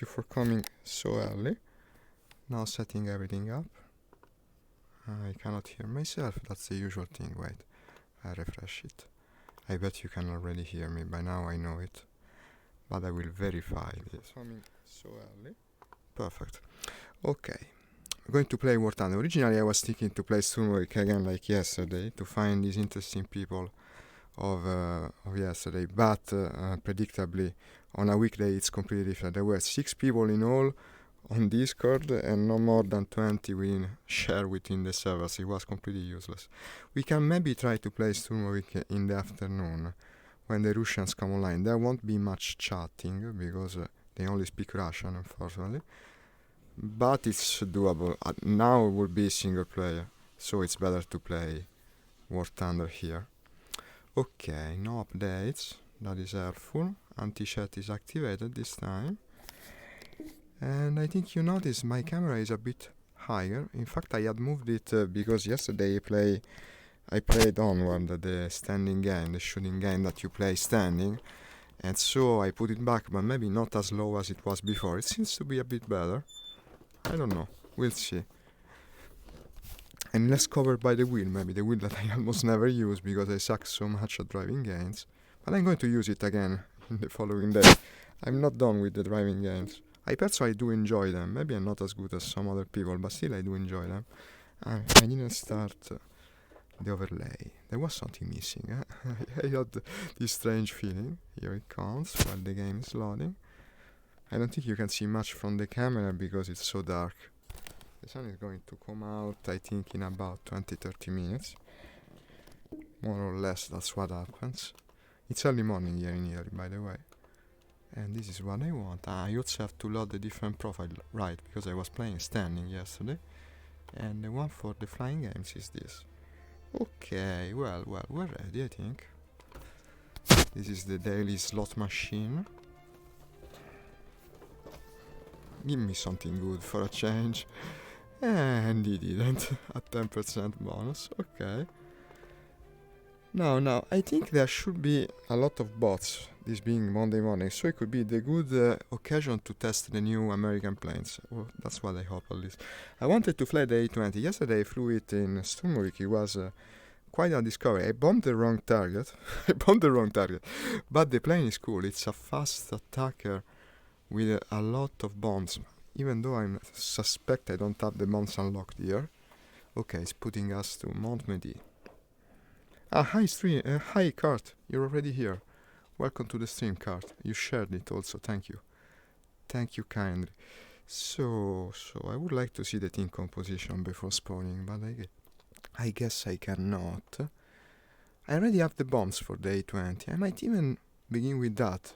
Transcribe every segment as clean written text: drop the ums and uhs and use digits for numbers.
you for coming so early. Now setting everything up. I cannot hear myself, that's the usual thing. Wait, I refresh it. I bet you can already hear me, by now I know it. But I will verify this. Coming so early. Perfect. Okay. I'm going to play War Thunder. Originally I was thinking to play Sturmovik again like yesterday, to find these interesting people of yesterday, but predictably on a weekday it's completely different. There were 6 people in all on Discord and no more than 20 we share within the servers. It was completely useless. We can maybe try to play Sturmovik in the afternoon when the Russians come online. There won't be much chatting because they only speak Russian, unfortunately. But it's doable. Now it will be single player, so it's better to play War Thunder here. Okay, no updates. That is helpful. Anti-chat is activated this time. And I think you notice my camera is a bit higher. In fact, I had moved it because yesterday I played onward the standing game, the shooting game that you play standing. And so I put it back, but maybe not as low as it was before. It seems to be a bit better. I don't know. We'll see. And less covered by the wheel, maybe the wheel that I almost never use because I suck so much at driving games. But I'm going to use it again in the following day. I'm not done with the driving games. I personally do enjoy them. Maybe I'm not as good as some other people, but still I do enjoy them. I didn't start the overlay. There was something missing. I had this strange feeling. Here it comes while the game is loading. I don't think you can see much from the camera because it's so dark. The sun is going to come out, I think, in about 20-30 minutes. More or less, that's what happens. It's early morning here in Italy, by the way. And this is what I want. I also have to load the different profile, right, because I was playing standing yesterday. And the one for the flying games is this. Okay, well, we're ready, I think. This is the daily slot machine. Give me something good for a change. And he didn't. A 10% bonus. Okay. Now, I think there should be a lot of bots, this being Monday morning, so it could be the good occasion to test the new American planes. Well, that's what I hope at least. I wanted to fly the A20. Yesterday I flew it in Sturmovik. It was quite a discovery. I bombed the wrong target. But the plane is cool. It's a fast attacker with a lot of bombs, even though I suspect I don't have the bombs unlocked here. Okay, it's putting us to Montmedy. Hi Kurt, you're already here. Welcome to the stream, Kurt. You shared it also, thank you. Thank you kindly. So I would like to see the team composition before spawning, but I guess I cannot. I already have the bombs for the A20. I might even begin with that.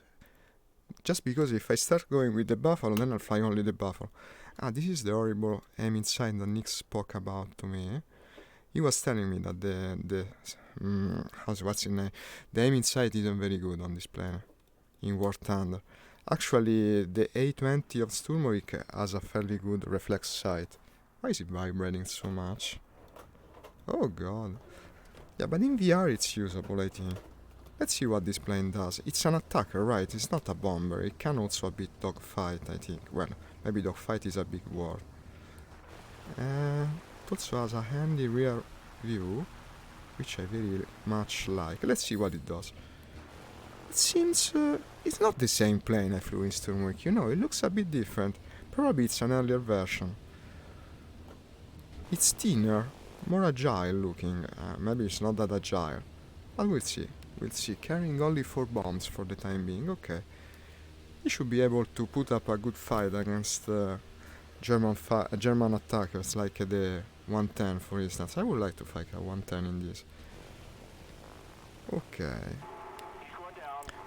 Just because if I start going with the Buffalo, then I'll fly only the Buffalo. This is the horrible aim inside that Nick spoke about to me. He was telling me that the aim inside isn't very good on this plane in War Thunder. Actually, the A20 of Sturmovik has a fairly good reflex sight. Why is it vibrating so much? Oh god. Yeah, but in VR it's usable, I think. Let's see what this plane does. It's an attacker, right? It's not a bomber. It can also a bit dogfight, I think. Well, maybe dogfight is a big word. It also has a handy rear view, which I very much like. Let's see what it does. It seems it's not the same plane I flew in Sturmovik. You know, it looks a bit different. Probably it's an earlier version. It's thinner, more agile looking. Maybe it's not that agile. But we'll see. We'll see. Carrying only 4 bombs for the time being. Okay. He should be able to put up a good fight against German attackers like the 110, for instance. I would like to fight a 110 in this. Okay.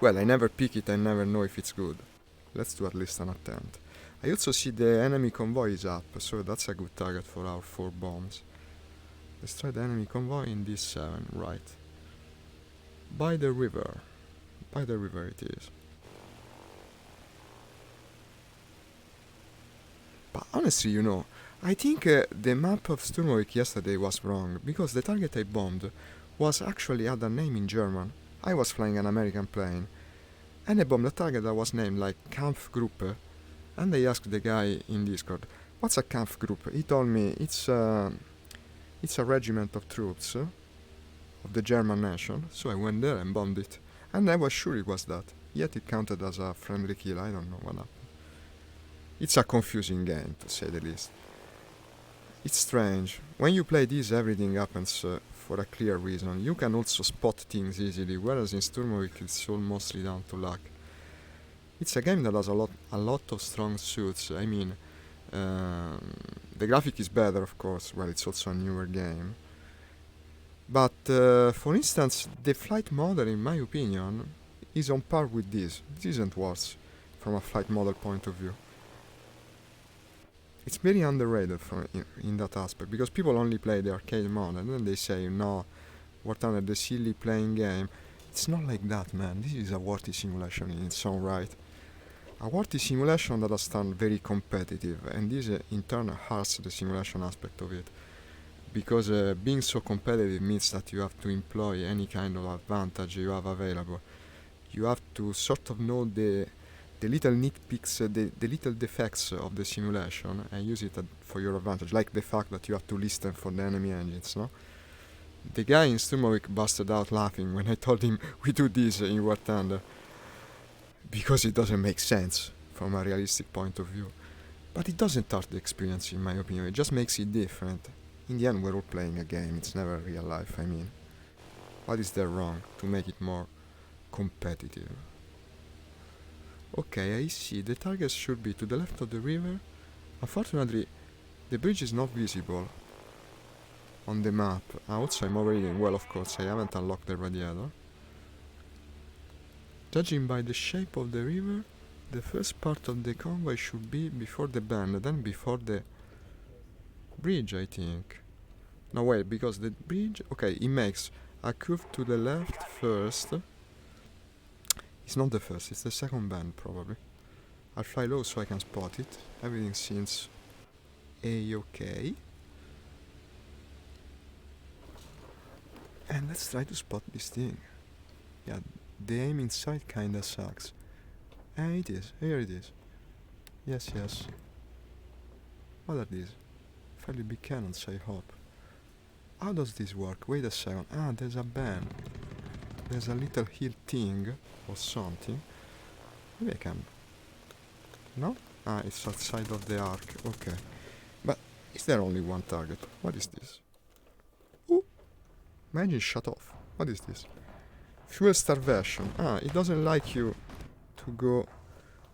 Well, I never pick it. I never know if it's good. Let's do at least an attempt. I also see the enemy convoy is up, so that's a good target for our 4 bombs. Let's try the enemy convoy in this 7, right. By the river it is. But honestly, you know, I think the map of Sturmovik yesterday was wrong, because the target I bombed was actually had a name in German. I was flying an American plane, and I bombed a target that was named like Kampfgruppe, And I asked the guy in Discord, what's a Kampfgruppe? He told me it's a regiment of troops of the German nation. So I went there and bombed it. And I was sure it was that. Yet it counted as a friendly kill. I don't know what happened. It's a confusing game, to say the least. It's strange. When you play this, everything happens for a clear reason. You can also spot things easily, whereas in Sturmovik it's all mostly down to luck. It's a game that has a lot of strong suits. I mean, the graphic is better, of course. Well, it's also a newer game. But, for instance, the flight model, in my opinion, is on par with this. This isn't worse from a flight model point of view. It's very underrated in that aspect, because people only play the arcade mode and then they say, no, War Thunder, the silly playing game. It's not like that, man. This is a worthy simulation in its own right. A worthy simulation that has turned very competitive, and this in turn hurts the simulation aspect of it. Because being so competitive means that you have to employ any kind of advantage you have available. You have to sort of know the little nitpicks, the little defects of the simulation and use it for your advantage, like the fact that you have to listen for the enemy engines, no? The guy in Sturmovik busted out laughing when I told him we do this in War Thunder, because it doesn't make sense from a realistic point of view. But it doesn't hurt the experience, in my opinion, it just makes it different. In the end, we're all playing a game, it's never real life, I mean. What is there wrong to make it more competitive? Okay, I see. The targets should be to the left of the river. Unfortunately, the bridge is not visible on the map. Also, I'm overreading. Well, of course, I haven't unlocked the radiator. Judging by the shape of the river, the first part of the convoy should be before the bend, then before the bridge, I think. No, wait, because the bridge... Okay, it makes a curve to the left first. It's not the first, it's the second bend, probably. I'll fly low so I can spot it. Everything seems A-okay. And let's try to spot this thing. Yeah, the aim inside kinda sucks. And it is, here it is. Yes, yes. What are these? Fairly big cannons, I hope. How does this work? Wait a second. Ah, there's a bend. There's a little hill thing or something. Maybe I can. No? Ah, it's outside of the arc. Okay. But is there only one target? What is this? Ooh! My engine shut off. What is this? Fuel starvation. Ah, it doesn't like you to go...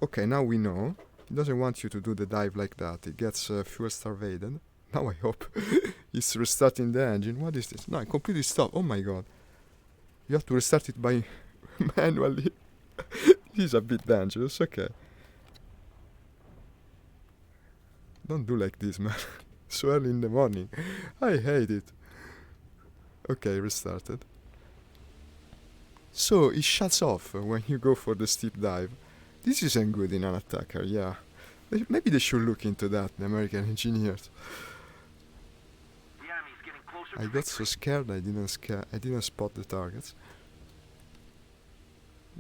Okay, now we know. It doesn't want you to do the dive like that. It gets fuel starvated. Now I hope it's restarting the engine. What is this? No, it completely stopped. Oh my god. You have to restart it by manually. This is a bit dangerous, okay. Don't do like this, man. So early in the morning. I hate it. Okay, restarted. So it shuts off when you go for the steep dive. This isn't good in an attacker, yeah. Maybe they should look into that, the American engineers. I got so scared I didn't spot the targets.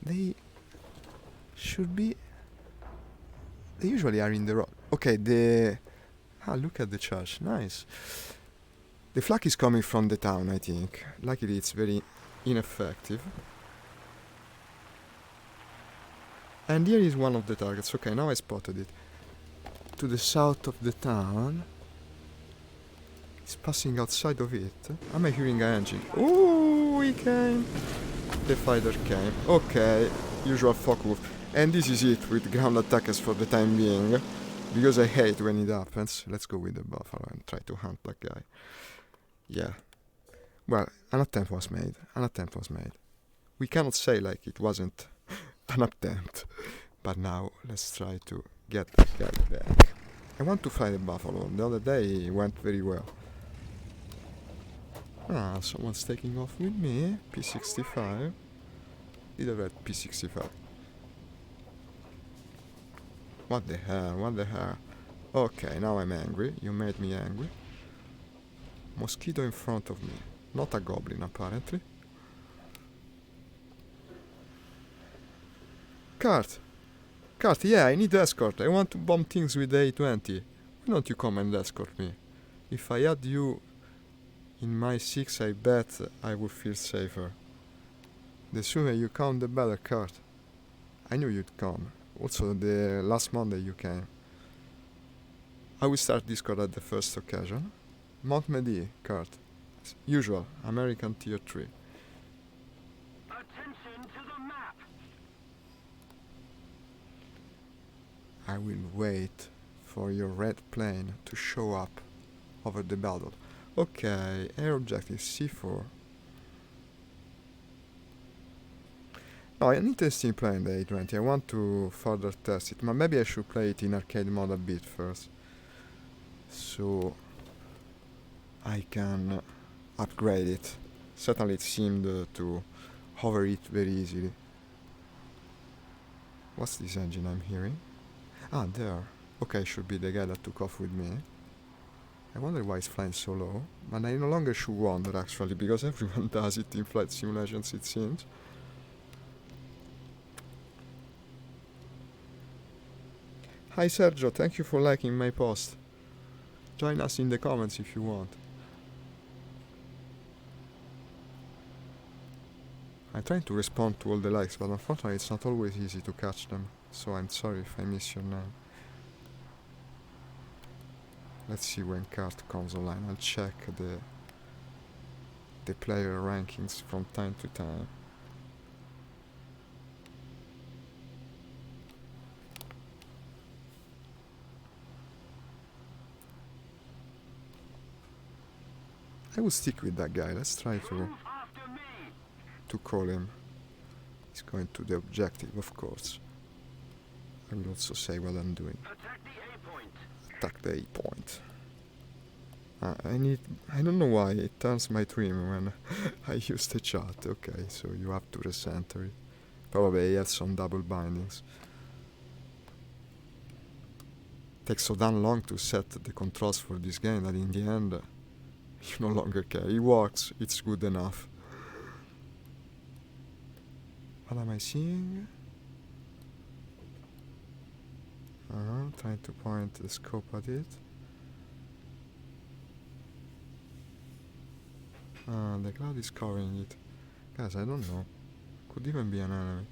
They should be... They usually are in the rock. Okay, Ah, look at the charge. Nice. The flak is coming from the town, I think. Luckily it's very ineffective. And here is one of the targets. Okay, now I spotted it. To the south of the town. It's passing outside of it. Am I hearing an engine? Ooh, he came. The fighter came. Okay, usual focus. And this is it with ground attackers for the time being. Because I hate when it happens. Let's go with the buffalo and try to hunt that guy. Yeah. Well, an attempt was made. We cannot say like it wasn't an attempt. But now, let's try to get that guy back. I want to fly the buffalo. The other day it went very well. Ah, someone's taking off with me. P65. Did I read P65? What the hell? Okay, now I'm angry. You made me angry. Mosquito in front of me. Not a goblin, apparently. Cart! Cart, yeah, I need escort. I want to bomb things with the A20. Why don't you come and escort me? If I had you in my 6, I bet I would feel safer. The sooner you come, the better, Cart. I knew you'd come. Also, the last Monday you came. I will start Discord at the first occasion. Mount Medi, Cart. Usual, American Tier 3. Attention to the map. I will wait for your red plane to show up over the battle. Okay, air objective C4. No, an interesting plane, the A20. I want to further test it, but maybe I should play it in arcade mode a bit first, so I can upgrade it. Certainly it seemed to hover it very easily. What's this engine I'm hearing? Ah, there. Okay, should be the guy that took off with me. I wonder why it's flying so low, but I no longer should wonder actually, because everyone does it in flight simulations, it seems. Hi Sergio, thank you for liking my post. Join us in the comments if you want. I try to respond to all the likes, but unfortunately it's not always easy to catch them, so I'm sorry if I miss your name. Let's see when Cart comes online. I'll check the player rankings from time to time. I will stick with that guy. Let's try to call him. He's going to the objective, of course. I will also say what I'm doing. Attack the A point. I don't know why it turns my dream when I use the chat. Okay, so you have to recenter it. Probably I have some double bindings. Takes so damn long to set the controls for this game that in the end you no longer care. It works, it's good enough. What am I seeing? Trying to point the scope at it. The cloud is covering it. Guys, I don't know. Could even be an enemy.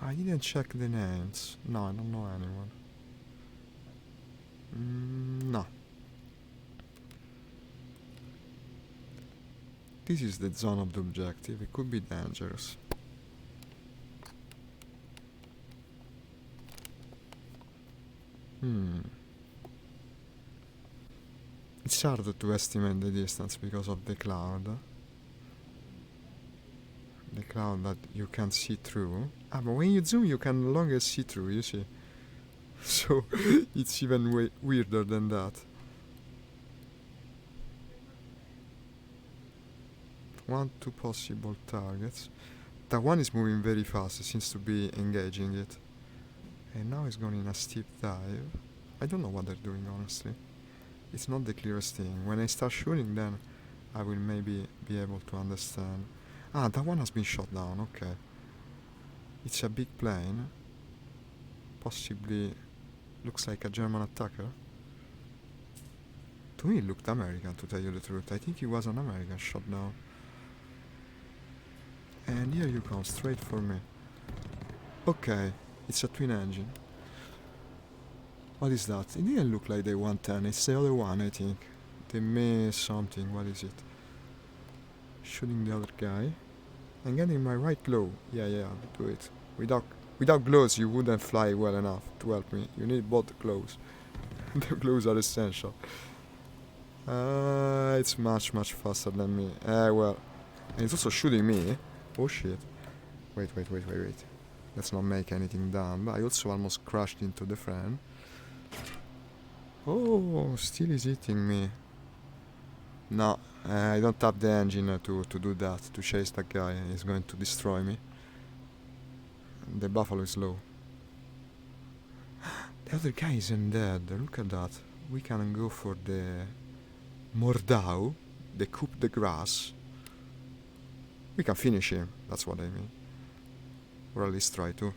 I didn't check the names. No, I don't know anyone. No. This is the zone of the objective. It could be dangerous. It's hard to estimate the distance because of the cloud. The cloud that you can't see through. But when you zoom you can no longer see through, you see. So it's even weirder than that. Two possible targets. That one is moving very fast, it seems to be engaging it. And now it's going in a steep dive. I don't know what they're doing, honestly. It's not the clearest thing. When I start shooting, then I will maybe be able to understand. That one has been shot down, okay. It's a big plane. Possibly looks like a German attacker. To me it looked American, to tell you the truth. I think it was an American shot down. And here you come, straight for me. Okay, it's a twin engine. What is that? It didn't look like the 110, it's the other one, I think. The May something, what is it? Shooting the other guy. I'm getting my right glow. Yeah, do it. Without glows you wouldn't fly well enough to help me. You need both glows. The glows are essential. It's much faster than me. Well. And it's also shooting me. Oh shit. Wait. Let's not make anything dumb. I also almost crashed into the friend. Oh, still is hitting me. No, I don't have the engine to do that, to chase that guy. He's going to destroy me. The buffalo is low. The other guy isn't dead. Look at that. We can go for the Mordau, the Coupe de Grace. We can finish him, that's what I mean. Or at least try to.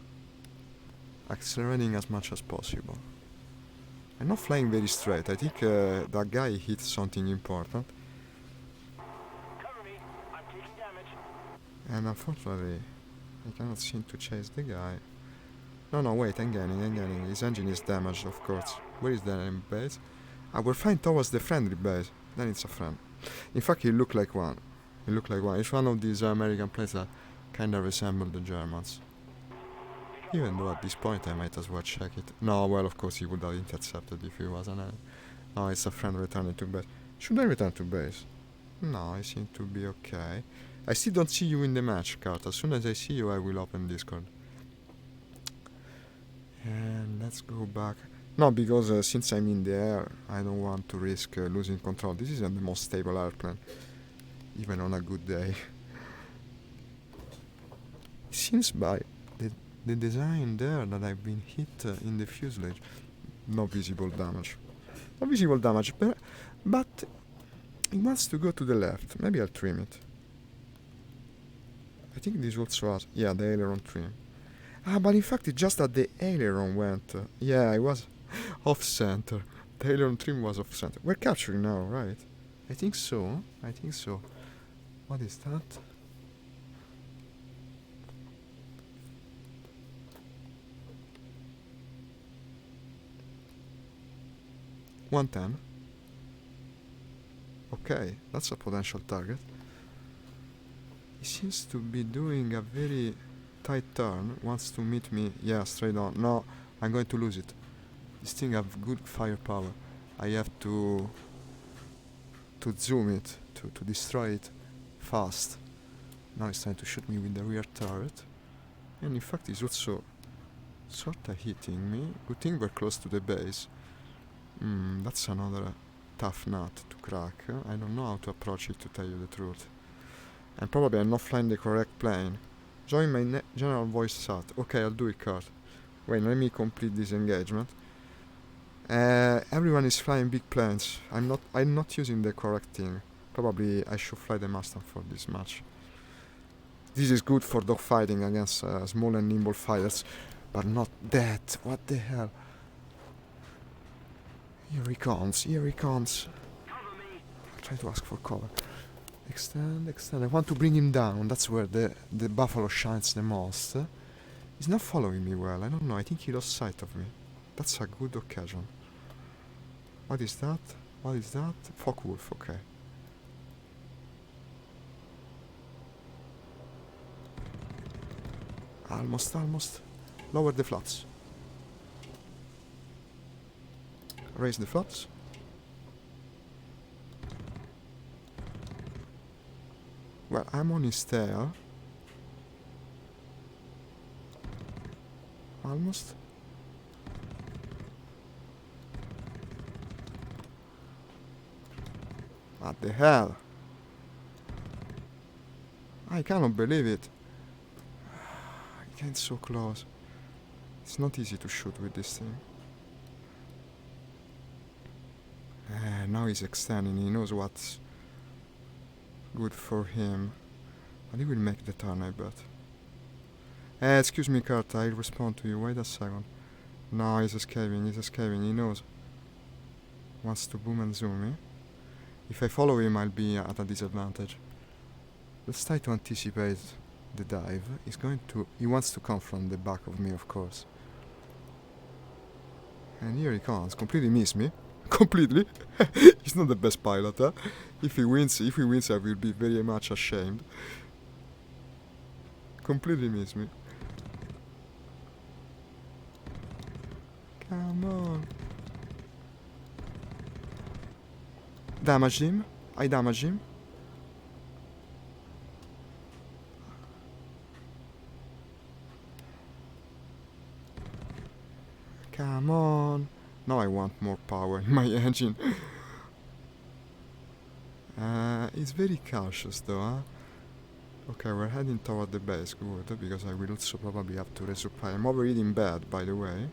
Accelerating as much as possible. I'm not flying very straight. I think that guy hit something important. Cover me. I'm taking damage. And unfortunately, I cannot seem to chase the guy. No, wait, I'm gaining. His engine is damaged, of course. Where is the enemy base? We're flying towards the friendly base. Then it's a friend. In fact, he looked like one. It's one of these American planes that kind of resemble the Germans. Even though at this point I might as well check it. No, well, of course he would have intercepted if he was an enemy. No, it's a friend returning to base. Should I return to base? No, I seem to be okay. I still don't see you in the match, Kurt. As soon as I see you, I will open Discord. And let's go back. No, because since I'm in the air, I don't want to risk losing control. This isn't the most stable airplane, even on a good day. It seems by the design there that I've been hit in the fuselage. No visible damage. But it wants to go to the left. Maybe I'll trim it. I think this also has... Yeah, the aileron trim. But in fact it's just that the aileron went... yeah, it was off-center. The aileron trim was off-center. We're capturing now, right? I think so. What is that? $110. Okay, that's a potential target. He seems to be doing a very tight turn. Wants to meet me. Yeah, straight on. No, I'm going to lose it. This thing has good firepower. I have to zoom it, to destroy it fast. Now it's trying to shoot me with the rear turret. And in fact he's also sorta hitting me. Good thing we're close to the base. That's another tough nut to crack. I don't know how to approach it, to tell you the truth. And probably I'm not flying the correct plane. Join my general voice chat. Okay, I'll do it, Kurt. Wait, let me complete this engagement. Everyone is flying big planes. I'm not using the correct thing. Probably I should fly the Mustang for this match. This is good for dogfighting against small and nimble fighters, but not that. What the hell? Here he comes. Cover me. I'll try to ask for cover. Extend. I want to bring him down. That's where the Buffalo shines the most. He's not following me well. I don't know. I think he lost sight of me. That's a good occasion. What is that? Focke-Wulf, okay. Almost. Lower the flaps. Raise the flaps. Well, I'm on his tail. Almost. What the hell? I cannot believe it. It came so close. It's not easy to shoot with this thing. Now he's extending. He knows what's good for him. But he will make the turn, I bet. Excuse me, Kurt, I'll respond to you. Wait a second. No, he's escaping. He knows. Wants to boom and zoom me. If I follow him, I'll be at a disadvantage. Let's try to anticipate the dive. He wants to come from the back of me, of course. And here he comes. Completely missed me. Completely. He's not the best pilot, huh? If he wins, I will be very much ashamed. Completely missed me. Come on. Damaged him. I damaged him. Come on. Now I want more power in my engine. It's very cautious though, huh? Okay, we're heading toward the base, good, because I will also probably have to resupply. I'm overeating bad, by the way.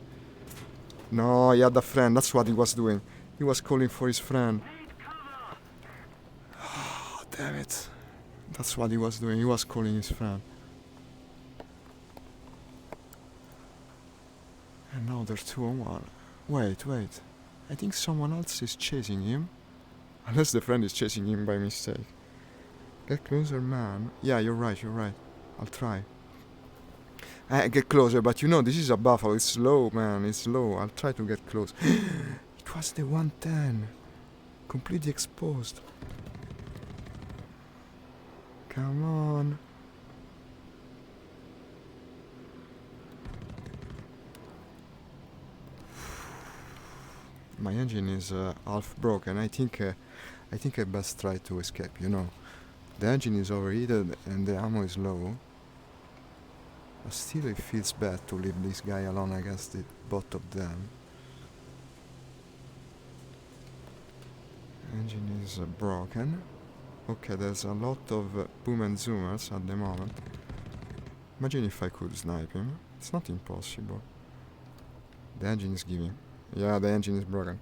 No, he had a friend, that's what he was doing. He was calling for his friend. Oh, damn it. That's what he was doing. He was calling his friend. And now they're 2-on-1. Wait. I think someone else is chasing him. Unless the friend is chasing him by mistake. Get closer, man. Yeah, you're right. I'll try. Get closer, but you know, this is a buffalo. It's slow, man. It's slow. I'll try to get close. It was the 110. Completely exposed. Come on. My engine is half broken. I think I best try to escape, you know. The engine is overheated and the ammo is low. But still it feels bad to leave this guy alone against the both of them. Engine is broken. Okay, there's a lot of boom and zoomers at the moment. Imagine if I could snipe him. It's not impossible. The engine is giving. Yeah, the engine is broken.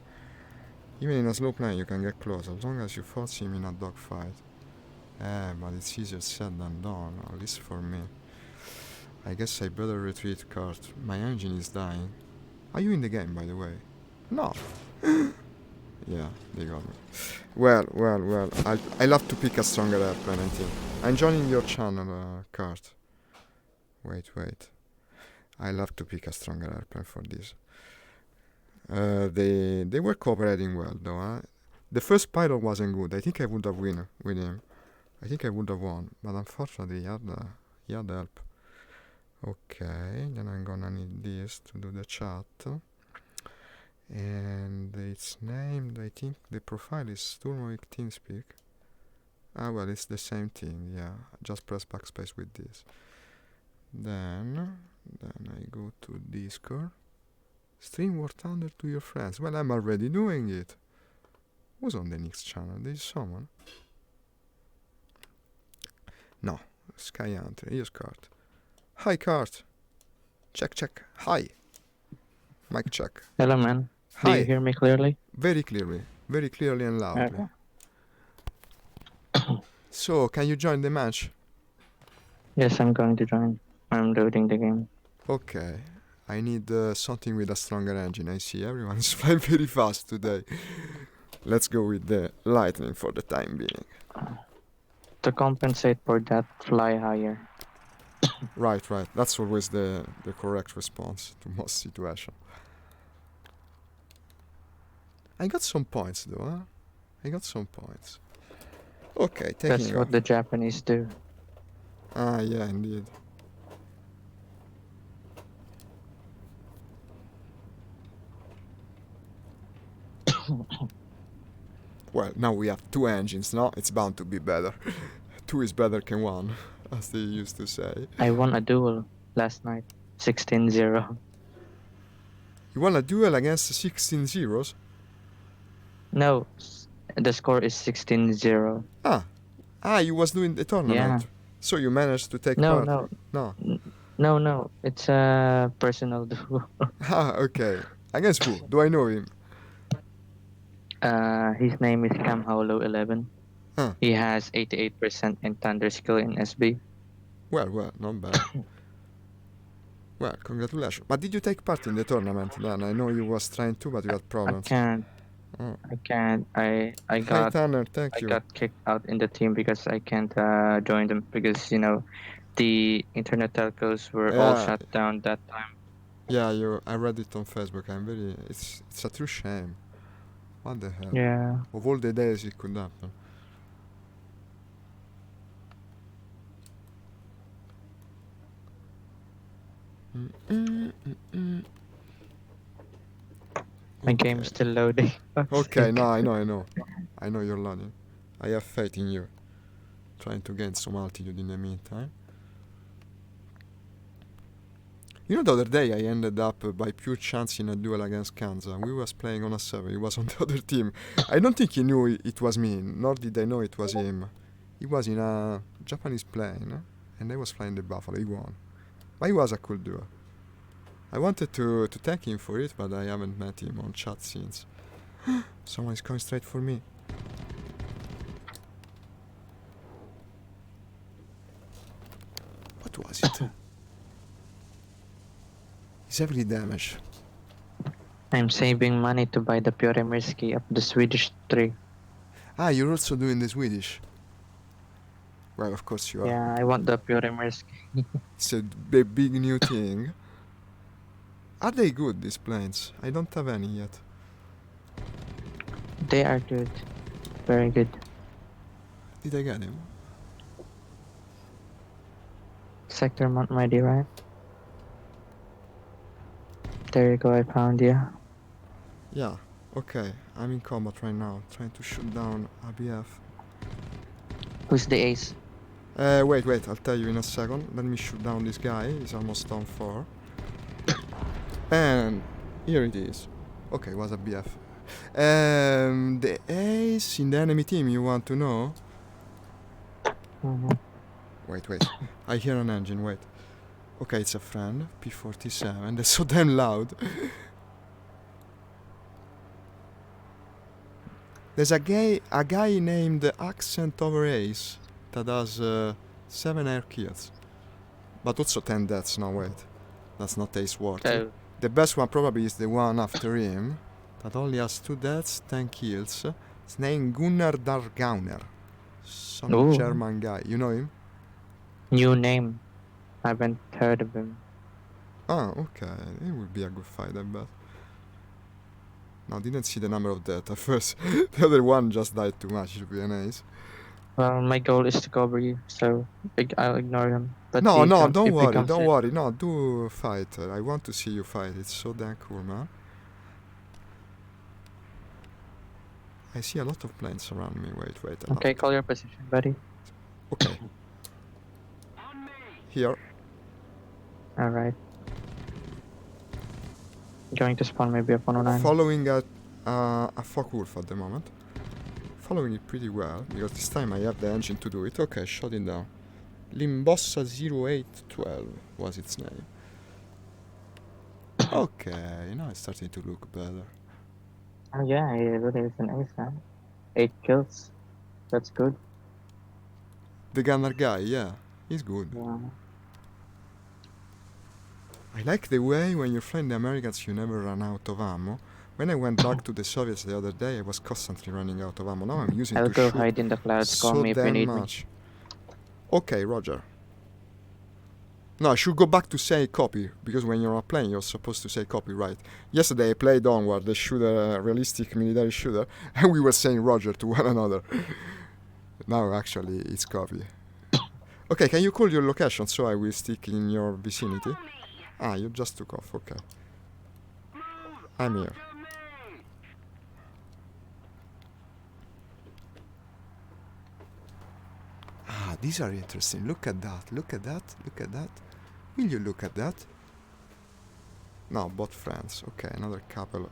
Even in a slow plane you can get close, as long as you force him in a dogfight. But it's easier said than done, at least for me. I guess I better retreat, Kurt. My engine is dying. Are you in the game, by the way? No. Yeah, they got me. Well. I love to pick a stronger airplane, I think. I'm joining your channel, Kurt. Wait. I love to pick a stronger airplane for this. They were cooperating well, though. Huh? The first pilot wasn't good. I think I would have won with him. I think I would have won, but unfortunately he had help. Okay, then I'm gonna need this to do the chat. And it's named, I think the profile is Sturmovik TeamSpeak. Well, it's the same thing, yeah. Just press backspace with this. Then I go to Discord. Stream War Thunder to your friends. Well, I'm already doing it. Who's on the next channel? There is someone. No, Sky Hunter. Here's Kurt. Hi, Kurt. Check. Hi. Mic check. Hello, man. Hi. Do you hear me clearly? Very clearly and loudly. Okay. So, can you join the match? Yes, I'm going to join. I'm loading the game. Okay. I need something with a stronger engine. I see everyone is flying very fast today. Let's go with the Lightning for the time being. To compensate for that, fly higher. Right. That's always the correct response to most situations. I got some points though, huh? Okay, taking That's what off. the Japanese do. Ah, yeah, indeed. Well, now we have two engines, no? It's bound to be better. Two is better than one, as they used to say. I won a duel last night. 16-0. You won a duel against 16 zeros? No, the score is 16-0. You was doing the tournament. Yeah. So you managed to take No, part? no. No. No. It's a personal duel. Okay. Against who? Do I know him? His name is Cam Holo 11. Huh. He has 88% in Thunder skill in SB. Well, not bad. Well, congratulations. But did you take part in the tournament then? I know you was trying to, but you had problems. I can't. I Hi, got Tanner, thank I you. got kicked out in the team because I can't join them because the internet telcos were all Yeah. shut down that time. Yeah, I read it on Facebook. It's a true shame. What the hell? Yeah. Of all the days it could happen. My game's still loading. Okay, no, I know. I know you're loading. I have faith in you. Trying to gain some altitude in the meantime. You know, the other day I ended up by pure chance in a duel against Kanza. We was playing on a server. He was on the other team. I don't think he knew it was me, nor did I know it was him. He was in a Japanese plane, and I was flying the Buffalo. He won. But he was a cool duel. I wanted to thank him for it, but I haven't met him on chat since. Someone is coming straight for me. was it? It's heavily damaged. I'm saving money to buy the Pyremirski of the Swedish tree. Ah, you're also doing the Swedish. Well, of course you are. Yeah, I want the Pyremirski. It's a big new thing. Are they good, these planes? I don't have any yet. They are good. Very good. Did I get him? Sector Montmighty, right? There you go, I found you. Yeah, okay. I'm in combat right now, trying to shoot down ABF. Who's the ace? Wait, I'll tell you in a second. Let me shoot down this guy. He's almost down 4. And here it is. Okay, it was a BF. The ace in the enemy team, you want to know? Mm-hmm. Wait. I hear an engine, wait. Okay, it's a friend, P47. They're so damn loud. There's a guy named Accent over Ace that has 7 air kills. But also 10 deaths, no wait. That's not Ace worthy. Oh, The best one probably is the one after him, that only has 2 deaths, 10 kills. His name Gunnar Dargauner. Some Ooh. German guy. You know him? new name. Haven't heard of him. Ah, okay. It would be a good fight, I bet. No, didn't see the number of deaths at first. The other one just died too much, it would be an ace. Well, my goal is to cover you, so I'll ignore him. But No, if don't he worry, comes don't in- worry. No, do fight. I want to see you fight. It's so damn cool, man. I see a lot of planes around me. Wait. a lot. Okay, call your position, buddy. Okay. Here. Alright. Going to spawn maybe a 109. Following a Focke-Wulf at the moment. Following it pretty well, because this time I have the engine to do it. Okay, shot it down. Limbossa 0812 was its name. Okay, now it's starting to look better. Oh yeah, he really is an ace, man. 8 kills. That's good. The gunner guy, yeah, he's good. Yeah. I like the way when you're flying the Americans you never run out of ammo. When I went back to the Soviets the other day, I was constantly running out of ammo. Now I'm using I'll to go shoot hide in the clouds. Call so me if you damn need much. Okay, Roger. No, I should go back to say copy, because when you're playing, you're supposed to say copy, right? Yesterday I played Onward, the shooter, realistic military shooter, and we were saying Roger to one another. Now actually it's copy. Okay, can you call your location so I will stick in your vicinity? Ah, you just took off, okay. I'm here. Ah, these are interesting. Look at that. Will you look at that? No, both friends. Okay, another couple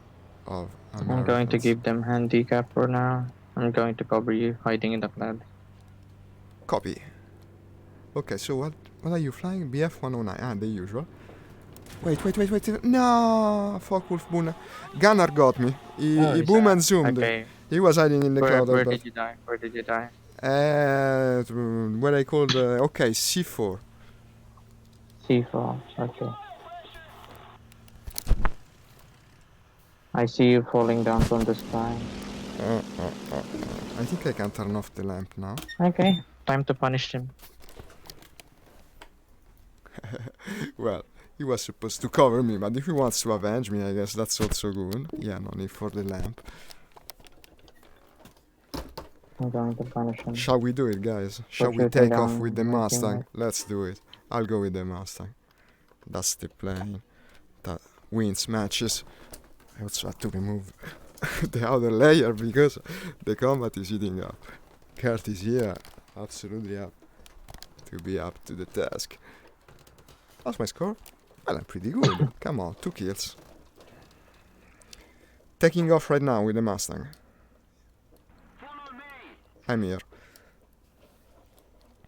of I'm going to Americans. give them handicap for now. I'm going to cover you hiding in the cloud. Copy. Okay, so what are you flying? BF-109. Ah, the usual. Wait. No! Focke-Wulf Boone. Gunner got me. He boom and zoomed. Okay. He was hiding in the cloud. Where did you die? Where did you die? What I called, okay, C4. C4. Okay. I see you falling down from the sky. I think I can turn off the lamp now. Okay. Time to punish him. Well, he was supposed to cover me, but if he wants to avenge me, I guess that's also good. Yeah, no need for the lamp. I'm going to punish him. Shall we do it, guys? Shall we shooting take off down with the my Mustang? teammate. Let's do it. I'll go with the Mustang. That's the plane that wins matches. I also had to remove the outer layer because the combat is heating up. Kurt is here, absolutely up to be up to the task. How's my score? Well, I'm pretty good. Come on, 2 kills. Taking off right now with the Mustang. I'm here.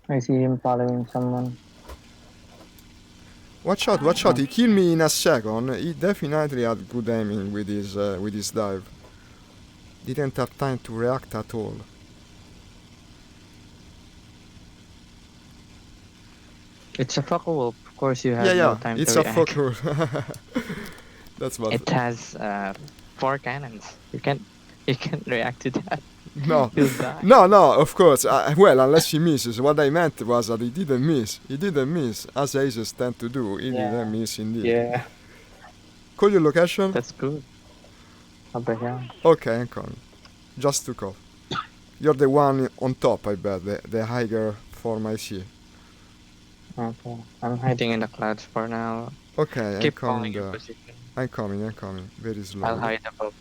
I see him following someone. Watch out, he killed me in a second. He definitely had good aiming with his dive. Didn't have time to react at all. It's a Focke-Wulf. Of course, you Yeah, have no yeah, time it's to a react. fucker. That's what. It has 4 cannons. You can't react to that. No, You'll die. no, of course. Well, unless he misses. What I meant was that he didn't miss. He didn't miss, as aces tend to do. He didn't miss indeed. Yeah. Call your location? That's good. Over here. Okay, I'm coming. Just took off. You're the one on top, I bet. The higher form I see. Okay. I'm hiding in the clouds for now. Okay, I'm Keep coming calling your there. position. I'm coming. Very I'll slowly. hide above.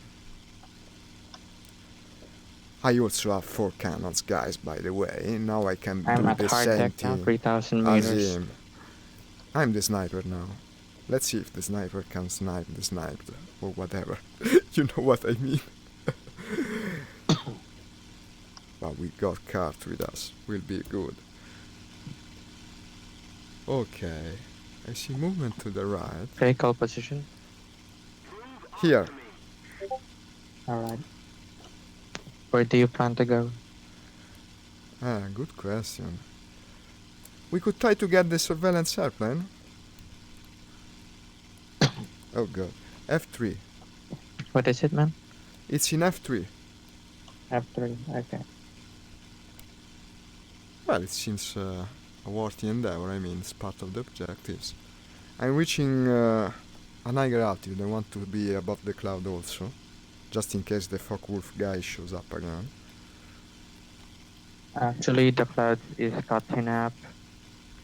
I also have 4 cannons, guys, by the way. Now I can I'm do at the hard same tech now, thing 3,000 as meters. him. I'm the sniper now. Let's see if the sniper can snipe the sniped, or whatever. You know what I mean? But we got Cart with us. Will be good. Okay. I see movement to the right. Okay, call position. Here. Alright. Where do you plan to go? Ah, good question. We could try to get the surveillance airplane. Oh god. F3. What is it, man? It's in F3. F3. Okay. Well, it seems a worthy endeavor. I mean, it's part of the objectives. I'm reaching an higher altitude. I want to be above the cloud also, just in case the Focke-Wulf guy shows up again. Actually, the cloud is cutting up.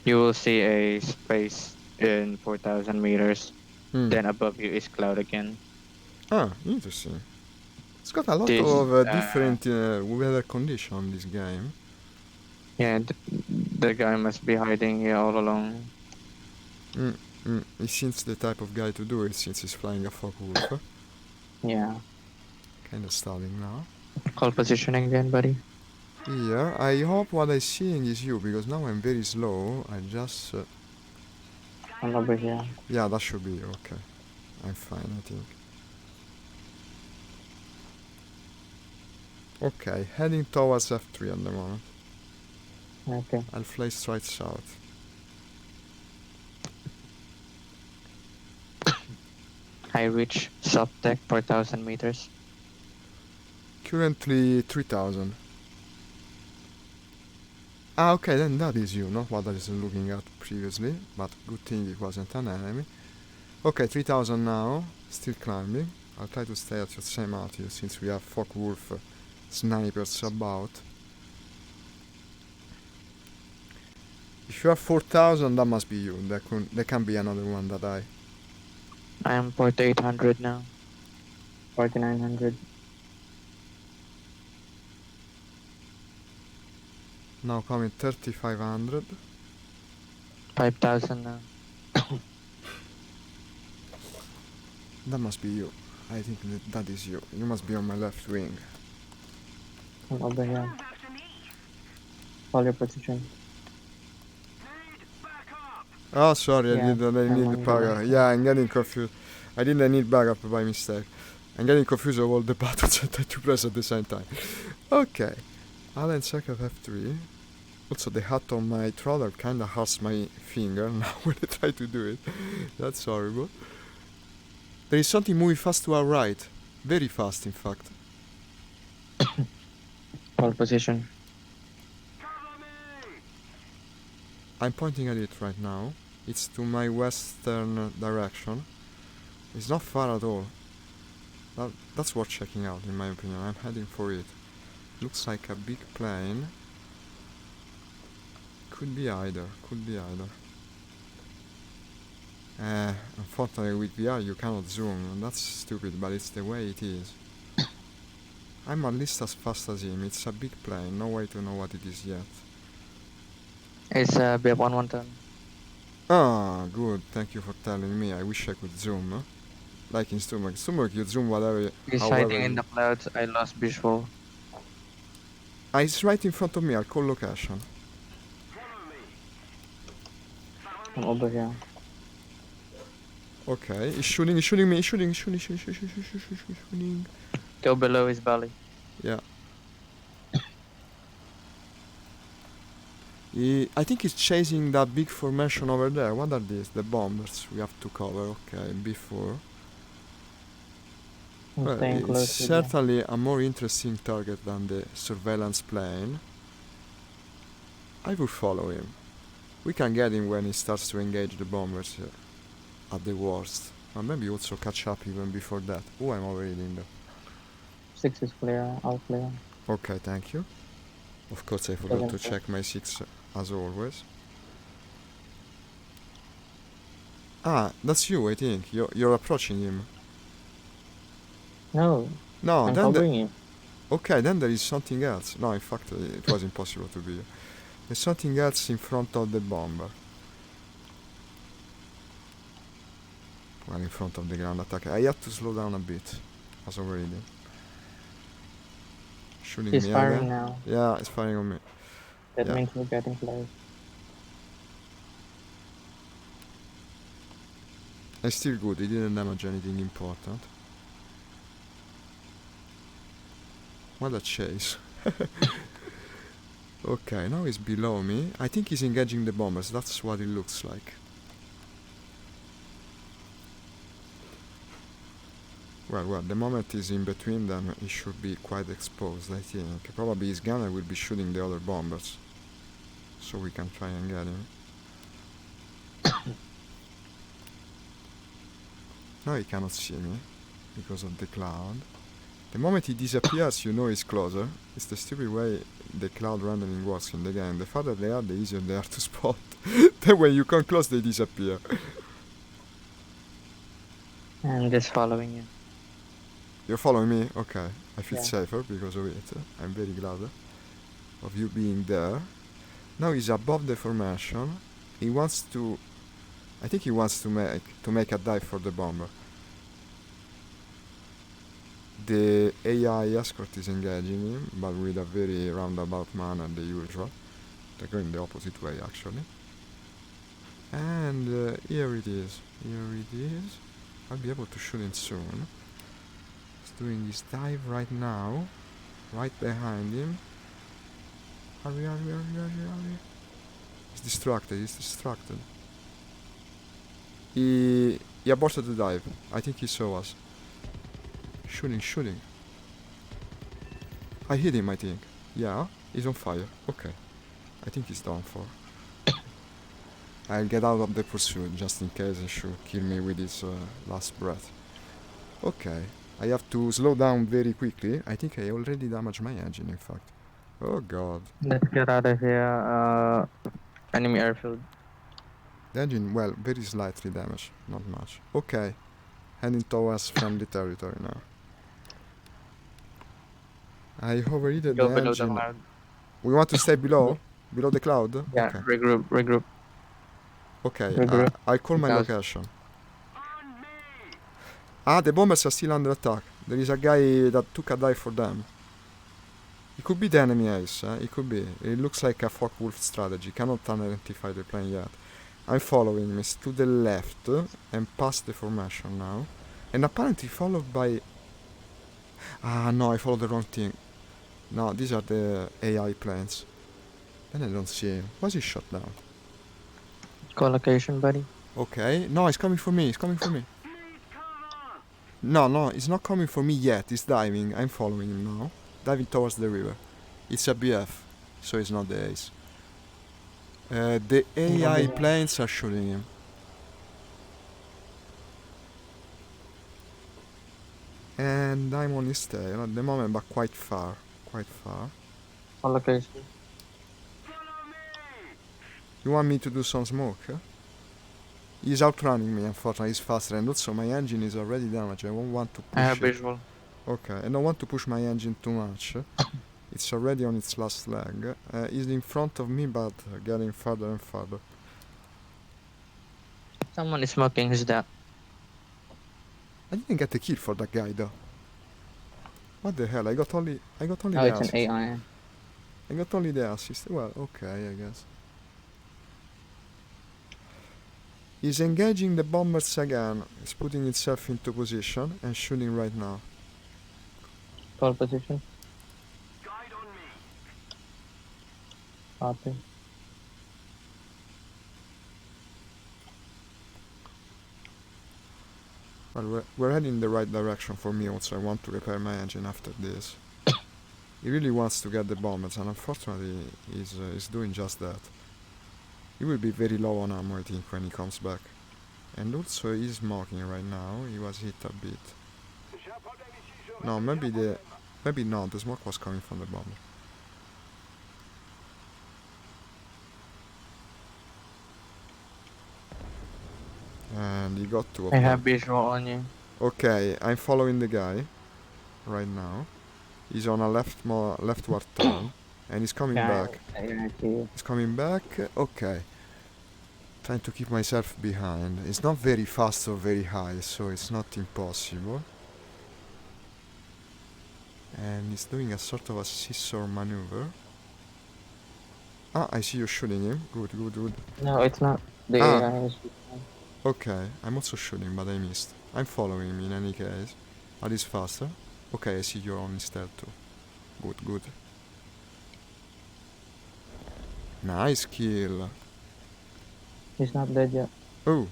You will see a space in 4,000 meters. Hmm. Then above you is cloud again. Ah, interesting. It's got a lot This, of different weather condition, this game. Yeah, the guy must be hiding here all along. He seems the type of guy to do it since he's flying a Focke-Wulf. Yeah. Kinda stalling now. Call position again, buddy. Here, I hope what I'm seeing is you, because now I'm very slow. I just... I'm over here. yeah, that should be okay. I'm fine, I think. Okay, heading towards F3 at the moment. Okay. I'll fly straight south. I reach soft deck 4,000 meters. Currently 3000. Ah, okay, then that is you, not what I was looking at previously, but good thing it wasn't an enemy. Okay, 3000 now, still climbing. I'll try to stay at the same altitude since we have Focke-Wulf snipers about. If you have 4000, that must be you. There can be another one that I... I am 4,800 now. 4,900. Now coming 3500. 5,000 now. That must be you. I think that is you. You must be on my left wing. I'm over here. Call your position. Oh, sorry, Yeah, I I'm need on your backup. left. Yeah, I'm getting confused. I didn't need backup by mistake. I'm getting confused of all the buttons I tried to press at the same time. Okay. Allen check of F3. Also, the hat on my throttle kinda hurts my finger now when I try to do it. That's horrible. There is something moving fast to our right. Very fast, in fact. Call position. I'm pointing at it right now. It's to my western direction. It's not far at all. That's worth checking out, in my opinion. I'm heading for it. Looks like a big plane. Could be either. Unfortunately with VR you cannot zoom, and that's stupid, but it's the way it is. I'm at least as fast as him. It's a big plane, no way to know what it is yet. It's BF-110. Ah, good, thank you for telling me. I wish I could zoom. Like in Sturmok. Sturmok you zoom whatever, He's however hiding in you... the clouds. I lost visual. Ah, it's right in front of me, I'll call location. I'm over here. Okay, he's shooting me, he's shooting. Go below his belly. Yeah. I think he's chasing that big formation over there. What are these? The bombers we have to cover. Okay, before. I'm Well, staying it's close to them. certainly a more interesting target than the surveillance plane. I will follow him. We can get him when he starts to engage the bombers at the worst. Or maybe also catch up even before that. Oh, I'm already in there. 6 is clear, all clear. Okay, thank you. Of course, I forgot Seven to clear. check my 6 as always. Ah, that's you, I think. You're approaching him. No, No, I'm then covering you. okay, then there is something else. No, in fact, it was impossible to be. There's something else in front of the bomber. Well, in front of the ground attack. I have to slow down a bit, as already. Shooting He's me firing again. now. Yeah, it's firing on me. That Yeah. means we're getting close. It's still good. He didn't damage anything important. What a chase. Okay, now he's below me. I think he's engaging the bombers. That's what it looks like. Well, the moment he's in between them, he should be quite exposed, I think. Probably his gunner will be shooting the other bombers. So we can try and get him. Now he cannot see me because of the cloud. The moment he disappears, you know he's closer. It's the stupid way the cloud randoming works in the game. The farther they are, the easier they are to spot. Then when you come close, they disappear. I'm just following you. You're following me? Okay. I feel Yeah. safer because of it. I'm very glad of you being there. Now he's above the formation. He wants to... I think he wants to make a dive for the bomber. The AI escort is engaging him, but with a very roundabout manner, the usual. They're going the opposite way, actually. And here it is. Here it is. I'll be able to shoot him soon. He's doing his dive right now. Right behind him. Hurry, hurry, hurry, hurry, hurry. He's distracted. He aborted the dive. I think he saw us. Shooting. I hit him, I think. Yeah, he's on fire. Okay. I think he's done for. I'll get out of the pursuit just in case he should kill me with his last breath. Okay. I have to slow down very quickly. I think I already damaged my engine, in fact. Oh god. Let's get out of here. Enemy airfield. The engine, well, very slightly damaged. Not much. Okay. Heading towards friendly territory now. I overheated Go the below the engine. cloud. We want to stay below? Below the cloud? Yeah, Okay. regroup. Okay, Regroup. I'll call my Because- location. Ah, the bombers are still under attack. There is a guy that took a dive for them. It could be the enemy ace, it could be. It looks like a Focke-Wulf strategy. Cannot identify the plane yet. I'm following him. It's to the left and past the formation now. And apparently followed by... Ah, no, I followed the wrong thing. No, these are the AI planes. Then I don't see him. Was he shot down? Call location, buddy. Okay. No, he's coming for me. No, he's not coming for me yet. He's diving. I'm following him now. Diving towards the river. It's a BF, so it's not the ace. The AI planes are shooting him. And I'm on his tail at the moment, but quite far. Call location. You want me to do some smoke? He's outrunning me, unfortunately. He's faster, and also my engine is already damaged. I won't want to push I have it. visual. Okay, I don't want to push my engine too much. It's already on its last leg. He's in front of me, but getting further and further. Someone is smoking. Who's that? I didn't get the kill for that guy though. What the hell? I got only Oh, the it's an assist. AI. I got only the assist. Well, okay, I guess. He's engaging the bombers again. He's putting itself into position and shooting right now. Call position. Guide on me. Copy. Well, we're heading in the right direction for me also. I want to repair my engine after this. He really wants to get the bombers, and unfortunately he's doing just that. He will be very low on ammo, I think, when he comes back. And also he's smoking right now. He was hit a bit. J'ai un problème ici, je No, répète, maybe j'ai un the... problème. Maybe not, the smoke was coming from the bomber. And he got to a I point. have visual on you. Okay, I'm following the guy right now. He's on a leftward turn, and he's coming back. I see you. He's coming back. Okay. Trying to keep myself behind. It's not very fast or very high, so it's not impossible. And he's doing a sort of a scissor maneuver. Ah, I see you shooting him. Good, good, good. No, it's not. The Ah. AI is. Okay, I'm also shooting, but I missed. I'm following him in any case. But he's faster. Okay, I see you're on stealth too. Good, good. Nice kill. He's not dead yet. Oh,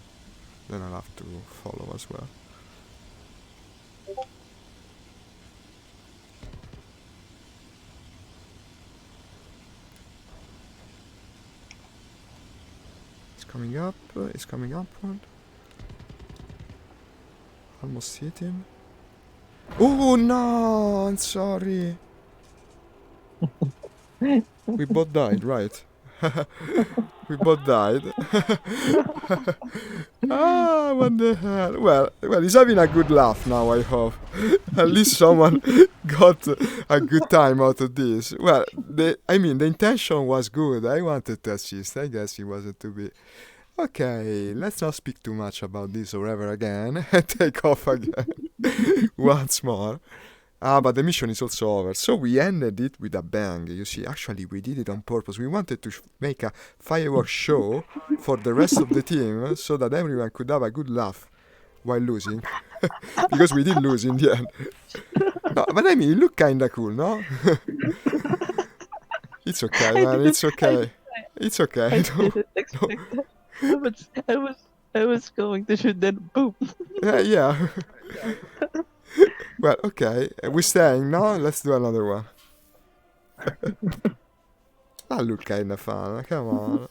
then I'll have to follow as well. It's coming up, it's coming upward. Almost hit him. Oh no, I'm sorry. We both died, right? We both died. Ah, what the hell? Well, he's having a good laugh now, I hope. At least someone got a good time out of this. Well, the intention was good. I wanted to assist. I guess it wasn't to be. Okay, let's not speak too much about this or ever again. Take off again. Once more. Ah, but the mission is also over. So we ended it with a bang. You see, actually, we did it on purpose. We wanted to make a fireworks show for the rest of the team so that everyone could have a good laugh while losing. Because we did lose in the end. No, but I mean, you look kinda cool, no? It's okay, man. It's okay. It's okay. I didn't expect that. I was going to shoot, then boom. Yeah. Well, okay. We're staying now. Let's do another one. That looked kind of fun. Come on.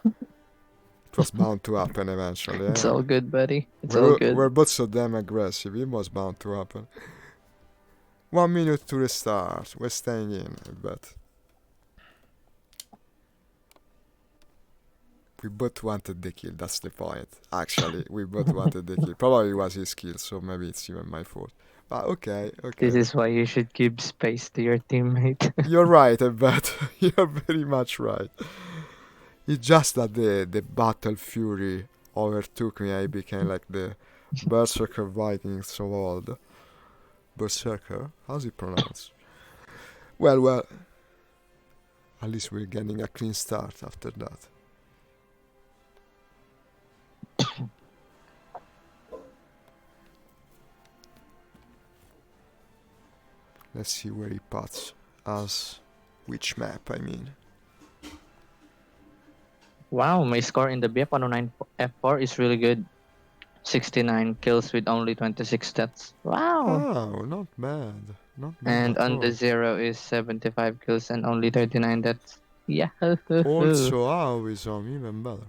It was bound to happen eventually. It's all good, buddy. It's all good. We're both so damn aggressive. It was bound to happen. 1 minute to restart. We're staying in, I bet. We both wanted the kill, that's the point. Actually, we both wanted the kill. Probably it was his kill, so maybe it's even my fault. But okay. This is why you should give space to your teammate. You're right, I bet. You're very much right. It's just that the battle fury overtook me. I became like the Berserker Vikings of old. Berserker? How's it pronounced? Well. At least we're getting a clean start after that. Let's see where he puts us. Which map, I mean. Wow, my score in the BF-109 F4 is really good. 69 kills with only 26 stats. Wow! Oh, not bad. Not bad. And at on all. the zero is 75 kills and only 39 deaths. Yeah. Also, how is even better?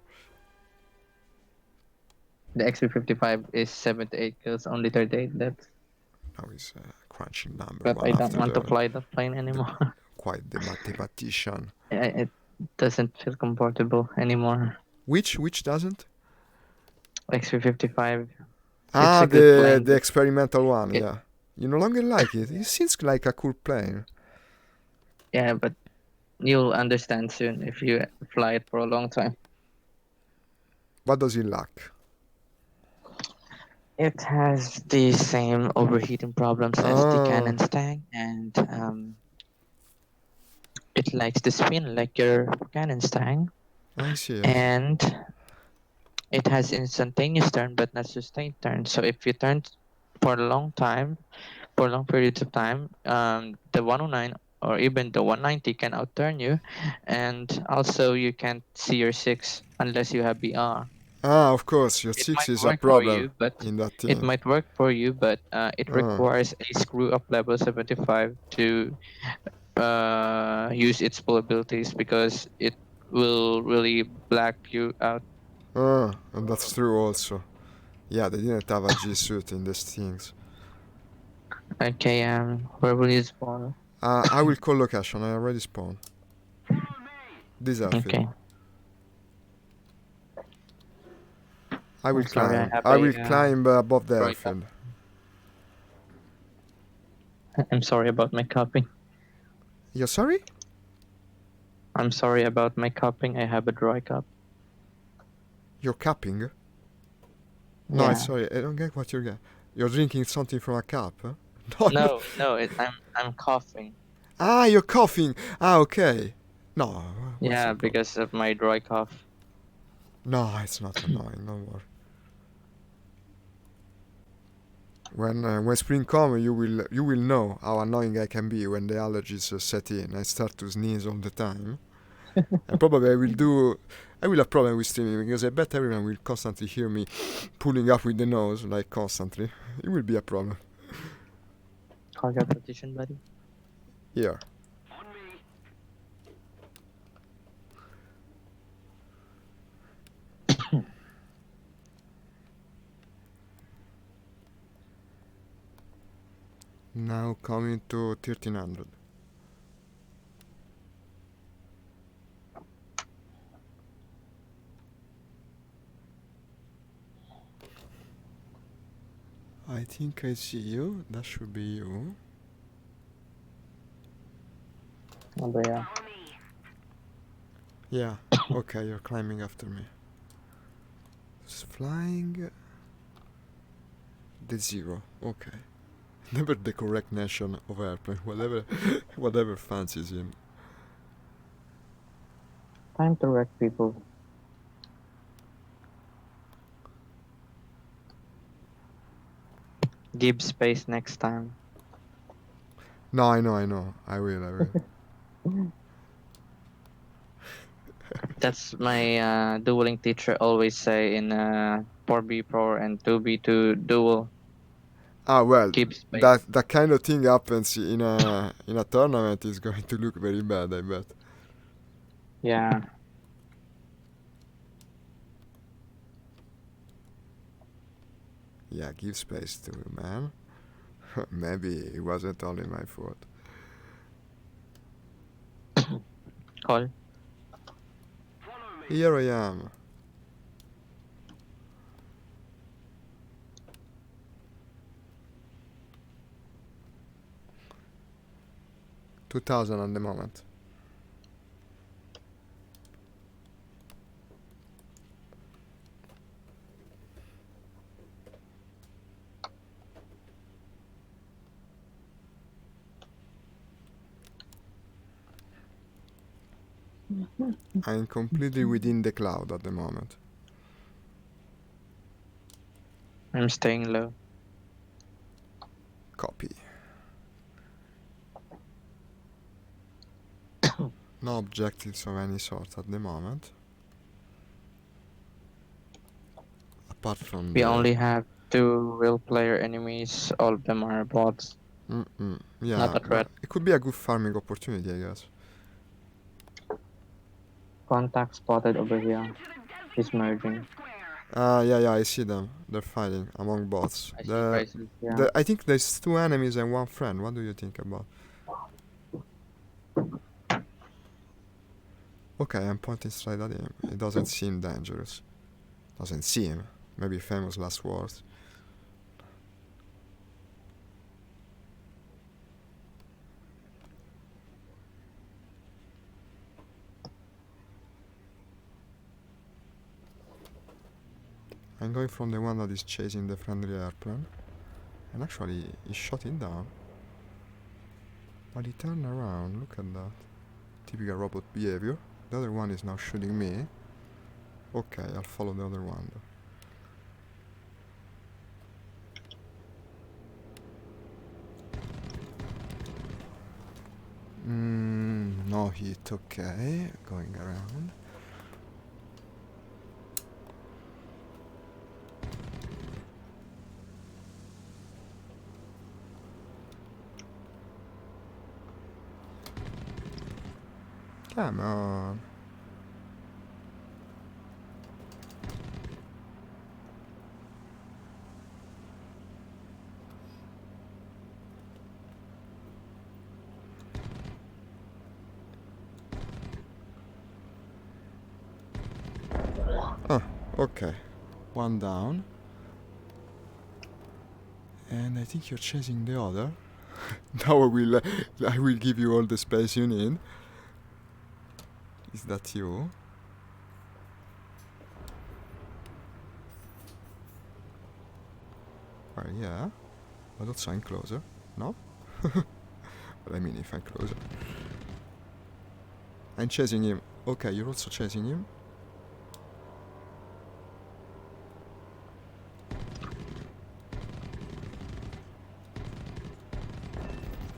The XP55 is 78 kills, only 38 deaths. Now he's crunching number But one I don't after want to the- fly that plane anymore. Quite the mathematician. It doesn't feel comfortable anymore. Which doesn't? XP55. Ah, a good plane. the experimental one, It- yeah. You no longer like it. It seems like a cool plane. Yeah, but you'll understand soon if you fly it for a long time. What does it lack? It has the same overheating problems as the Oh. Canon Stang, and it likes to spin like your Canon Stang, I see. and it has instantaneous turn but not sustained turn. So if you turn for a long time, for long periods of time, the 109 or even the 190 can outturn you, and also you can't see your 6 unless you have BR. Ah, of course, your It 6 might is a work for problem you, but in that it thing. might work for you, but it Ah, requires a screw up level 75 to use its full abilities because it will really black you out. and that's true also. Yeah, they didn't have a G suit in these things. Okay, where will you spawn? I will call location, I already spawned. Deserve it. Okay, I will I'm sorry, I climb. have I will a climb above the dry cup. airfield. I'm sorry about my cupping. You're sorry? I'm sorry about my cupping. I have a dry cup. You're capping? No, I'm Yeah. sorry, I don't get what you're getting. You're drinking something from a cup? Huh? No, No, I'm coughing. Ah, you're coughing. Ah, okay. No, what's Yeah, the problem? because of my dry cough. No, it's not annoying. Don't worry. When spring comes, you will know how annoying I can be when the allergies set in. I start to sneeze all the time, and probably I will have problem with streaming because I bet everyone will constantly hear me pulling up with the nose like constantly. It will be a problem. Call your petition, buddy. Here. On me. Now coming to 1300. I think I see you. That should be you. Oh, but yeah. Follow me. Yeah. Okay, you're climbing after me. It's flying. The zero. Okay. Never the correct nation of airplane. Whatever fancies him. Time to wreck people. Give space next time. No, I know. I will. That's my dueling teacher always say in 4B Pro and 2B2 duel. Ah, well, Keep space. that kind of thing happens in a tournament is going to look very bad, I bet. Yeah. Yeah, give space to me, man. Maybe it wasn't only my fault. Call. Follow me. Here I am. $2,000 at the moment. I'm completely within the cloud at the moment. I'm staying low. Copy. No objectives of any sort at the moment. Apart from We the... only have 2 real player enemies. All of them are bots. Yeah, Not a but threat. it could be a good farming opportunity, I guess. Contact spotted over here. He's merging. Yeah, I see them. They're fighting among bots. I see prices. Yeah. I think there's 2 enemies and 1 friend. What do you think about? Okay, I'm pointing straight at him. It doesn't seem dangerous. Doesn't seem. Maybe famous last words. I'm going from the one that is chasing the friendly airplane. And actually, he shot it down. But he turned around, look at that. Typical robot behavior. The other one is now shooting me. Okay, I'll follow the other one though. No hit, okay. Going around. Come on. Oh, okay. One down. And I think you're chasing the other. Now I will give you all the space you need. Is that you? Well, yeah. But also I'm closer. No? But I mean, if I'm closer. I'm chasing him. Okay, you're also chasing him.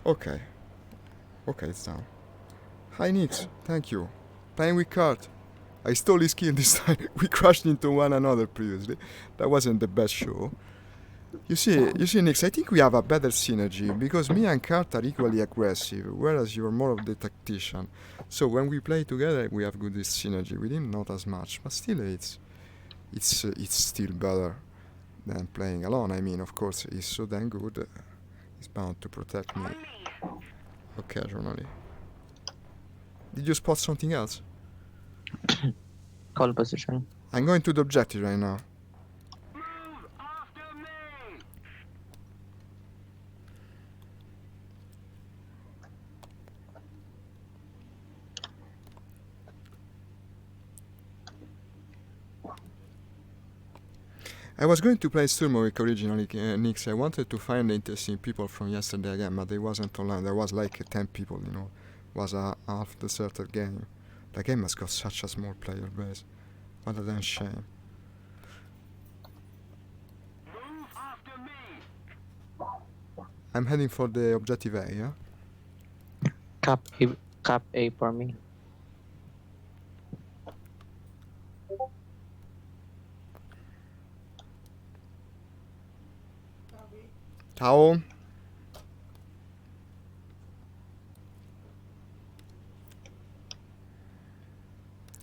Okay. Okay, it's down. Hi, Nix. Thank you. Playing with Kurt. I stole his kill this time. We crashed into one another previously. That wasn't the best show. You see, Nix, I think we have a better synergy because me and Kurt are equally aggressive, whereas you're more of the tactician. So when we play together, we have good synergy. With him, not as much, but still, it's still better than playing alone. I mean, of course, he's so damn good. He's bound to protect me occasionally. Did you spot something else? Call position. I'm going to the objective right now. Move after me! I was going to play Sturmovik originally, Nix. I wanted to find interesting people from yesterday again, but it wasn't online. There was like 10 people, you know. It was a half deserted game. The game has got such a small player base. What a damn shame. Move after me! I'm heading for the objective A, yeah? Cap A for me. Ciao.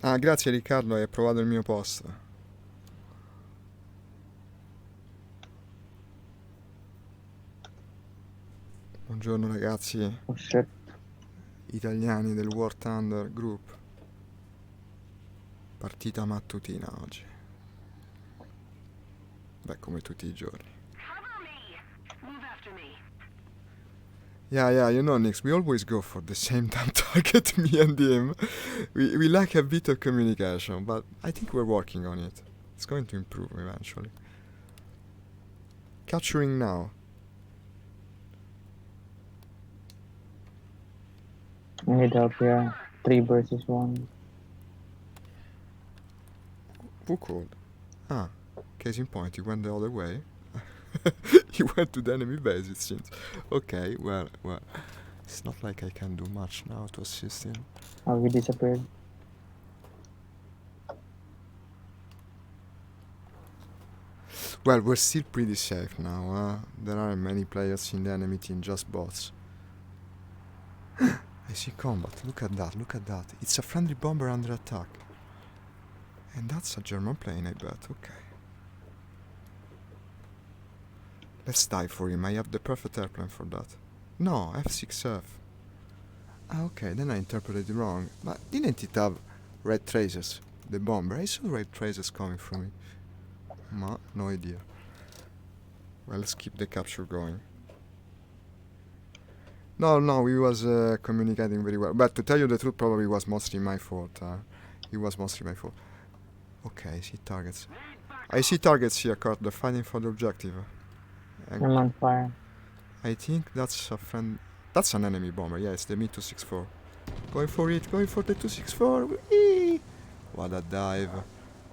Ah, grazie Riccardo, hai approvato il mio post. Buongiorno ragazzi Oh shit. italiani del War Thunder Group. Partita mattutina oggi. Beh, come tutti i giorni. Cover me! Move after me. Yeah, you know, Nix, we always go for the same damn target, me and him. We lack a bit of communication, but I think we're working on it. It's going to improve eventually. Capturing now. Need help here. 3 versus 1. Who called? Ah, case in point, he went the other way. He went to the enemy base, it seems. Okay, well, it's not like I can do much now to assist him. Oh, he disappeared. Well, we're still pretty safe now. There aren't many players in the enemy team, just bots. I see combat. Look at that. It's a friendly bomber under attack. And that's a German plane, I bet. Okay. Let's dive for him. I have the perfect airplane for that. No, F6F. Ah, okay, then I interpreted it wrong. But didn't it have red traces? The bomber? I saw red traces coming from it. No idea. Well, let's keep the capture going. No, he was communicating very well. But to tell you the truth, probably was mostly my fault. It was mostly my fault. Okay, I see targets here, Kurt. They're fighting for the objective. I'm on fire. I think that's a friend. That's an enemy bomber. Yeah, it's the Mi-264. Going for it. Going for the 264. Whee! What a dive.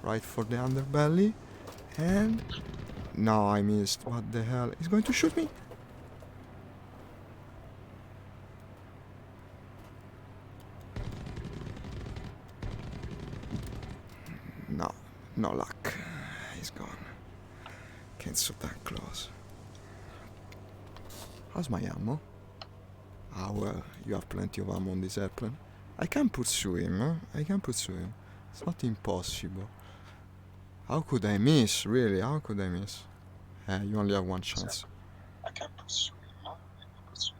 Right for the underbelly. And... No, I missed. What the hell? He's going to shoot me. No luck. He's gone. Can't so that close. How's my ammo? Ah well, you have plenty of ammo on this airplane. I can pursue him. I can pursue him. It's not impossible. How could I miss? Really? How could I miss? You only have one chance. I can pursue him. I can pursue him.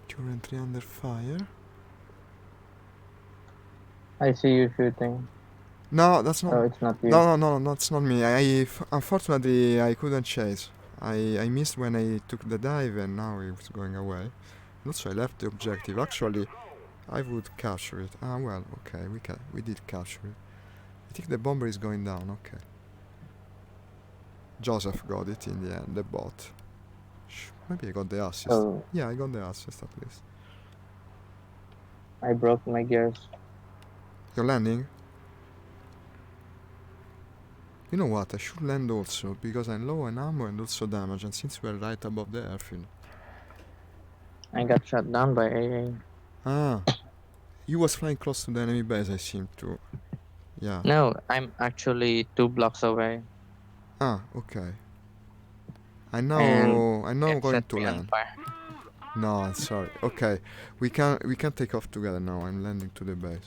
Currently under fire. I see you shooting. No, that's not. Oh, it's not you. No, that's not me. Unfortunately, I couldn't chase. I missed when I took the dive and now it's going away. And also, I left the objective. Actually, I would capture it. Ah, well, okay, we did capture it. I think the bomber is going down. Okay. Joseph got it in the end. The bot. Maybe I got the assist. Oh, Yeah, I got the assist at least. I broke my gears. You're landing? You know what? I should land also because I'm low on ammo and also damage. And since we're right above the airfield. I got shot down by AA. Ah, you was flying close to the enemy base. I seem to. Yeah. No, I'm actually 2 blocks away. Ah, okay. I And know I'm it going set to me on land. fire. No, I'm sorry. Okay, we can take off together now. I'm landing to the base.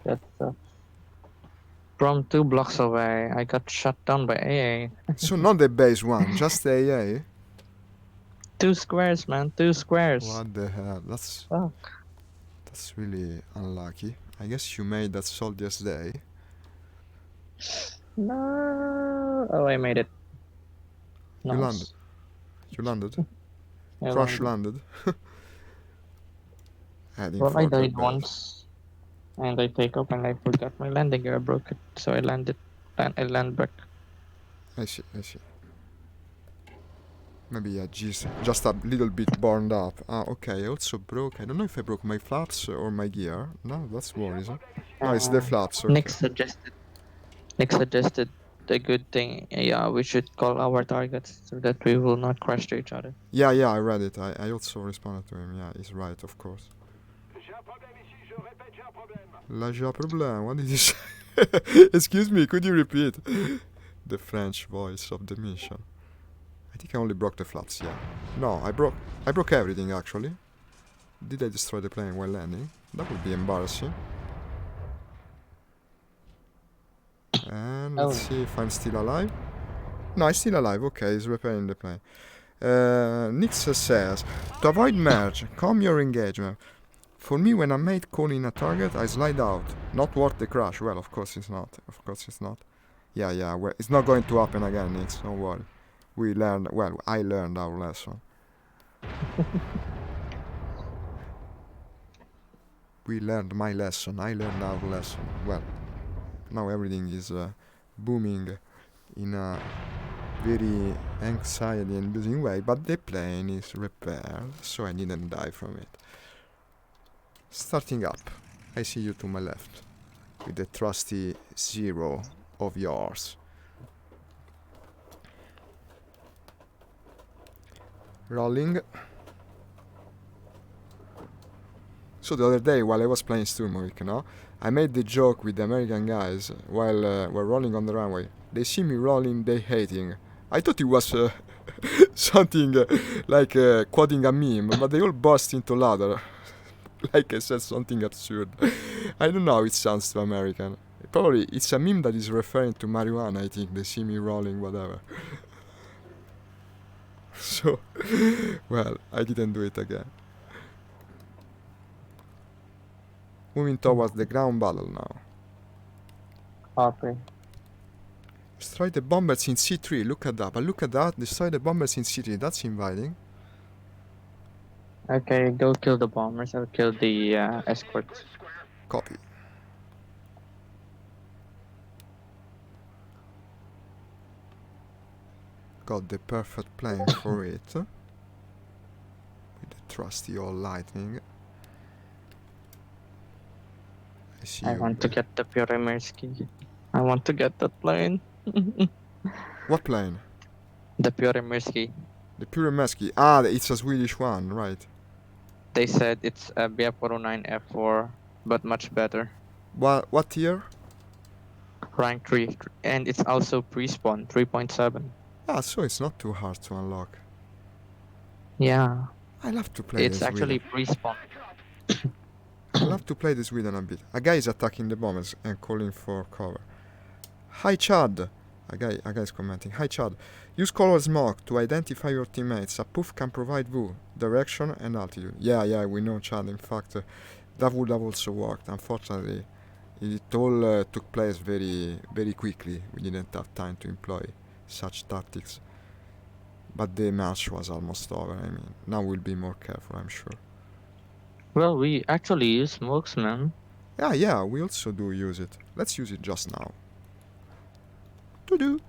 That sucks. From 2 blocks away, I got shot down by AA. So not the base one, just the AA. 2 squares, man. 2 squares. What the hell? Fuck. That's really unlucky. I guess you made that soldier's day. No. Oh, I made it. You Nice. landed. You landed. I Crash landed. landed. Heading Well, for I the died base. once, and I take up and I forgot my landing gear. I broke it, so I landed. I land back. I see. Maybe yeah, just a little bit burned up. Ah, okay. I also broke. I don't know if I broke my flaps or my gear. No, that's worrisome. No, it's the flaps. Okay. Nick suggested the good thing. Yeah, we should call our targets so that we will not crash to each other. Yeah, I read it. I also responded to him. Yeah, he's right, of course. J'ai un problème ici, je répète, j'ai un problème. Là, j'ai un problème. What did you say? Excuse me, could you repeat? The French voice of the mission. I think I only broke the flaps, yeah. No, I broke everything actually. Did I destroy the plane while landing? That would be embarrassing. And let's Oh. see if I'm still alive. No, I'm still alive. Okay, he's repairing the plane. Nix says, to avoid merge, calm your engagement. For me, when a mate calling a target, I slide out. Not worth the crash. Well, of course it's not. Of course it's not. Yeah, well, it's not going to happen again, Nix. Don't worry. I learned our lesson. We learned my lesson. I learned our lesson. Well, now everything is booming in a very anxiety-inducing way, but the plane is repaired, so I didn't die from it. Starting up. I see you to my left, with the trusty 0 of yours. Rolling. So the other day, while I was playing Sturmovik, I made the joke with the American guys while we're rolling on the runway. They see me rolling, they hating. I thought it was something like quoting a meme, but they all burst into laughter. Like I said something absurd. I don't know how it sounds to American. Probably it's a meme that is referring to marijuana, I think. They see me rolling, whatever. So, well, I didn't do it again. Moving towards the ground battle now. Copy. Destroy the bombers in C3, look at that. But look at that, destroy the bombers in C3, that's inviting. Okay, go kill the bombers. I'll kill the escorts. Copy. Got the perfect plane for it. With the trusty old lightning. I see I you. want to get the Pyremirski. I want to get that plane. What plane? The Pyramidski. The Pyramesky. Ah, it's a Swedish one, right? They said it's a BF-409 F4, but much better. What tier? Rank 3, and it's also pre-spawn 3.7. Ah, so it's not too hard to unlock. Yeah, I love to play it's this actually Sweden. pre-spawn. I love to play this Sweden a bit. A guy is attacking the bombers and calling for cover. Hi Chad. A guy is commenting. Hi Chad. Use color smoke to identify your teammates. A poof can provide view, direction and altitude. Yeah, we know Chad. In fact, that would have also worked. Unfortunately, it all took place very, very quickly. We didn't have time to employ such tactics. But the match was almost over. I mean, now we'll be more careful, I'm sure. Well, we actually use smokes, man. Yeah, we also do use it. Let's use it just now. Do.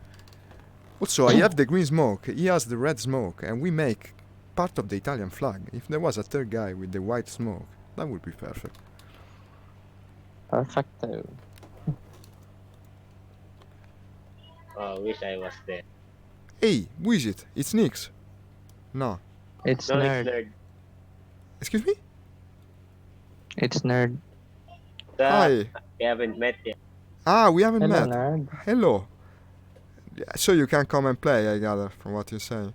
Also, I have the green smoke, he has the red smoke, and we make part of the Italian flag. If there was a third guy with the white smoke, that would be perfect. Perfecto. Oh, wish I was there. Hey, who is it? It's Nix. No. It's No, nerd. it's nerd. Excuse me? It's nerd. Hi. We haven't met yet. Ah, we haven't Hello, met. nerd. Hello. Yeah, so you can come and play, I gather, from what you're saying.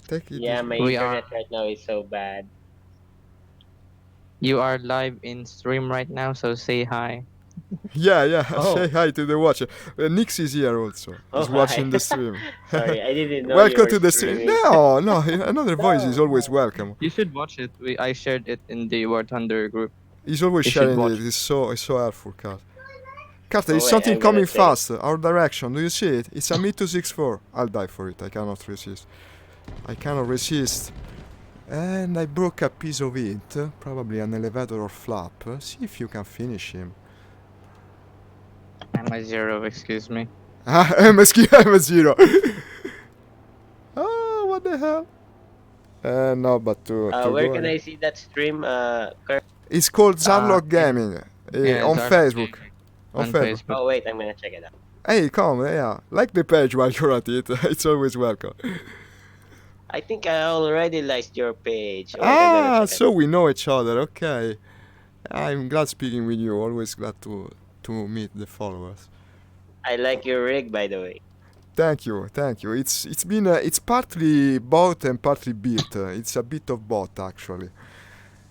Take it Yeah, easy. my We internet right now is so bad. You are live in stream right now, so say hi. Yeah, Oh. say hi to the watcher. Nix is here also. He's Oh, watching hi. the stream. Sorry, I didn't know. Welcome you were to the stream. streaming. No, another voice is always welcome. You should watch it. I shared it in the War Thunder group. He's always You should sharing watch. it. It's so helpful, Kat. Kat, Oh, there's wait, something I'm gonna coming check. fast. Our direction. Do you see it? It's a Me-264. I'll die for it. I cannot resist. And I broke a piece of it. Probably an elevator or flap. See if you can finish him. I'm a 0, excuse me. I'm a zero. Oh, what the hell? No, but to Where go can ahead. I see that stream? Kurt? It's called Zarlock yeah. Gaming Yeah, on Zarlock Facebook. Gaming. On On Facebook. Facebook. Oh wait, I'm gonna check it out. Hey, come, yeah. Like the page while you're at it. It's always welcome. I think I already liked your page. Wait, I'm gonna Ah, check it so we know each other. Okay. I'm glad speaking with you. Always glad to meet the followers. I like your rig, by the way. Thank you. It's been it's partly bought and partly built. It's a bit of both actually.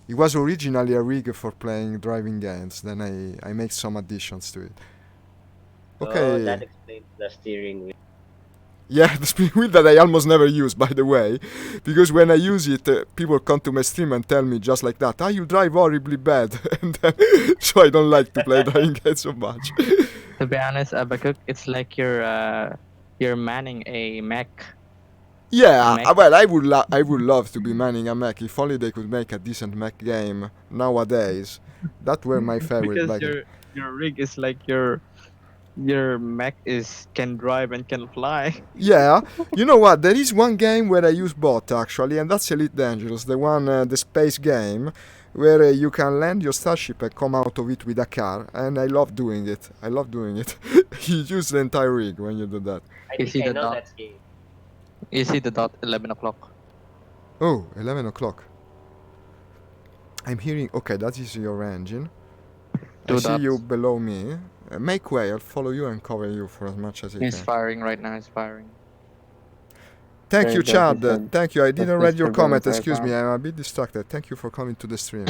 It was originally a rig for playing driving games. Then I make some additions to it. Okay. Oh, that explains the steering wheel. Yeah, the spin wheel that I almost never use, by the way, because when I use it, people come to my stream and tell me just like that, you drive horribly bad, and then, so I don't like to play driving games so much. To be honest, Abakuk, it's like you're manning a mech. Yeah, Mech. well, I would love to be manning a mech. If only they could make a decent mech game nowadays. That were my favorite. Because Back your rig is like your mech can drive and can fly. Yeah, you know what? There is one game where I use bot actually, and that's Elite Dangerous, the one, the space game, where you can land your starship and come out of it with a car, and I love doing it. You use the entire rig when you do that. I You think see I the know dot? that game. You see the dot 11 o'clock. Oh, 11 o'clock. I'm hearing. Okay, that is your engine. I Two see you dots. below me. Make way. I'll follow you and cover you for as much as I He's can. firing right now. He's firing. Thank Very you, good, Chad. good. Thank you. I didn't That's read your Mr. comment. Burns right Excuse me. now. I'm a bit distracted. Thank you for coming to the stream.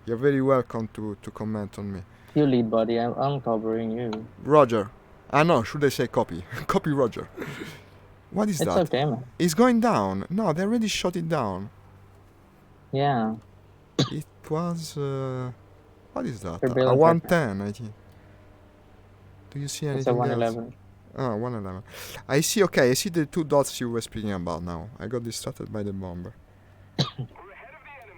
You're very welcome to comment on me. You lead, buddy. I'm covering you. Roger. No, should I say copy? Copy Roger. What is It's that? okay, man. It's going down. No, they already shot it down. Yeah. It was. What is that? Your A build 110, I think. Do you see It's a anything else? 111. Ah, 111. I see, okay, I see the two dots you were speaking about now. I got distracted by the bomber.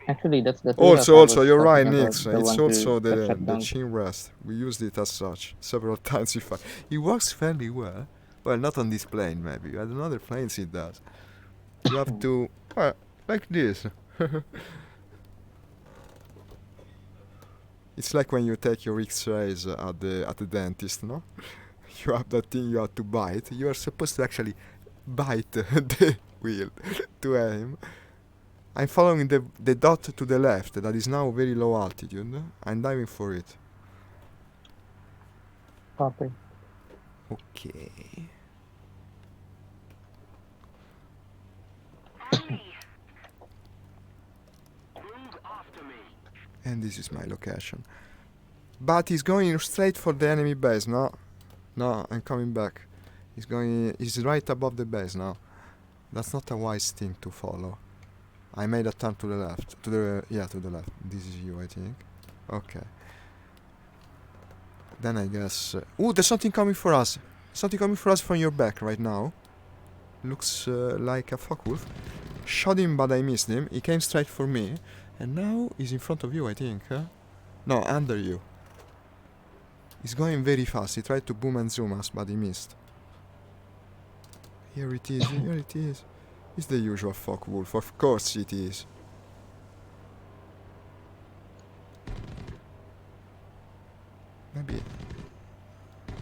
Actually, that's the two that I was Also, you're right, talking about, Nix. the It's one who also got the shut down. chin rest. We used it as such several times. It works fairly well. Well, not on this plane, maybe. On other planes it does. You have to, well, like this. It's like when you take your X-rays at the dentist, no? You have that thing you have to bite. You are supposed to actually bite the wheel to aim. I'm following the dot to the left that is now very low altitude. I'm diving for it. Copy. Okay. Move after me. And this is my location. But he's going straight for the enemy base, no? No, I'm coming back. He's right above the base now. That's not a wise thing to follow. I made a turn to the left. To the left. This is you, I think. Okay. Then I guess... Ooh, there's something coming for us. Something coming for us from your back right now. Looks like a Focke-Wulf. Shot him, but I missed him. He came straight for me. And now he's in front of you, I think. Huh? No, under you. He's going very fast. He tried to boom and zoom us, but he missed. Here it is, here it is. It's the usual Focke-Wulf. Of course it is.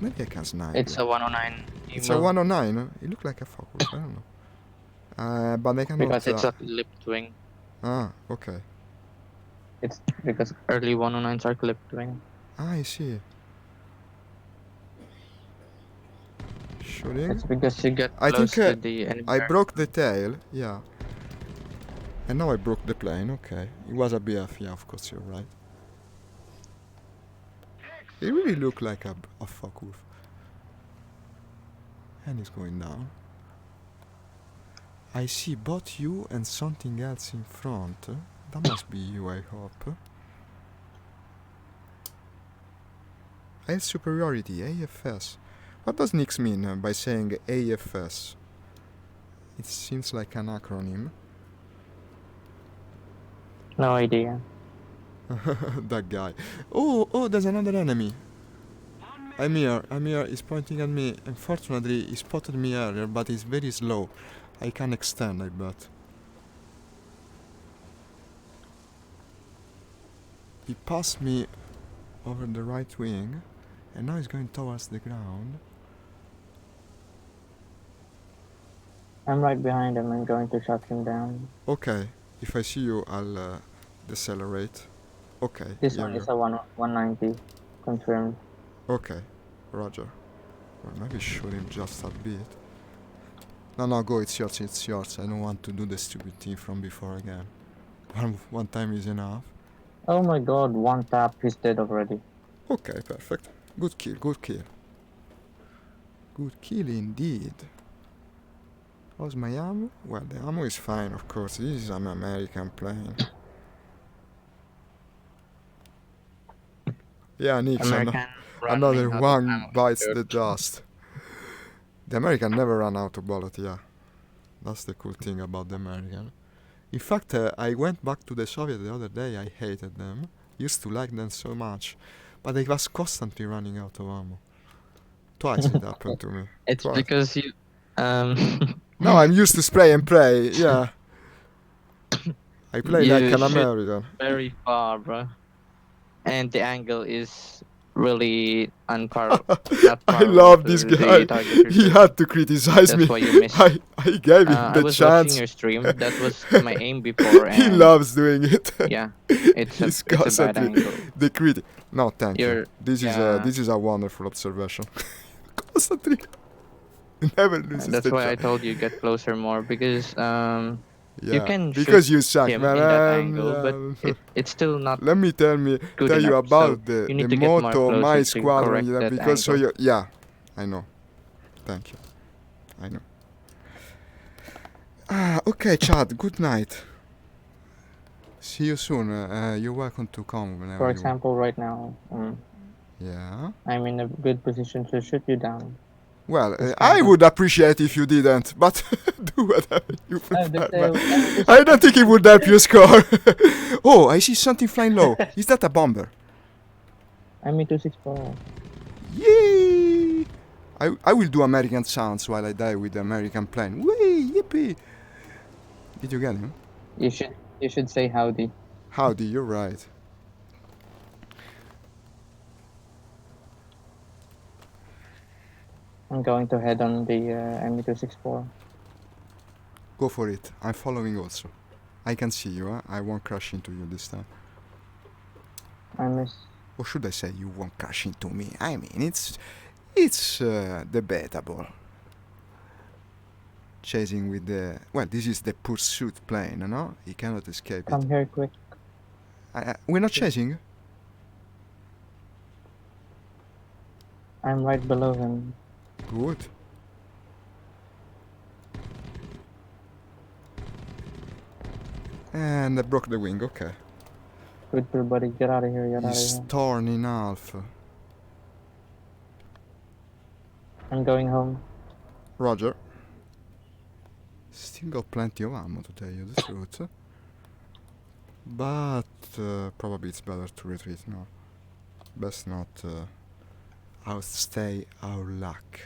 Maybe I can snipe. It's a 109. It's a 109. Huh? It looked like a Focke-Wulf. I don't know. But I cannot. Because it's a clipped wing. Ah, okay. It's because Early 109s are clipped wing. Ah, I see. Shooting. it's because You get I close think, to the enemy. I broke the tail, yeah. And now I broke the plane, okay. It was a BF, yeah, of course, you're right. It really looked like a Focke-Wulf. And it's going down. I see both you and something else in front. That must be you, I hope. Air superiority, AFS. What does Nix mean by saying AFS? It seems like an acronym. no idea. That guy. Oh, there's another enemy. Amir is pointing at me. Unfortunately, he spotted me earlier, but he's very slow. I can extend, I bet. He passed me over the right wing, and now he's going towards the ground. I'm right behind him. I'm going to shut him down. Okay, if I see you, I'll decelerate. Okay, This yeah, one is yeah. a 190. Confirmed. Okay, Roger. Or maybe shoot him just a bit. No, go, it's yours. I don't want to do the stupid thing from before again. One time is enough. Oh my god, one tap, he's dead already. Okay, perfect. Good kill. Good kill indeed. How's my ammo? Well, the ammo is fine, of course. This is an American plane. Yeah, Nix, American another running out of one ammo, bites dude. the dust. The American never run out of bullet, yeah. That's the cool thing about the American. In fact, I went back to the Soviet the other day. I hated them. Used to like them so much. But I was constantly running out of ammo. Twice it happened to me. It's Twice. because you No, I'm used to spray and pray, yeah. I play You like an should- American. very far, bro. And the angle is really not far I love to this the guy. target you're He shooting. had to criticize That's me. why you missed. I gave him I the was chance. watching your stream. That was my aim before. He and loves doing it. Yeah, it's He's a bad constantly angle. the critic. No, thank you. You're- This yeah. is a wonderful observation. Constantly, never loses That's the why I chance. told you get closer more because Yeah, can because shoot you suck, him man. in that angle, but yeah. it's still not Let me tell you good enough, about so the you need to get more motto of my closer to squadron. correct Yeah, that because so angle. you, yeah, I know. Thank you. I know. Okay, Chad. Good night. See you soon. You're welcome to come whenever For you example, right now, want. Yeah. I'm in a good position to shoot you down. Well, Just I kinda- would appreciate if you didn't, but do whatever you prefer. But, man. I don't think it would help you score. Oh, I see something flying low. Is that a bomber? I'm in 264. Yay! I will do American sounds while I die with the American plane. Whee! Yippee! Did you get him? You should say howdy. Howdy, you're right. I'm going to head on the ME264. Go for it. I'm following also. I can see you, huh? I won't crash into you this time. I miss. Or should I say you won't crash into me? I mean, it's debatable. Chasing with the... Well, this is the pursuit plane, no? He cannot escape it. Come here quick. We're not chasing? I'm right below him. Good. And I broke the wing, okay. Good, buddy. Get out of here. Get out of He's here. torn in half. I'm going home. Roger. Still got plenty of ammo to tell you the truth. But probably it's better to retreat now. Best not outstay our luck.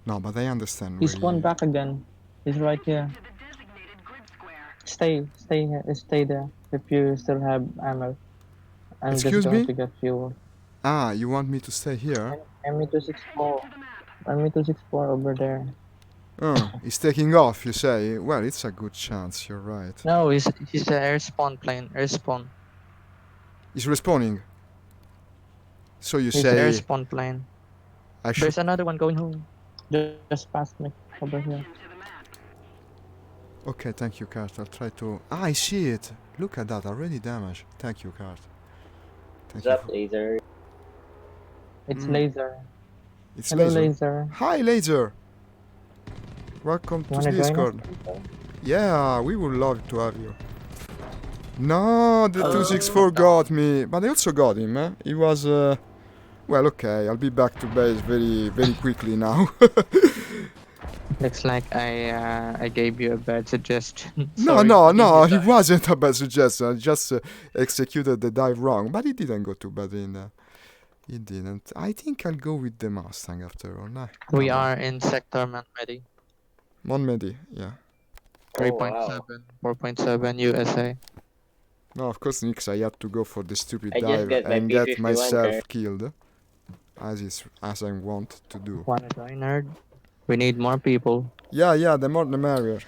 No, but I understand. He's where one you- back again. He's right here. Stay here. Stay there. If you still have ammo. I'm Excuse just going me? to get fuel. Ah, you want me to stay here? ME264. ME264 over there. Oh, he's taking off, you say? Well, it's a good chance, you're right. No, he's a air spawn plane. Air spawn. He's respawning. So you He's air say spawn plane. I should... There's another one going home. Just past me. Over here. Okay, thank you, Kart. I'll try to... Ah, I see it! Look at that, already damaged. Thank you, Kart. Thank What's you. up, laser? It's Mm. Laser. It's Hello, Laser. Laser. Hi, Laser! Welcome to Wanna join us? Discord. Yeah, we would love to have you. No, the 264 got me. But I also got him, eh? He was... Well, okay, I'll be back to base very quickly now. Looks like I gave you a bad suggestion. No, Sorry. no, Easy it time. wasn't a bad suggestion. I just executed the dive wrong, but it didn't go too bad in there. It didn't. I think I'll go with the Mustang after all. Nah, We no, are in sector Manmedi. Monmedi, yeah. 3.7, 4.7 USA. No, of course, Nix, I had to go for the stupid I just dive got my and get P51 myself car. killed. As I want to do. Wanna join, nerd? We need more people. Yeah, the more the merrier.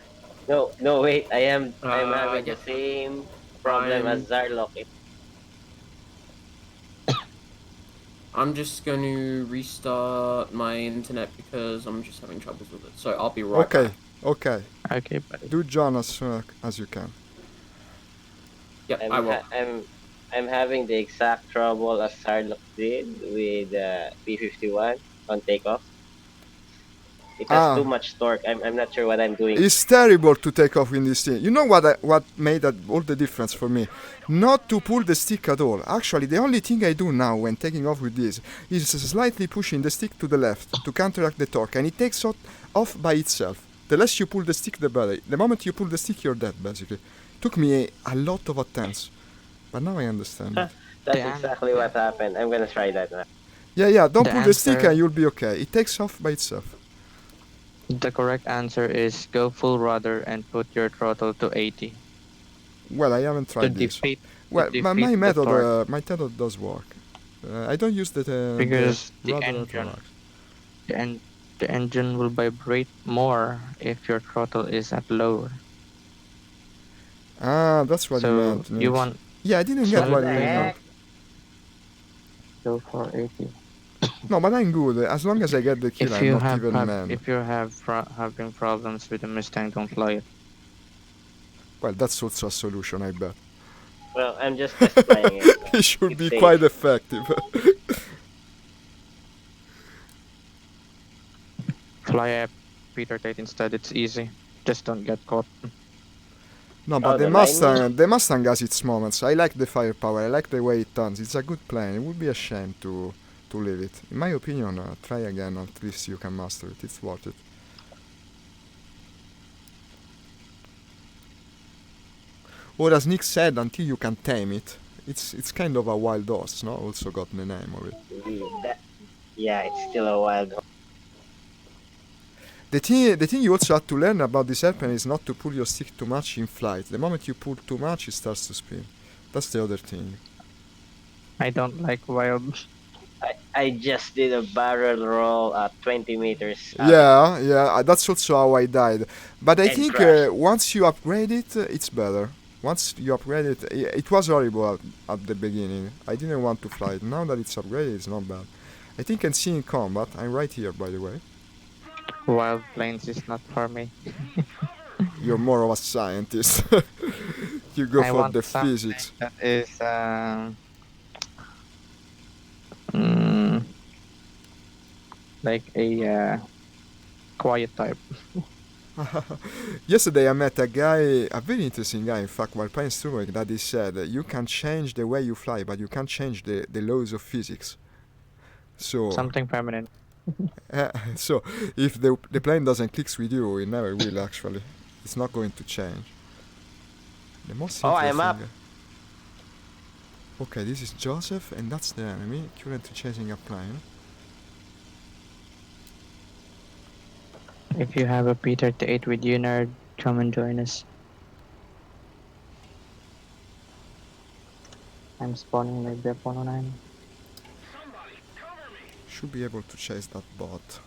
No, wait. I'm having yeah. the same problem as Zarlock. I'm just going to restart my internet because I'm just having troubles with it. So I'll be right Okay, back. okay. Okay, buddy. Do join as soon as you can. Yep, I will. I'm having the exact trouble as Zarlock did with P51 on takeoff. It has too much torque. I'm not sure what I'm doing. It's terrible to take off in this thing. You know what made that all the difference for me? Not to pull the stick at all. Actually, the only thing I do now when taking off with this is slightly pushing the stick to the left to counteract the torque, and it takes off by itself. The less you pull the stick, the better. The moment you pull the stick, you're dead, basically. Took me a lot of attempts, but now I understand. it. That's Yeah. exactly what happened. I'm gonna try that now. Yeah, don't The pull the stick answer- and you'll be okay. It takes off by itself. The correct answer is go full rudder and put your throttle to 80 Well, I haven't to tried this. defeat. Well, defeat my the method, torque. my method does work. I don't use Because the rudder at engine- all. The engine will vibrate more if your throttle is at lower. Ah, that's what you So meant. you Nick. want Yeah, I didn't so get what the you meant. go for 80. No, but I'm good. As long as I get the kill, If I'm you not have even man. if you have having problems with the Mustang, don't fly it. Well, that's also a solution, I bet. Well, I'm just test flying it. It should It's be safe. quite effective. Fly a Peter Tate instead. It's easy. Just don't get caught. No, but the the Mustang has its moments. I like the firepower. I like the way it turns. It's a good plane. It would be a shame to leave it. In my opinion, try again. At least you can master it. It's worth it. Or as Nick said, until you can tame it, it's kind of a wild horse. No, also got the name of it. Yeah, it's still a wild. The thing you also have to learn about this airplane is not to pull your stick too much in flight. The moment you pull too much, it starts to spin. That's the other thing. I don't like wild. I just did a barrel roll at 20 meters. up. Yeah, that's also how I died. But I And think crashed. once you upgrade it, it's better. Once you upgrade it, it was horrible at the beginning. I didn't want to fly it. Now that it's upgraded, it's not bad. I think I can see in combat. I'm right here, by the way. Wild planes is not for me. You're more of a scientist. You go I for want the something physics. that is mm, like a quiet type. Yesterday I met a guy, a very interesting guy, in fact, while playing Sturmwreck, that he said you can change the way you fly, but you can't change the laws of physics. So, Something permanent. so if the plane doesn't click with you, it never will actually. It's not going to change. The most Oh, I'm interesting. up. Okay, this is Joseph, and that's the enemy currently chasing a plane. If you have a P-38 with you, nerd, come and join us. I'm spawning maybe up 109. Should be able to chase that bot.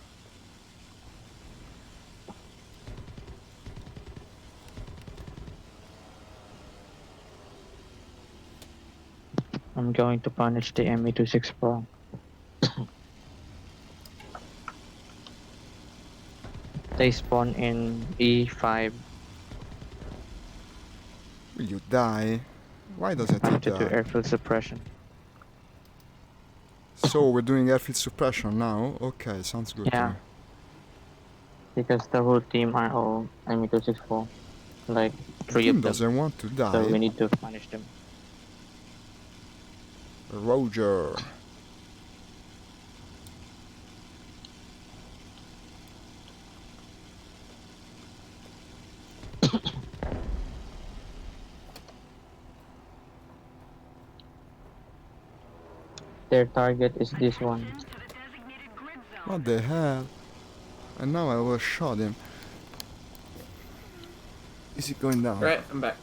I'm going to punish the ME264. They spawn in E5 Will you die? Why doesn't he to do die? airfield suppression. So we're doing airfield suppression now? Okay, sounds good to Yeah. me. Because the whole team are all ME264. Like The 3 team of them. doesn't want to So we die. need to punish them. Roger. Their target is this one. What the hell? And now I overshot him. Is it going down? Right, I'm back.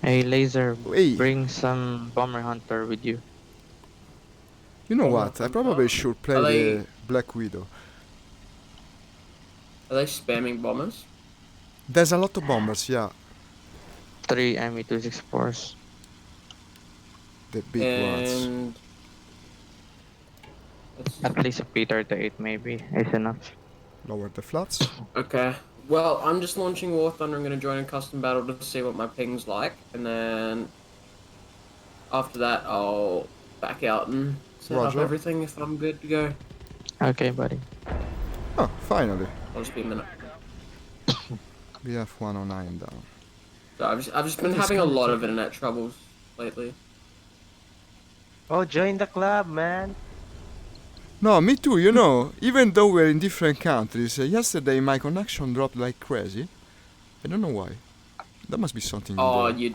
Hey, Laser, Hey, bring some Bomber Hunter with you. you know Oh, what? I probably should play Are they- the Black Widow. Are they spamming bombers? There's a lot of bombers, yeah. 3 ME264s. The big ones. And At least a P-38 maybe is enough. Lower the flats. okay. Well, I'm just launching War Thunder. I'm gonna join a custom battle to see what my ping's like, and then after that, I'll back out and set Roger. up everything if I'm good to go. Okay, buddy. Oh, finally. I'll just be a minute. We have 109 down. So I've just been having a lot of internet troubles lately. Oh, join the club, man. No, me too, you know. Even though we're in different countries, yesterday my connection dropped like crazy. I don't know why. That must be something. Oh, new.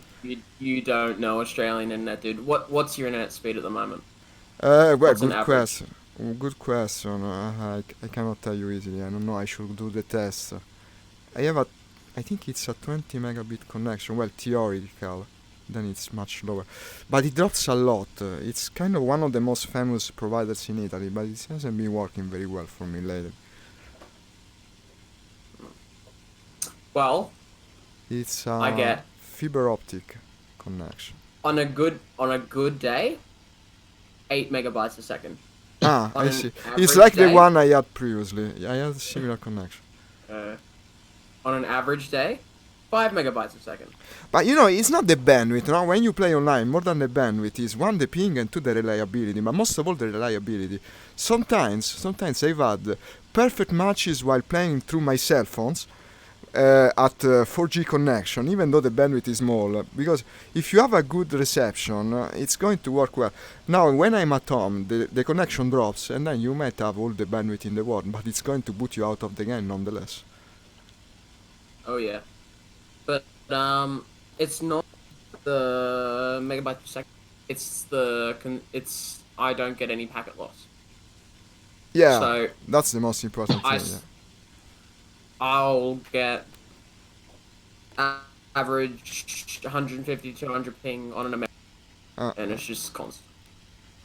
you don't know Australian internet, dude. What's your internet speed at the moment? Well, what's an good average? question. Good question. I cannot tell you easily. I don't know. I should do the test. I think it's a 20 megabit connection. Well, theoretical. Then it's much lower. But it drops a lot. It's kind of one of the most famous providers in Italy, but it hasn't been working very well for me lately. Well, It's I a get- fiber optic connection. on a good day, 8 megabytes a second. Ah, On I an see. average It's like the day? one I had previously. I had a similar connection. On an average day, 5 megabytes a second. But you know, it's not the bandwidth. No? When you play online, more than the bandwidth is one the ping and two the reliability. But most of all, the reliability. Sometimes I've had perfect matches while playing through my cell phones at 4G connection, even though the bandwidth is small. Because if you have a good reception, it's going to work well. Now, when I'm at home, the connection drops, and then you might have all the bandwidth in the world, but it's going to boot you out of the game nonetheless. Oh yeah, but it's not the megabytes per second. It's it's I don't get any packet loss. Yeah, So that's the most important I thing. s- I'll get average 150, 200 ping on an American, and it's just constant.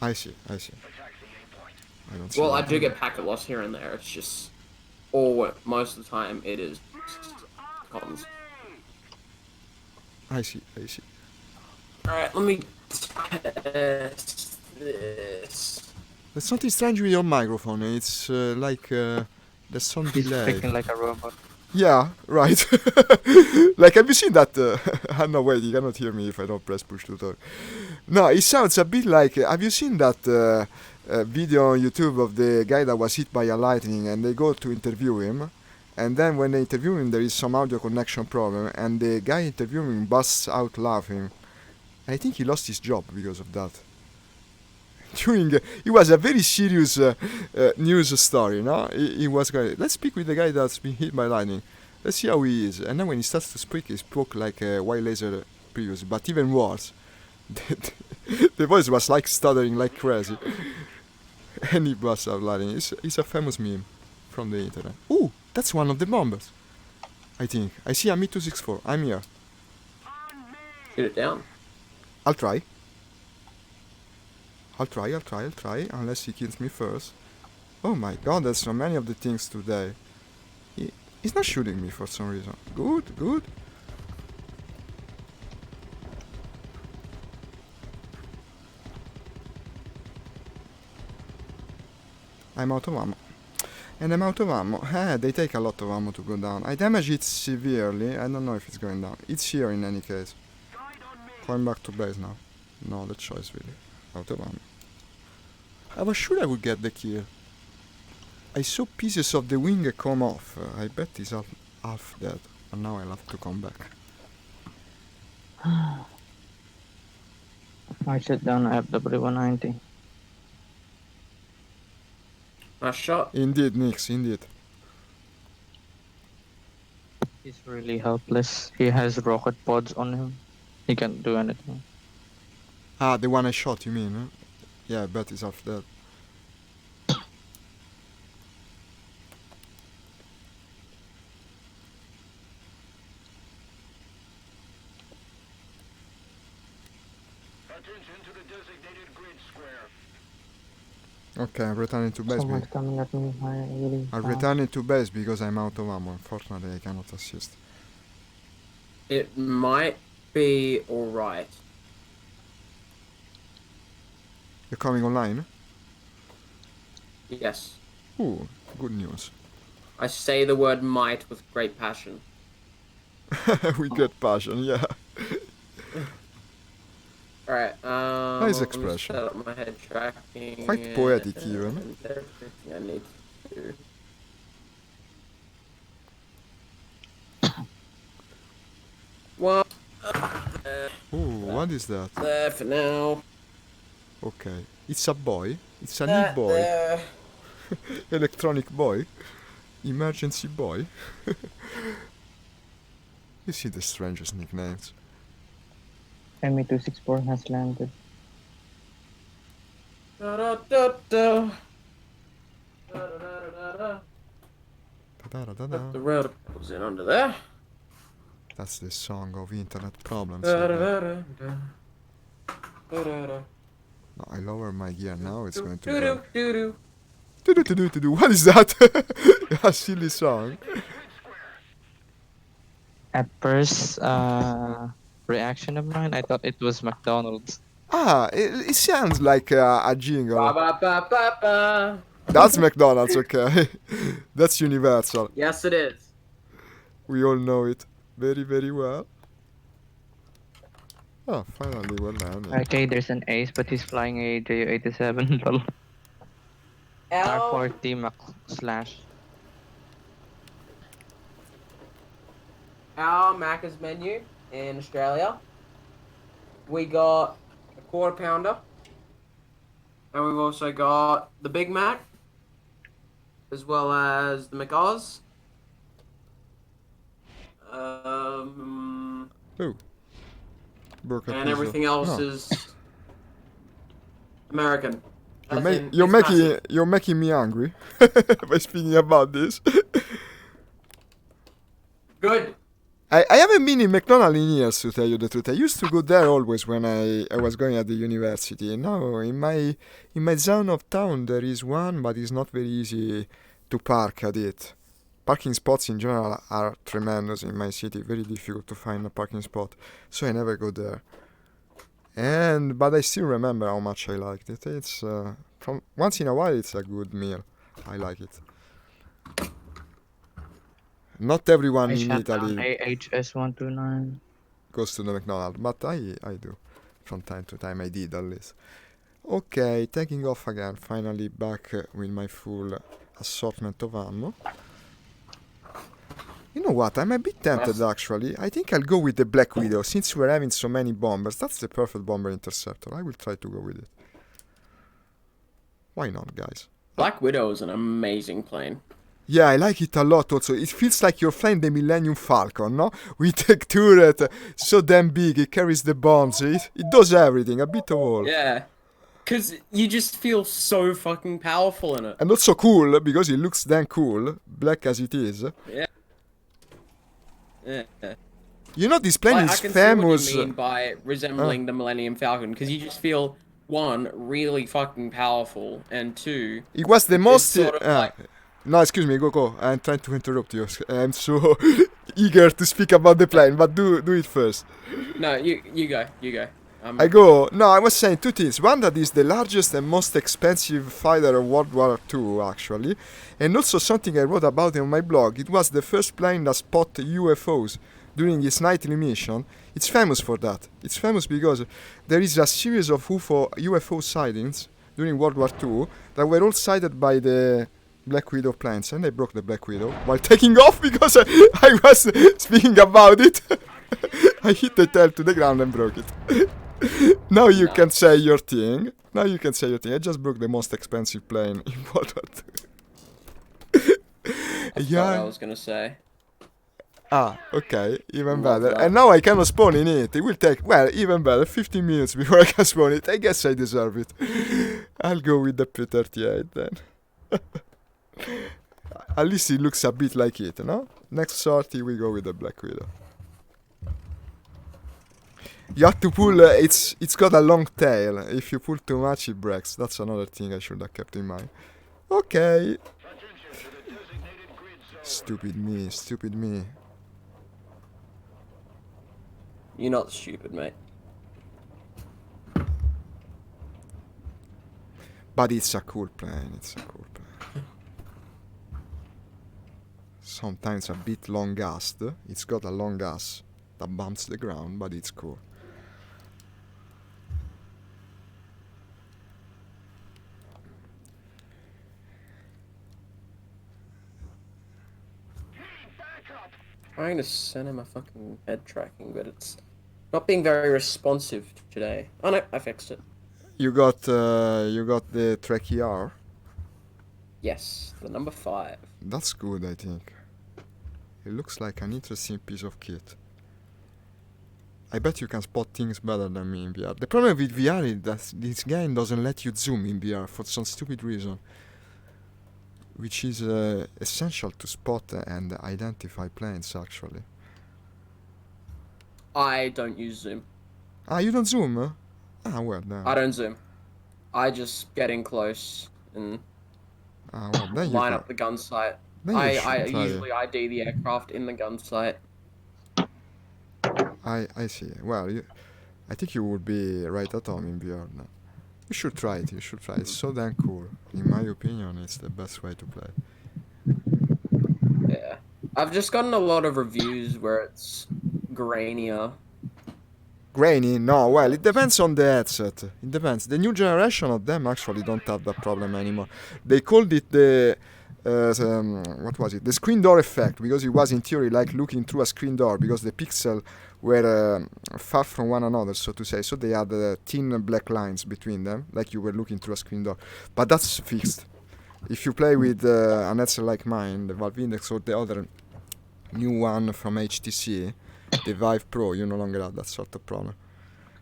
I see. I don't see Well, I that. do get packet loss here and there. It's just, or most of the time, it is constant. I see. Alright, let me test this. There's something strange with your microphone. It's like there's some He's delay. freaking like a robot. Yeah, right. Like, have you seen that? No, wait, you cannot hear me if I don't press push to talk. No, it sounds a bit like. Have you seen that video on YouTube of the guy that was hit by a lightning and they go to interview him? And then when they interview him, there is some audio connection problem, and the guy interviewing busts out laughing. I think he lost his job because of that. It was a very serious news story, no? He was going, let's speak with the guy that's been hit by lightning. Let's see how he is. And then when he starts to speak, he spoke like a white laser previously, but even worse. The voice was like stuttering like crazy. And he busts out laughing. It's a famous meme from the internet. Ooh, that's one of the bombers. I think. I see a Mi-264. I'm here. Shoot it down. I'll try, unless he kills me first. Oh my god, there's so many of the things today. He's not shooting me for some reason. Good. I'm out of ammo. And I'm out of ammo. They take a lot of ammo to go down. I damage it severely. I don't know if it's going down. It's here in any case. Going back to base now. No, the choice really. Out of ammo. I was sure I would get the kill. I saw pieces of the wing come off. I bet he's half dead. And now I'll have to come back. I shut down FW190. Nice shot. Indeed, Nix, indeed. He's really helpless. He has rocket pods on him. He can't do anything. Ah, the one I shot, you mean? Huh? Yeah, I bet he's half dead. Attention to the designated grid square. Okay, I'm returning to base. Someone's coming at me. Really I'm fast. returning to base because I'm out of ammo. Unfortunately, I cannot assist. It might be alright. You're coming online? Yes. Ooh, good news. I say the word might with great passion. We get passion, yeah. Alright, Nice let me expression. set up my head tracking. Quite poetic even. and everything I need to do. Well, Ooh, what is that? there for now. Okay, it's a boy. It's a new boy. There. Electronic boy. Emergency boy. You see the strangest nicknames. ME264 has landed. Da, da, da, da. Da, da, da, da, da. Da-da-da-da. Put the rotor goes in under there. That's the song of internet problems. Da, da, da, da, da. Da, da, da. No, I lower my gear now, it's going to Do, do, work. do, do. Do-do-do-do-do-do. What is that? A silly song. At first reaction of mine, I thought it was McDonald's. Ah, it sounds like a jingle. Ba, ba, ba, ba, ba. That's McDonald's, okay. That's universal. Yes, it is. We all know it very, very well. Oh, finally, well done. Okay, there's an ace, but he's flying a Ju-87. Lol. R40 Mac slash. Our Macca's menu in Australia, we got a quarter pounder, and we've also got the Big Mac, as well as the McOz. Burger And pizza. everything else No. is American. You're, As ma- in, you're it's making, massive. you're making me angry by speaking about this. Yeah, it is. You're making me angry. It's massive. Good. I haven't been in McDonald's in years, to tell you the truth. I used to go there always when I was going at the university. Now in my zone of town there is one, but it's not very easy to park at it. Parking spots in general are tremendous in my city. Very difficult to find a parking spot, so I never go there. But I still remember how much I liked it. It's from once in a while it's a good meal. I like it. Not everyone I in shut down Italy AHS129. goes to the McDonald's, but I do. From time to time I did at least. Okay, taking off again. Finally back with my full assortment of ammo. You know what? I'm a bit tempted actually. I think I'll go with the Black Widow since we're having so many bombers. That's the perfect bomber interceptor. I will try to go with it. Why not, guys? Black Widow is an amazing plane. Yeah, I like it a lot also. It feels like you're flying the Millennium Falcon, no? With the turret so damn big, it carries the bombs, it does everything, a bit of all. Yeah. Because you just feel so fucking powerful in it. And also cool, because it looks damn cool, black as it is. Yeah. You know, this plane I is can famous. see what you mean by resembling the Millennium Falcon, because you just feel, one, really fucking powerful, and two... It was the most... sort of like- No, excuse me, go. I'm trying to interrupt you. I'm so eager to speak about the plane, but do it first. No, you go. I go. No, I was saying two things. One, that is the largest and most expensive fighter of World War II, actually. And also something I wrote about on my blog. It was the first plane that spotted UFOs during its nightly mission. It's famous for that. It's famous because there is a series of UFO sightings during World War II that were all sighted by the Black Widow planes, and I broke the Black Widow while taking off because I was speaking about it. I hit the tail to the ground and broke it. Now you can say your thing. I just broke the most expensive plane in World War II. That's what I was gonna say. Ah, okay, even Love better. that. And now I cannot spawn in it. It will take, even better, 15 minutes before I can spawn it. I guess I deserve it. I'll go with the P-38 then. At least it looks a bit like it, no? Next sortie we go with the Black Widow. You have to pull, it's got a long tail. If you pull too much it breaks. That's another thing I should have kept in mind. Okay. Stupid me. You're not stupid, mate. But it's a cool plane, Sometimes a bit long-gassed. It's got a long gas that bumps the ground, but it's cool. Trying to send him a fucking head tracking, but it's not being very responsive today. Oh no, I fixed it. You got the Trek ER. Yes, the number 5. That's good, I think. It looks like an interesting piece of kit. I bet you can spot things better than me in VR. The problem with VR is that this game doesn't let you zoom in VR for some stupid reason, which is essential to spot and identify planes, actually. I don't use zoom. Ah, you don't zoom, huh? Ah, well, then. I don't zoom. I just get in close and Ah, well, then you line can. up the gun sight. Then you I should try usually ID the aircraft in the gun sight. I see. Well, I think you would be right at home in VR now. You should try it. It's so damn cool. In my opinion, it's the best way to play. Yeah. I've just gotten a lot of reviews where it's grainier. Grainy? No, well, it depends on the headset. It depends. The new generation of them actually don't have that problem anymore. They called it the... what was it? The screen door effect, because it was in theory like looking through a screen door, because the pixels were far from one another, so to say. So they had thin black lines between them, like you were looking through a screen door. But that's fixed. If you play with an headset like mine, the Valve Index, or the other new one from HTC, the Vive Pro, you no longer have that sort of problem.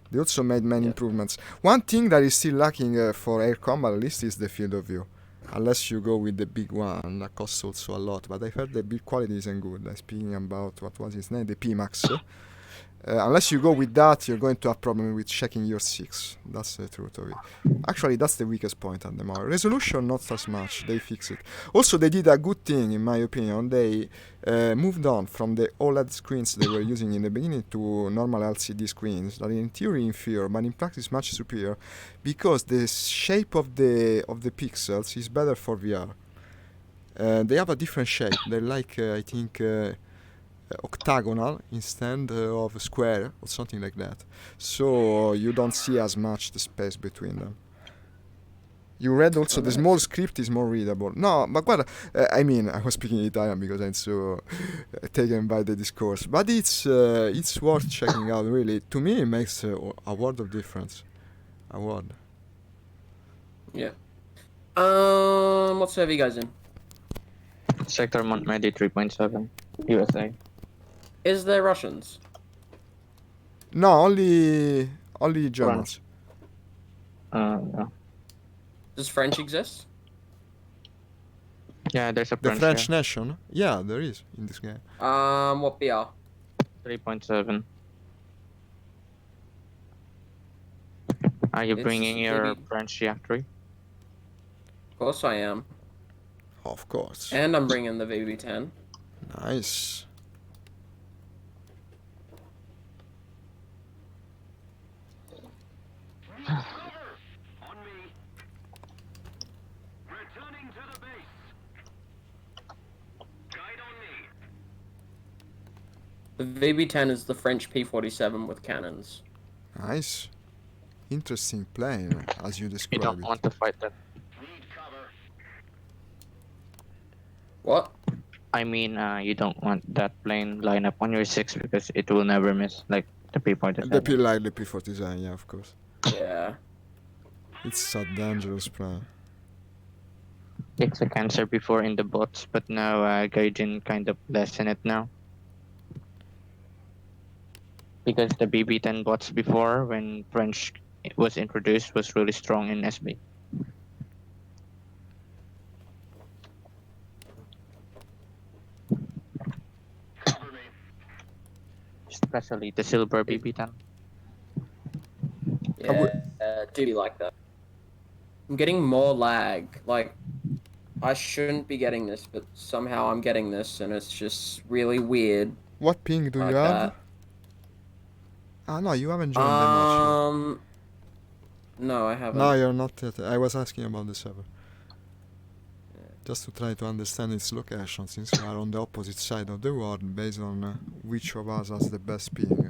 They also made many improvements. One thing that is still lacking for Air Combat, at least, is the field of view. Unless you go with the big one, that costs also a lot. But I've heard the build quality isn't good. Like speaking about what was his name, the Pimax. Unless you go with that, you're going to have problem with checking your 6. That's the truth of it. Actually, that's the weakest point at the moment. Resolution, not as much. They fix it. Also, they did a good thing, in my opinion. They moved on from the OLED screens they were using in the beginning to normal LCD screens that in theory inferior, but in practice much superior, because the shape of the pixels is better for VR. They have a different shape. They're like, I think, octagonal instead of square or something like that. So you don't see as much the space between them. You read also the small script is more readable. No, but guarda, I mean, I was speaking Italian because I'm so taken by the discourse. But it's worth checking out, really. To me, it makes a world of difference. A world. Yeah. What server you guys in? Sector Montmedy 3.7, USA. Is there Russians? No, only Germans. No. Does French exist? Yeah, there's a The French French nation? Yeah, there is in this game. What BR? 3.7. Are you It's bringing your maybe- French reactor? Of course I am. Of course. And I'm bringing the VB10. Nice. On me. Returning to the base. Guide on me. The VB10 is the French P-47 with cannons. Nice. Interesting plane, as you You describe don't it. want to fight that. Need cover. What? I mean, you don't want that plane line up on your 6 because it will never miss, like the P-47. The P like the P47, yeah, of course. Yeah. It's a dangerous plane. It's a cancer before in the bots, but now Gaijin kind of lessen it now. Because the BB-10 bots before, when French was introduced, was really strong in SB. Cover me. Especially the silver BB-10. Yeah, do be like that. I'm getting more lag. Like, I shouldn't be getting this, but somehow I'm getting this, and it's just really weird. What ping do like you have? that. Ah, no, you haven't joined the match. No, I haven't. No, you're not yet. I was asking about the server. Just to try to understand its location, since we are on the opposite side of the world, based on which of us has the best ping.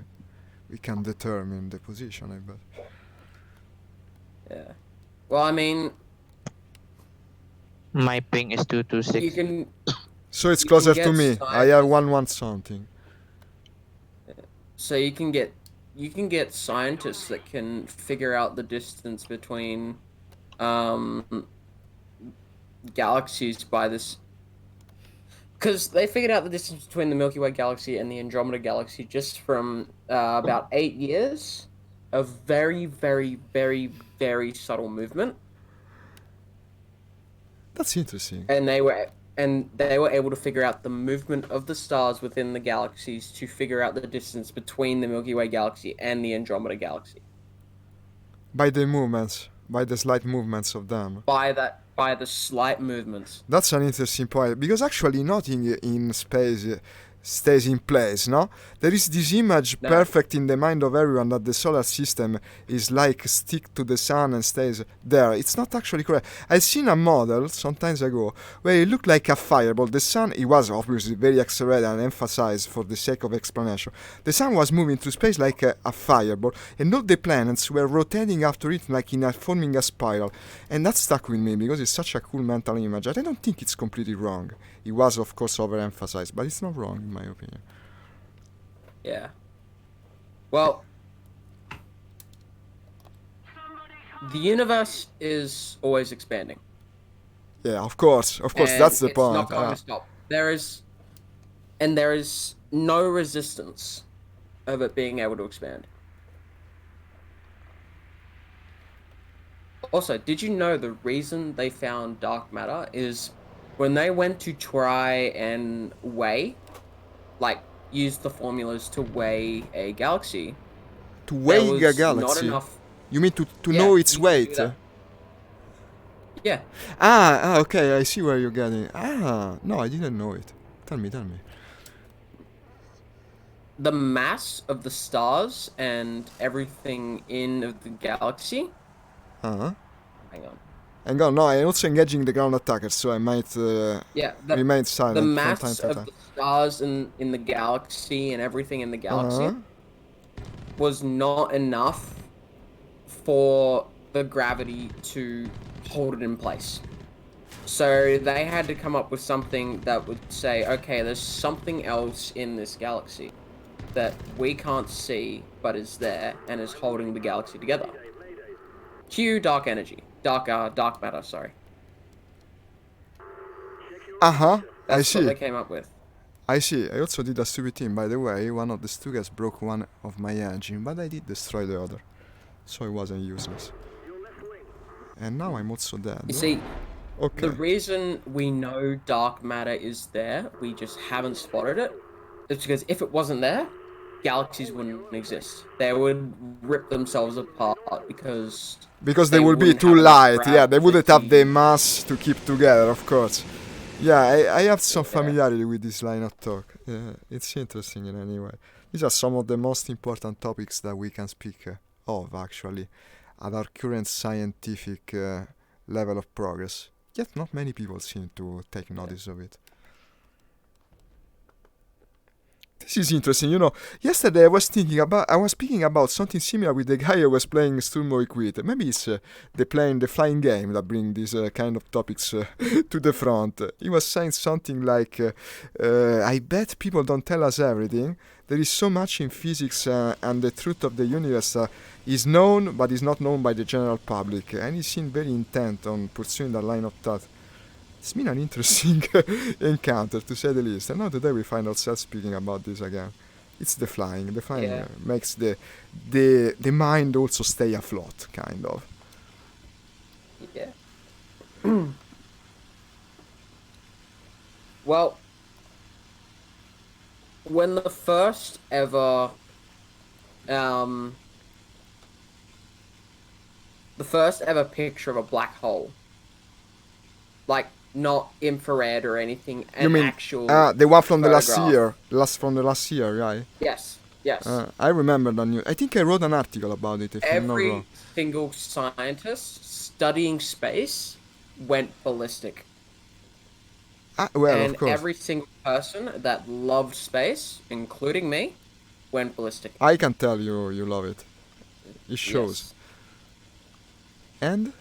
We can determine the position, I bet. Yeah. Well, I mean, My ping is 226. you can. So it's You closer can to get me. I have 1 something. So you can get scientists that can figure out the distance between galaxies by this, because they figured out the distance between the Milky Way galaxy and the Andromeda galaxy just from about 8 years of very, very, very, very subtle movement, That's interesting. and they were able to figure out the movement of the stars within the galaxies to figure out the distance between the Milky Way galaxy and the Andromeda galaxy By the movements, by the slight movements of them. by the slight movements. That's an interesting point, because actually nothing in space stays in place, no? There is this image No. perfect in the mind of everyone that the solar system is like stick to the sun and stays there. It's not actually correct. I've seen a model some times ago where it looked like a fireball. The sun, it was obviously very accelerated and emphasized for the sake of explanation. The sun was moving through space like a fireball, and all the planets were rotating after it like forming a spiral. And that stuck with me because it's such a cool mental image. I don't think it's completely wrong. It was, of course, overemphasized, but it's not wrong, in my opinion. Yeah. Well, the universe is always expanding. Yeah, of course, And that's the it's point. not going to stop. There is no resistance of it being able to expand. Also, did you know the reason they found dark matter is when they went to try and weigh, like use the formulas to weigh a galaxy, To there weigh a was not galaxy? enough. You mean to Yeah, know its you can do weight? that. Yeah, Okay, I see where you're getting. No, I didn't know it. Tell me. the mass of the stars and everything in the galaxy. Uh-huh. Hang on. Hang on, no, I'm also engaging the ground attackers, so I might Yeah, remain the silent from time mass to of time. the stars in the galaxy and everything in the galaxy Uh-huh. was not enough for the gravity to hold it in place. So they had to come up with something that would say, okay, there's something else in this galaxy that we can't see but is there and is holding the galaxy together. Cue dark energy. Dark matter, sorry. Uh-huh. I That's what see. they came up with. I see. I also did a stupid thing. By the way, one of the Stugas broke one of my engine, but I did destroy the other. So it wasn't useless. And now I'm also dead. You see, Okay. the reason we know dark matter is there, we just haven't spotted it, is because if it wasn't there, galaxies wouldn't exist. They would rip themselves apart because Because they they would be wouldn't too have enough light. Yeah, they wouldn't have the gravity. mass to keep together, of course. Yeah, I have some Yeah. familiarity with this line of talk. Yeah, it's interesting in any way. These are some of the most important topics that we can speak of, actually, at our current scientific level of progress. Yet not many people seem to take notice of it. This is interesting. Yesterday I was speaking about something similar with the guy I was playing Sturmovik with. Maybe it's the flying game that bring these kind of topics to the front. He was saying something like, I bet people don't tell us everything. There is so much in physics and the truth of the universe is known but is not known by the general public. And he seemed very intent on pursuing that line of thought. It's been an interesting encounter, to say the least. And now today we find ourselves speaking about this again. It's the flying. The flying Yeah. makes the mind also stay afloat, kind of. Yeah. Well, when the first ever picture of a black hole, like not infrared or anything, You an mean actual the one from the last photograph. year? From the last year, right? Yes, yes. I remember that news. I think I wrote an article about it, if I'm not Every wrong. single scientist studying space went ballistic. Well, And of course. every single person that loved space, including me, went ballistic. I can tell you love it. It shows. Yes. And?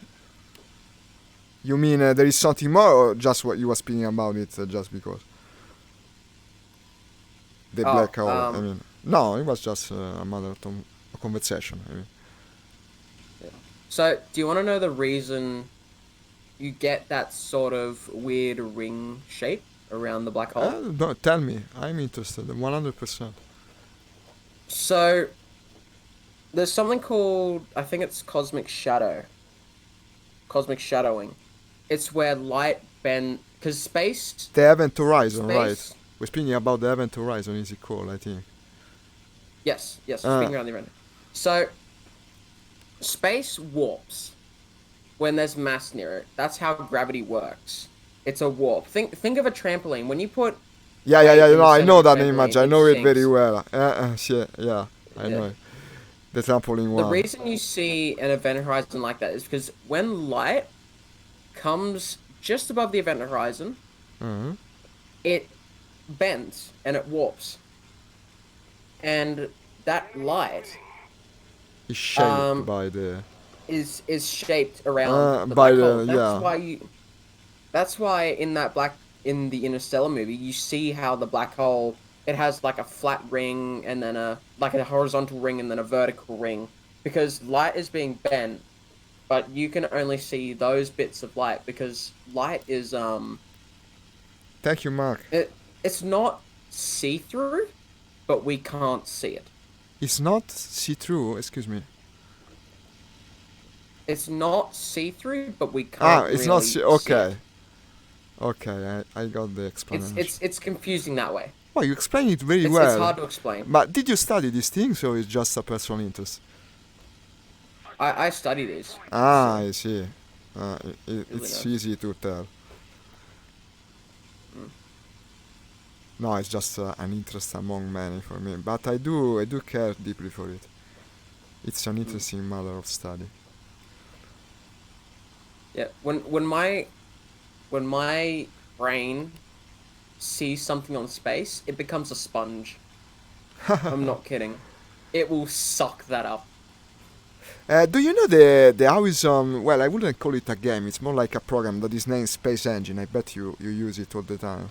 You mean there is something more, or just what you were speaking about it just because? The Oh, black hole, no, it was just a matter of a conversation. So, do you want to know the reason you get that sort of weird ring shape around the black hole? No, tell me. I'm interested, 100%. So, there's something called, I think it's cosmic shadow. Cosmic shadowing. It's where light bends, because space... The event horizon, right? space- We're speaking about the event horizon, is it called, I think. Yes, speaking around the event. So, space warps when there's mass near it. That's how gravity works. It's a warp. Think of a trampoline. When you put Yeah, weight in the I center know of the that image. trampoline, I know it very sinks. well. Yeah, I know it. The trampoline The one. reason you see an event horizon like that is because when light comes just above the event horizon, Mhm. it bends and it warps. And that light It's shaped Um, by the... is shaped around the by black the- hole. yeah. That's why in the Interstellar movie you see how the black hole, it has like a flat ring and then a horizontal ring and then a vertical ring, because light is being bent, but you can only see those bits of light because light is Thank you, Mark. it's not see-through, but we can't see it. It's not see-through, excuse me. It's not see-through, but we can't. It's really not. see it. Okay. Okay, I got the explanation. It's confusing that way. Well, you explain it very It's, well. it's hard to explain. But did you study these things, or is just a personal interest? I study these. I see. It's knows? easy to tell. No, it's just an interest among many for me. But I do care deeply for it. It's an interesting matter of study. Yeah. When my brain sees something on space, it becomes a sponge. I'm not kidding. It will suck that up. Do you know the Horizon? Well, I wouldn't call it a game. It's more like a program that is named Space Engine. I bet you use it all the time.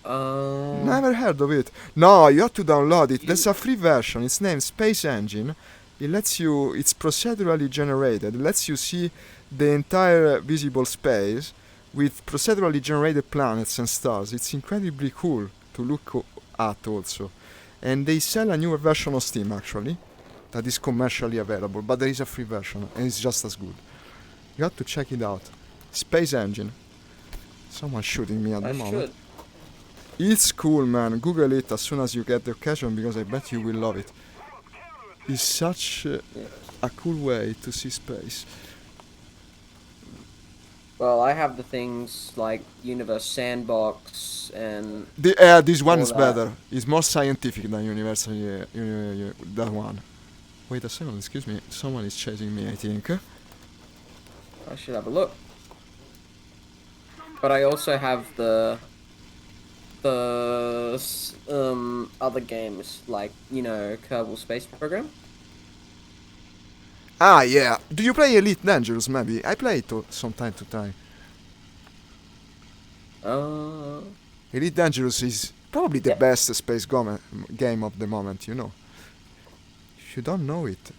Never heard of it. No, you have to download it. There's a free version. It's named Space Engine. It lets you. It's procedurally generated. It lets you see the entire visible space with procedurally generated planets and stars. It's incredibly cool to look at also. And they sell a newer version on Steam actually, that is commercially available. But there is a free version, and it's just as good. You have to check it out. Space Engine. Someone's shooting me at the I moment. should. It's cool, man. Google it as soon as you get the occasion because I bet you will love it. It's such a cool way to see space. Well, I have the things like Universe Sandbox and This one all is that. better. It's more scientific than Universal. That one. Wait a second, excuse me. Someone is chasing me, I think. I should have a look. But I also have the other games like Kerbal Space Program. Ah, yeah. Do you play Elite Dangerous, maybe? I play it from time to time. Elite Dangerous is probably the Yeah. best space game of the moment, you know. If you don't know it.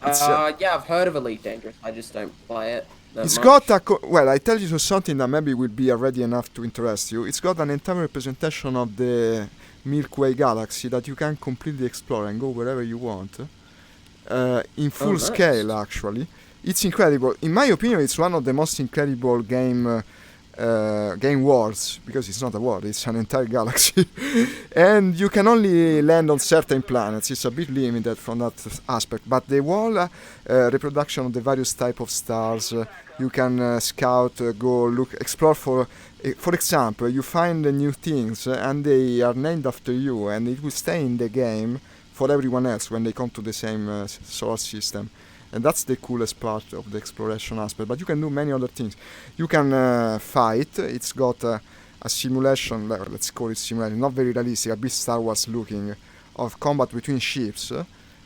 It's, Yeah, I've heard of Elite Dangerous. I just don't play it. It's much. got a well, I tell you something that maybe will be already enough to interest you. It's got an entire representation of the Milky Way galaxy that you can completely explore and go wherever you want. In full nice. scale, actually. It's incredible. In my opinion, it's one of the most incredible game worlds, because it's not a world, it's an entire galaxy. And you can only land on certain planets. It's a bit limited from that aspect, but the whole reproduction of the various type of stars, you can scout, go look, explore for example, you find new things and they are named after you, and it will stay in the game for everyone else when they come to the same solar system. And that's the coolest part of the exploration aspect. But you can do many other things. You can fight. It's got a simulation, let's call it simulation, not very realistic, a bit Star Wars looking, of combat between ships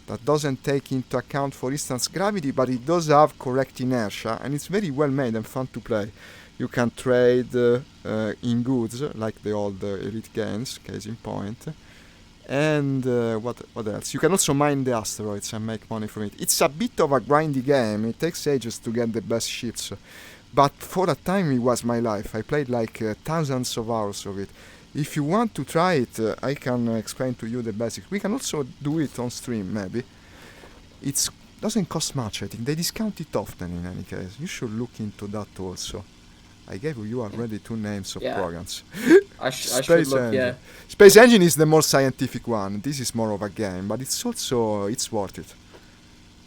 that doesn't take into account, for instance, gravity, but it does have correct inertia, and it's very well made and fun to play. You can trade in goods, like the old Elite games, case in point. And what else? You can also mine the asteroids and make money from it. It's a bit of a grindy game. It takes ages to get the best ships. But for a time it was my life. I played like thousands of hours of it. If you want to try it, I can explain to you the basics. We can also do it on stream, maybe. It doesn't cost much, I think. They discount it often in any case. You should look into that also. I gave you already 2 names of Yeah. programs. I should Space look. Engine. Yeah. Space Engine is the more scientific one. This is more of a game, but it's also worth it.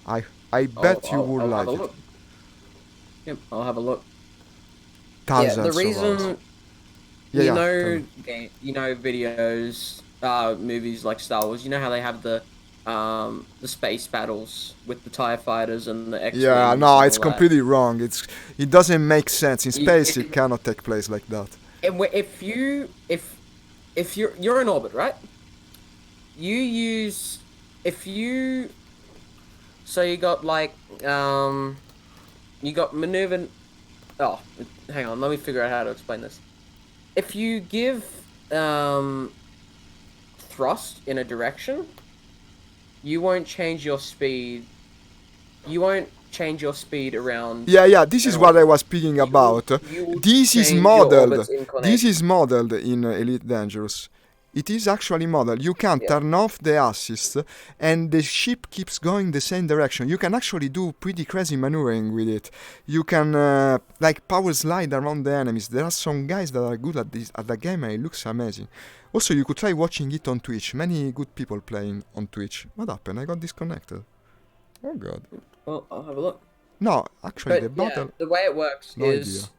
I bet you would I'll like have a it. look. Yep, I'll have a look. Thousands Yeah, the of reason hours. Yeah, tell me. videos, movies like Star Wars. You know how they have the space battles with the TIE fighters and the X-Wings. Yeah, and no, all it's that. completely wrong. It doesn't make sense in space. it- It cannot take place like that. And if you're in orbit, right? So you got like you got maneuver. Oh, hang on. Let me figure out how to explain this. If you give thrust in a direction, you won't change your speed. You won't change your speed around. Yeah, this is what I was speaking about. You will This is change your modeled. orbit's This inclination. is modeled in Elite Dangerous. It is actually modeled. You can Yeah. turn off the assist and the ship keeps going the same direction. You can actually do pretty crazy maneuvering with it. You can like power slide around the enemies. There are some guys that are good at the game and it looks amazing. Also, you could try watching it on Twitch. Many good people playing on Twitch. What happened? I got disconnected. Oh god. Well, I'll have a look. No, actually But the yeah, battle. the way it works No is idea.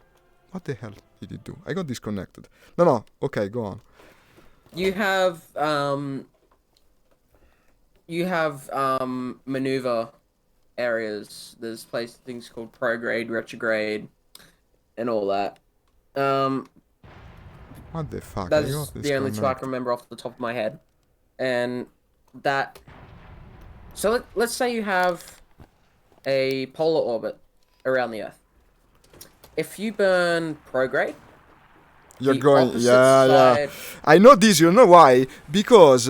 What the hell did it do? I got disconnected. No. Okay, go on. you have maneuver areas. There's things called prograde, retrograde, and all that. What the fuck? I That's got the only two I disconnected. can remember off the top of my head. And that. So let's say you have a polar orbit around the Earth. If you burn prograde, You're the going, opposite yeah. side- I know this, you know why? Because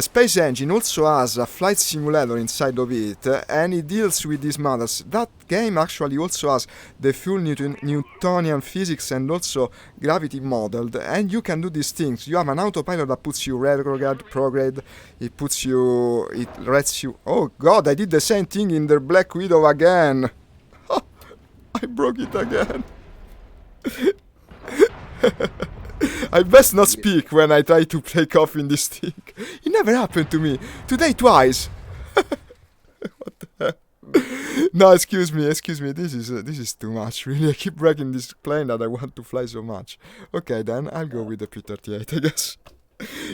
Space Engine also has a flight simulator inside of it, and it deals with these matters. That game actually also has the full Newtonian physics and also gravity modeled, and you can do these things. You have an autopilot that puts you retrograde, prograde, it lets you. Oh god, I did the same thing in the Black Widow again. I broke it again. I best not speak when I try to take off in this thing. It never happened to me. Today twice. What the hell? No, excuse me. This is too much. Really, I keep breaking this plane that I want to fly so much. Okay, then I'll go with the P-38, I guess.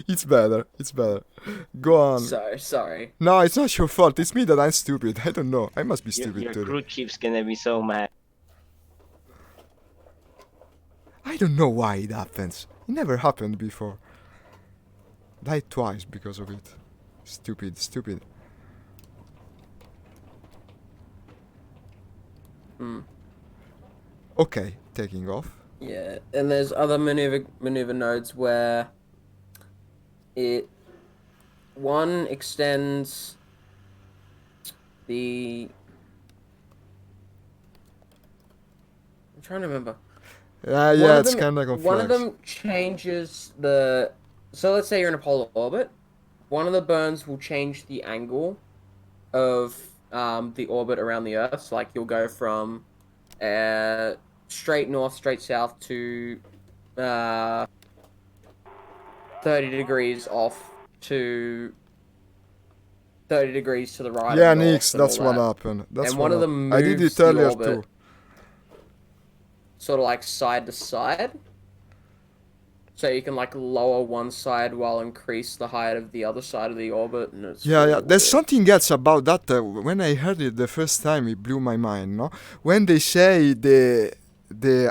It's better. Go on. Sorry. No, it's not your fault. It's me that I'm stupid. I don't know. I must be Your stupid too. crew chief's gonna be so mad. I don't know why it happens. It never happened before. Died twice because of it. Stupid. Okay, taking off. Yeah, and there's other maneuver nodes where one extends the. I'm trying to remember. Yeah, One of it's them- kind of complex. One of them changes the. So let's say you're in a polar orbit. One of the burns will change the angle of the orbit around the Earth. So like you'll go from straight north, straight south to 30 degrees off to 30 degrees to the right. Yeah, or north Nix, and that's all what that. happened. That's And what one of happened. them I did moves it the earlier orbit. too. Sort of like side to side. So you can like lower one side while increase the height of the other side of the orbit, and it's Yeah. really There's weird. something else about that. When I heard it the first time, it blew my mind. No, when they say the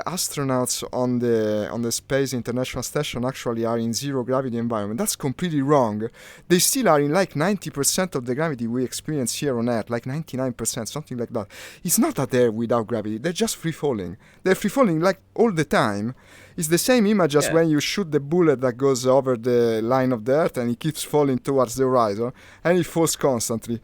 astronauts on the Space International Station actually are in zero gravity environment, that's completely wrong. They still are in like 90% of the gravity we experience here on Earth, like 99%, something like that. It's not that they're without gravity; they're just free falling. They're free falling like all the time. It's the same image as Yeah. when you shoot the bullet that goes over the line of the Earth and it keeps falling towards the horizon, and it falls constantly.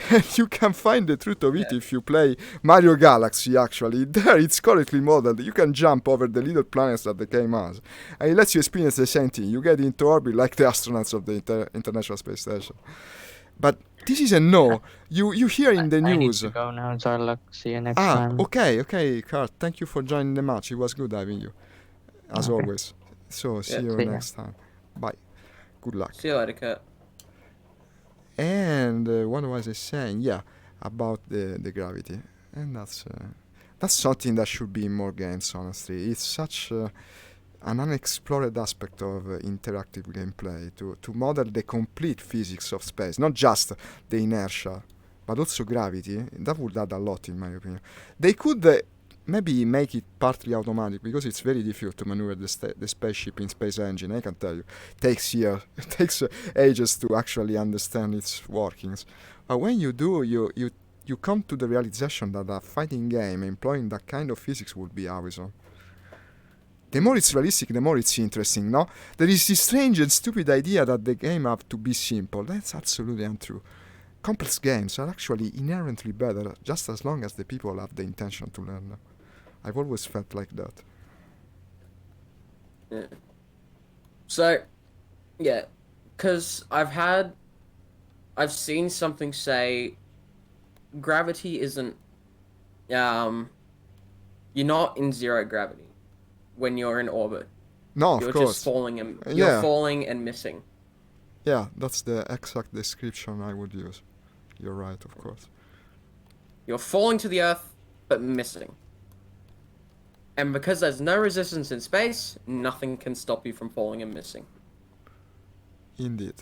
And you can find the truth of it if you play Mario Galaxy, actually. There it's correctly modeled. You can jump over the little planets that the game has, and it lets you experience the same thing. You get into orbit like the astronauts of the International Space Station. But this is a no. You hear in the I need news. to go now, Zarlak. See you next Ah, time. okay, Kurt. Thank you for joining the match. It was good having you, as Okay. always. So see Yeah, you see ya. next time. Bye. Good luck. See you later, Kurt. And what was I saying? Yeah, about the gravity, and that's something that should be in more games. Honestly, it's such an unexplored aspect of interactive gameplay to model the complete physics of space, not just the inertia, but also gravity. That would add a lot, in my opinion. They could maybe make it partly automatic, because it's very difficult to maneuver the spaceship in Space Engine. I can tell you, it takes ages to actually understand its workings. But when you do, you come to the realization that a fighting game employing that kind of physics would be awesome. The more it's realistic, the more it's interesting, no? There is this strange and stupid idea that the game have to be simple. That's absolutely untrue. Complex games are actually inherently better, just as long as the people have the intention to learn them. I've always felt like that. Yeah. So, Yeah, because I've seen something say gravity isn't, um, you're not in zero gravity when you're in orbit. No, of You're just course. Yeah, falling and missing. yeah, that's the exact description I would use. You're right, of course. You're falling to the earth, but missing. And because there's no resistance in space, nothing can stop you from falling and missing. Indeed.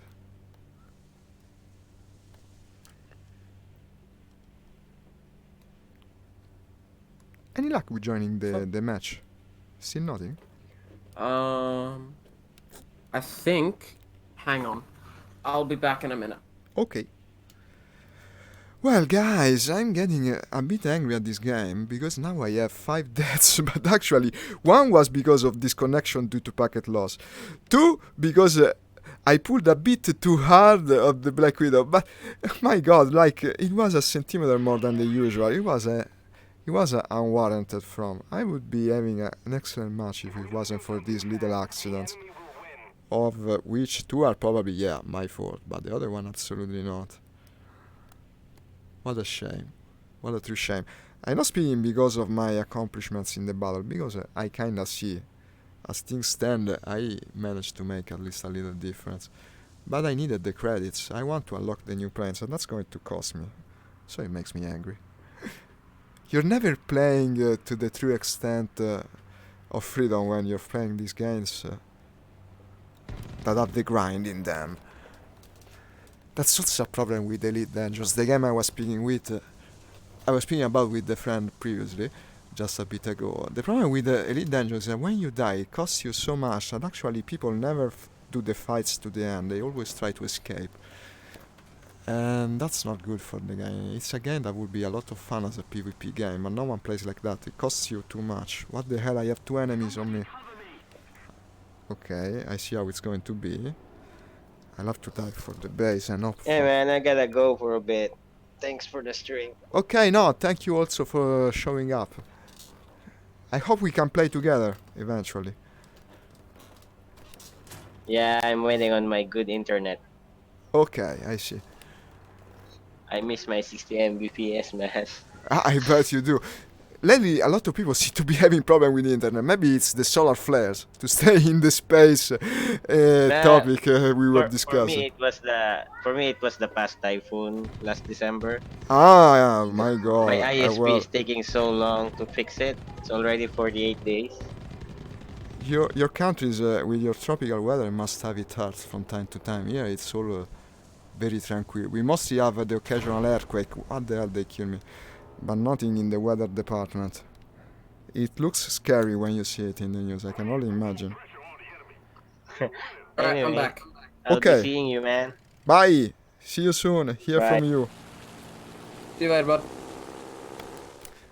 Any luck with joining the match? Still nothing? I think. Hang on. I'll be back in a minute. Okay. Well, guys, I'm getting a bit angry at this game because now I have 5 deaths, but actually, one was because of disconnection due to packet loss. 2, because I pulled a bit too hard of the Black Widow, but my god, like, it was a centimeter more than the usual. It was a unwarranted from. I would be having an excellent match if it wasn't for these little accidents, of which 2 are probably, yeah, my fault, but the other one absolutely not. What a shame. What a true shame. I'm not speaking because of my accomplishments in the battle, because I kinda see. As things stand, I managed to make at least a little difference. But I needed the credits. I want to unlock the new planes, and that's going to cost me. So it makes me angry. You're never playing to the true extent of freedom when you're playing these games that have the grind in them. That's also a problem with Elite Dangerous. The game I was speaking about with the friend previously, just a bit ago. The problem with Elite Dangerous is that when you die, it costs you so much that actually people never do the fights to the end. They always try to escape. And that's not good for the game. It's a game that would be a lot of fun as a PvP game, but no one plays like that. It costs you too much. What the hell, I have 2 enemies on me. Okay, I see how it's going to be. I'll have to dive for the base and hope Hey for... man, I gotta go for a bit. Thanks for the stream. Okay, no, thank you also for showing up. I hope we can play together, eventually. Yeah, I'm waiting on my good internet. Okay, I see. I miss my 60 Mbps, man. I bet you do. Lately, a lot of people seem to be having problem with the internet. Maybe it's the solar flares, to stay in the space topic we were discussing. For me it was the past typhoon last December. Ah, yeah, my god. My ISP Well, is taking so long to fix it. It's already 48 days. your countries with your tropical weather must have it hard from time to time. Here it's all very tranquil. We mostly have the occasional earthquake. What the hell, they kill me. But nothing in the weather department. It looks scary when you see it in the news. I can only imagine. Alright, I'm Anyway, back. I'll Okay. be seeing you, man. Bye. See you soon. Hear Bye. from you. See you later, bud.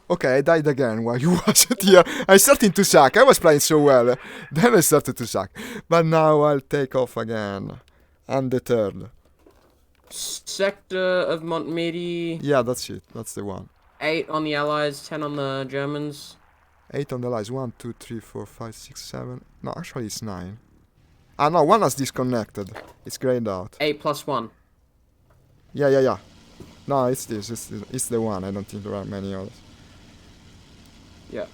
Okay, I died again while you wasn't here. I started to suck. I was playing so well. Then I started to suck. But now I'll take off again. I'm the third. Sector of Montmedy. Yeah, that's it. That's the one. 8 on the Allies, 10 on the Germans. 8 on the lines. 1, 2, 3, 4, 5, 6, 7. No, actually it's 9. Ah, no, one has disconnected. It's grayed out. 8 plus 1. Yeah. No, it's this. It's the one. I don't think there are many others. Yeah.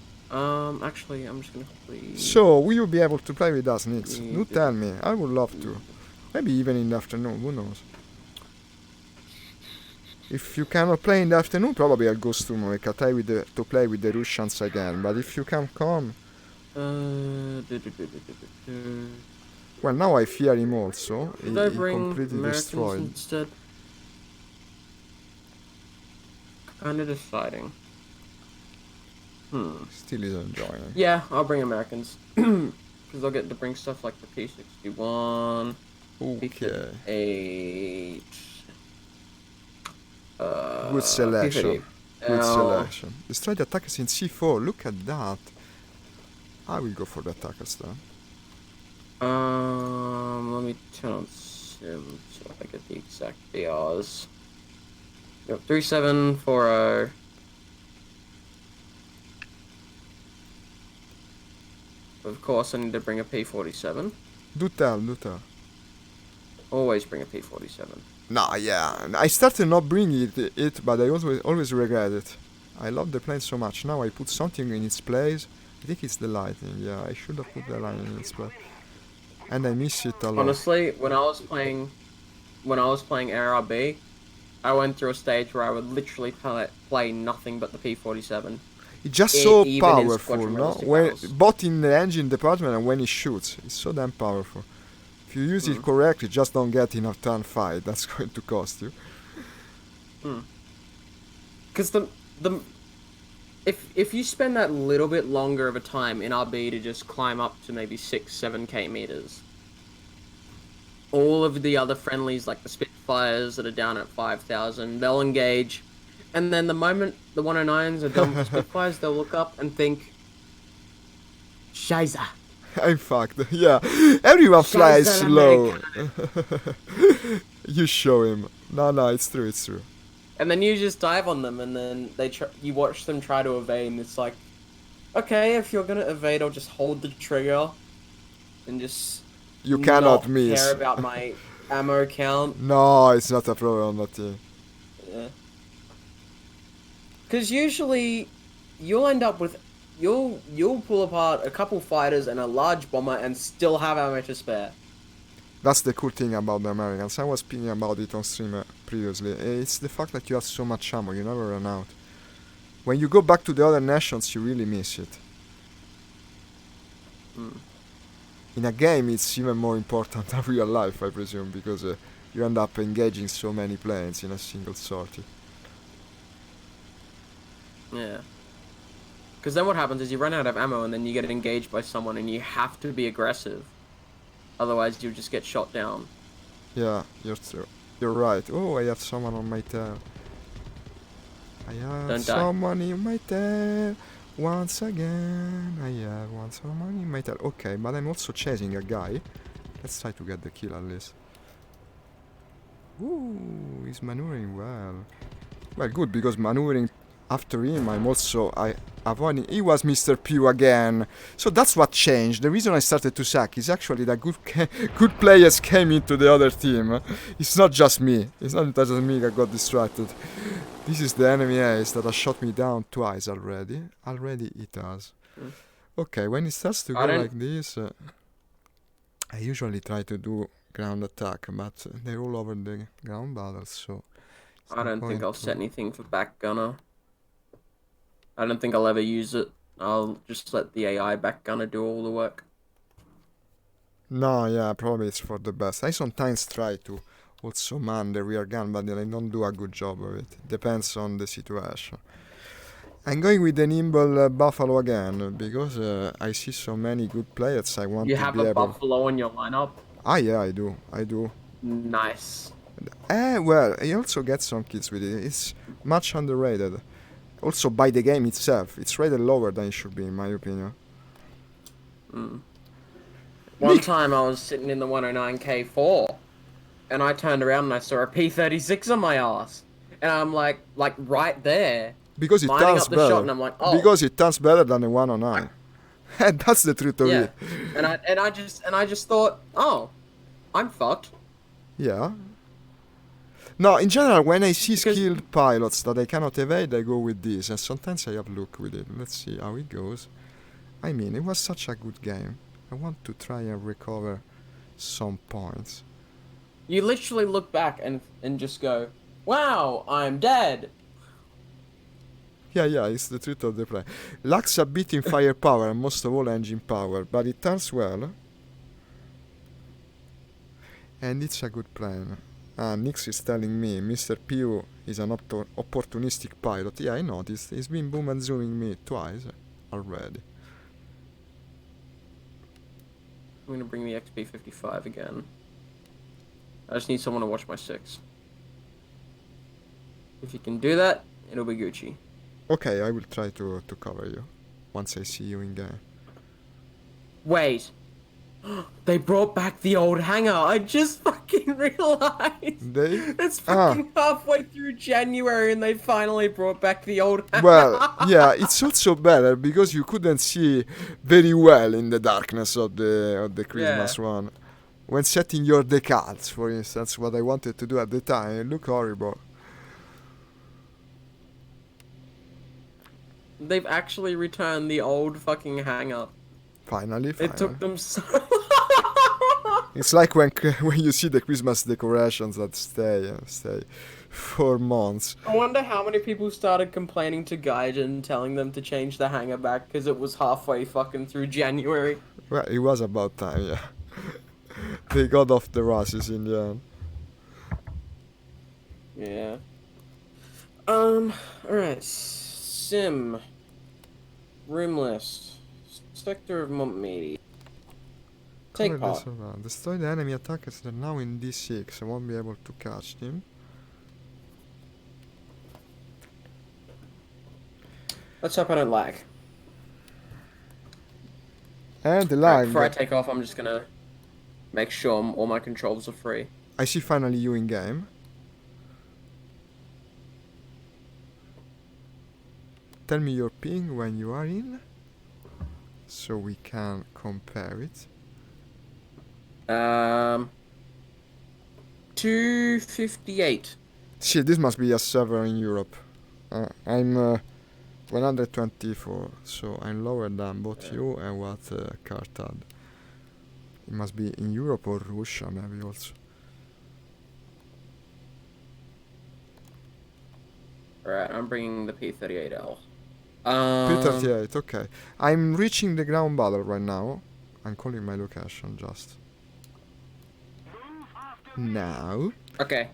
Actually, I'm just gonna quickly... So, will you be able to play with us, Nix? Yeah. Do tell me. I would love to. Maybe even in the afternoon. Who knows? If you cannot play in the afternoon, probably I'll go to Moekatai to play with the Russians again. But if you can come... Well, now I fear him also. Should I He bring completely Americans destroyed. instead? Kinda deciding. Still is enjoying. Yeah, I'll bring Americans. Because I'll get to bring stuff like the P61, Okay. P58. Good selection. P58. Good selection. Destroy the attackers in C4. Look at that. I will go for the attackers then. Let me turn on sim so I get the exact BRs. Yep, 3740. Of course, I need to bring a P47. Do tell. Always bring a P47. Nah, yeah. I started not bringing it, but I always regret it. I love the plane so much. Now I put something in its place. I think it's the lighting. Yeah, I should have put the lighting in its place. And I miss it a lot. Honestly, when I was playing ARB, I went through a stage where I would literally play nothing but the P47. It's just so even in powerful, Squadron no? Realistic When, Battles. both in the engine department and when it shoots, it's so damn powerful. If you use it correctly, just don't get enough turn fight. That's going to cost you. Because if you spend that little bit longer of a time in RB to just climb up to maybe 6-7k meters, all of the other friendlies like the Spitfires that are down at 5,000, they'll engage, and then the moment the 109s are done with Spitfires, they'll look up and think, Scheiße. I'm fucked. Yeah, everyone flies Scheiße, slow. You show him. No, it's true, it's true. And then you just dive on them, and then you watch them try to evade, and it's like, okay, if you're gonna evade, I'll just hold the trigger, and just You cannot not miss. care about my ammo count. No, it's not a problem on that thing. Yeah. Because usually, you'll end up with you'll pull apart a couple fighters and a large bomber and still have ammo to spare. That's the cool thing about the Americans. I was speaking about it on stream previously. It's the fact that you have so much ammo, you never run out. When you go back to the other nations, you really miss it. In a game, it's even more important than real life, I presume, because you end up engaging so many planes in a single sortie. Yeah. Because then what happens is you run out of ammo and then you get engaged by someone and you have to be aggressive. Otherwise, you'll just get shot down. Yeah, you're right. Oh, I have someone on my tail. I have Don't die. someone in my tail. Once again, I have someone in my tail. Okay, but I'm also chasing a guy. Let's try to get the kill at least. Ooh, he's maneuvering well. Well, good, because maneuvering after him, I'm also avoiding. He was Mr. Pew again. So that's what changed. The reason I started to sack is actually that good players came into the other team. It's not just me. It's not just me that got distracted. This is the enemy ace that has shot me down twice already. Already it has. Okay, when it starts to go like this, I usually try to do ground attack, but they're all over the ground battles, so... I don't think I'll set anything for back gunner. I don't think I'll ever use it. I'll just let the AI back gunner do all the work. No, yeah, probably it's for the best. I sometimes try to also man the rear gun, but then I don't do a good job of it. Depends on the situation. I'm going with the nimble Buffalo again, because I see so many good players. I want You to have be a able... Buffalo in your lineup? Ah, yeah, I do. Nice. Well, I also get some kills with it. It's much underrated. Also by the game itself. It's rated lower than it should be, in my opinion. One time I was sitting in the 109K4, and I turned around and I saw a P36 on my ass. And I'm like right there. Because it lining turns up the better. shot, and I'm like, oh. Because it turns better than the 109. And that's the truth of Yeah. it. And I just thought, oh, I'm fucked. Yeah. No, in general, when I see Because- skilled pilots that I cannot evade, I go with this. And sometimes I have luck with it. Let's see how it goes. I mean, it was such a good game. I want to try and recover some points. You literally look back and just go, wow, I'm dead. Yeah, it's the truth of the play. Lacks a bit in firepower and most of all engine power, but it turns well. And it's a good plan. Nix is telling me Mr. Pew is an opportunistic pilot. Yeah, I noticed. He's been boom and zooming me twice already. I'm gonna bring the XP55 again. I just need someone to watch my 6. If you can do that, it'll be Gucci. Okay, I will try to cover you once I see you in game. Wait. They brought back the old hangar. I just fucking realized. They? It's fucking halfway through January and they finally brought back the old hangar. Well, yeah, it's also better because you couldn't see very well in the darkness of the Christmas one. when setting your decals, for instance, what I wanted to do at the time, it looked horrible. They've actually returned the old fucking hang-up. Finally. It took them so... It's like when when you see the Christmas decorations that stay for months. I wonder how many people started complaining to Gaijin, telling them to change the hanger back because it was halfway fucking through January. Well, it was about time, yeah. They got off the rushes in the end. Yeah. Alright. Sim. Room list. Sector of Montmeady. Take Cover part. this around. Destroy the enemy attackers that are now in D6. I won't be able to catch them. Let's hope I don't lag. And the Alright, lag. before I take off, I'm just gonna make sure all my controls are free. I see finally you in game. Tell me your ping when you are in, so we can compare it. 258. Shit, this must be a server in Europe. I'm 124, so I'm lower than both you and what Kart had. It must be in Europe or Russia, maybe also. Alright, I'm bringing the P38L. P38, okay. I'm reaching the ground battle right now. I'm calling my location just now. Okay.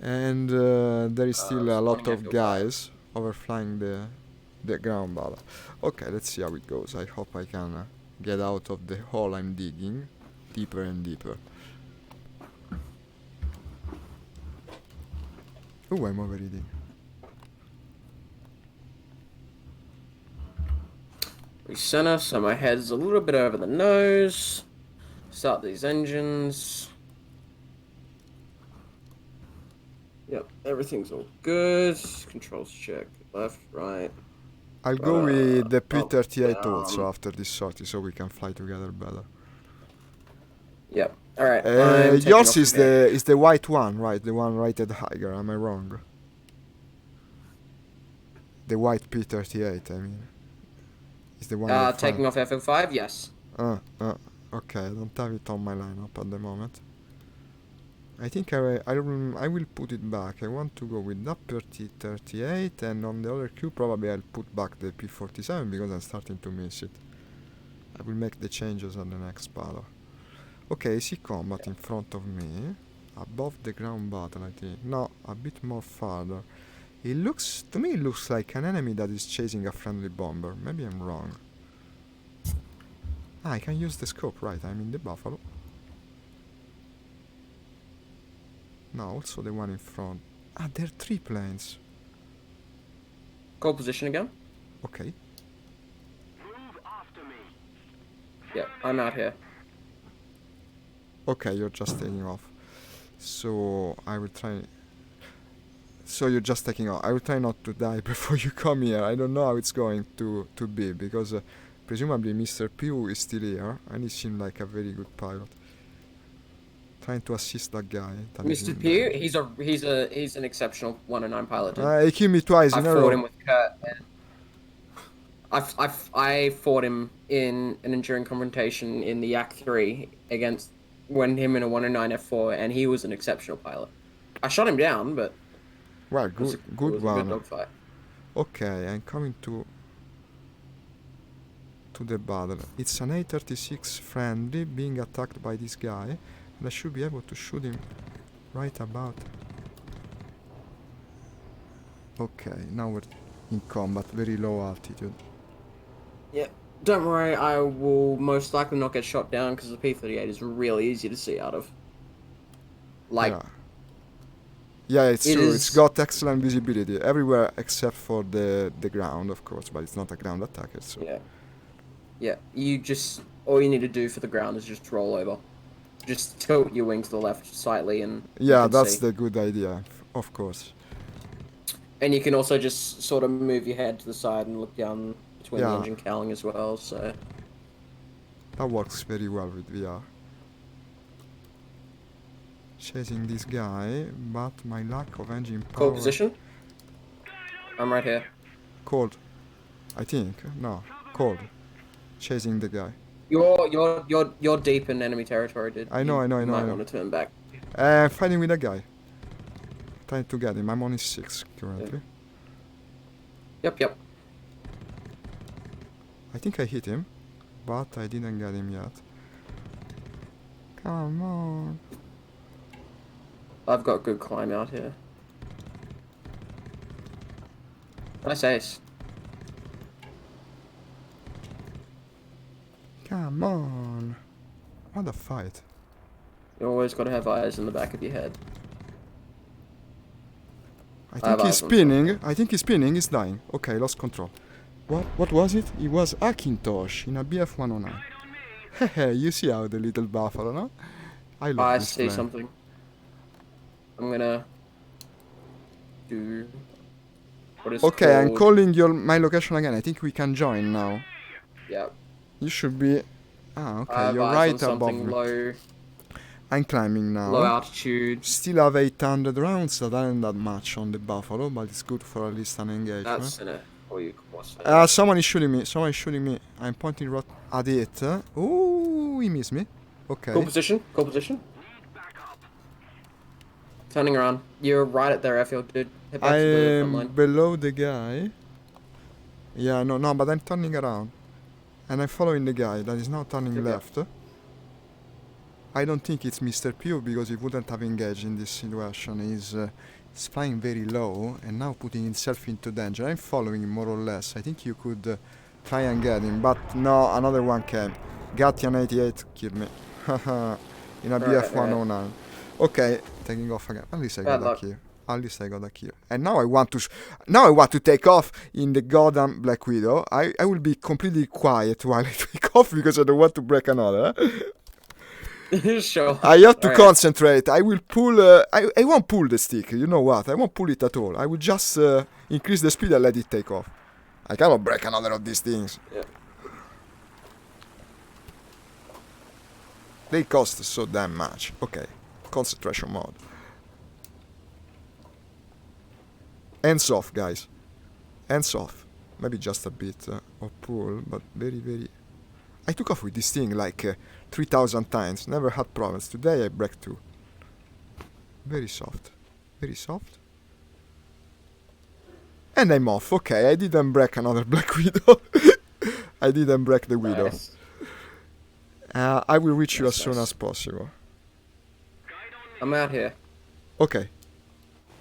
And there is still a lot spawning of F05. guys overflying the ground battle. Okay, let's see how it goes. I hope I can get out of the hole I'm digging deeper and deeper. Oh, I'm overeating. Recenter, so my head's a little bit over the nose. Start these engines. Yep, everything's all good. Controls check. Left, right. I'll go with the up, P38 down. also after this sortie, so we can fly together better. Yep. Alright. Yours is the white one, right? The one rated higher, am I wrong? The white P38, I mean. Is the one you're taking off F05, yes. okay, I don't have it on my lineup at the moment. I think I will put it back. I want to go with that P38, and on the other queue probably I'll put back the P47 because I'm starting to miss it. I will make the changes on the next battle. Okay, I see combat in front of me. Above the ground battle, I think. No, a bit more farther. It looks, to me it looks like an enemy that is chasing a friendly bomber. Maybe I'm wrong. Ah, I can use the scope, right, I'm in the Buffalo. No, also the one in front. Ah, there are 3 planes. Call position again. Okay. Move after me. Yep, I'm out here. Okay, you're just taking off. So, I will try... So you're just taking off. I will try not to die before you come here. I don't know how it's going to be, because presumably Mr. Pew is still here, and he seemed like a very good pilot. Trying to assist that guy. that is Mr. in Pew, there. he's an exceptional 109 pilot. He killed me twice I in a fought row. him with Kurt. And I fought him in an enduring confrontation in the Yak 3 against him in a 109 F4, and he was an exceptional pilot. I shot him down, but Well, it was good, a good good one. dogfight. Okay, I'm coming to the battle. It's an A36 friendly being attacked by this guy, and I should be able to shoot him right about. Okay, now we're in combat, very low altitude. Yeah, don't worry, I will most likely not get shot down because the P38 is really easy to see out of. Like, yeah, it's it true. It's is- got excellent visibility everywhere except for the ground, of course, but it's not a ground attacker. So yeah, all you need to do for the ground is just roll over. Just tilt your wing to the left slightly and you yeah, can that's see. the good idea, of course. And you can also just sort of move your head to the side and look down between the Yeah. engine cowling as well, so... That works very well with VR. chasing this guy, but my lack of engine Cool power. position. I'm right here. Cold. I think. No. Cold. Chasing the guy. You're deep in enemy territory, dude. I know, You I know, I know, I might know. want to turn back. Fighting with a guy. Trying to get him. I'm on his 6 currently. Yep. I think I hit him, but I didn't get him yet. Come on. I've got good climb out here. Nice ace. Come on. What a fight. You always got to have eyes in the back of your head. I I think have he's eyes on spinning. I think he's spinning. He's dying. Okay, lost control. What was it? It was Akintosh in a BF 109. Hehe, you see how the little buffalo, no? I love I this see plane. something. I'm gonna do what is Okay, I'm called- calling my location again. I think we can join now. Yeah. You should be. Ah, I okay, have you're eyes right on something above me. low I'm climbing now. altitude. Still have 800 rounds. That aren't that much on the buffalo, but it's good for at least an engagement. That's in it. Or you course. Someone is shooting me. Someone is shooting me. I'm pointing right at it. Ooh, he missed me. Okay. Cool position. Cool position. Turning around. You're right at their airfield, dude. Head back I to the front am line. below the guy. Yeah, no, but I'm turning around. And I'm following the guy that is now turning Okay. left. I don't think it's Mr. Pew because he wouldn't have engaged in this situation. He's flying very low and now putting himself into danger. I'm following him more or less. I think you could try and get him, but no, another one came. Gatian 88 killed me. Haha, in a BF 109. Okay, taking off again. At least I Bad got a luck. kill. At least I got a kill. And now I want to take off in the goddamn Black Widow. I will be completely quiet while I take off because I don't want to break another. Sure. I have to Alright. concentrate. I will pull. I won't pull the stick. You know what? I won't pull it at all. I will just increase the speed and let it take off. I cannot break another of these things. Yeah. They cost so damn much. Okay, concentration mode. Hands off, guys. Hands off. Maybe just a bit of pull, but very, very. I took off with this thing like 3,000 times. Never had problems. Today I break 2. Very soft. Very soft. And I'm off. Okay, I didn't break another Black Widow. I didn't break the Widow. Nice. I will reach you That's as soon nice. as possible. I'm out here. Okay.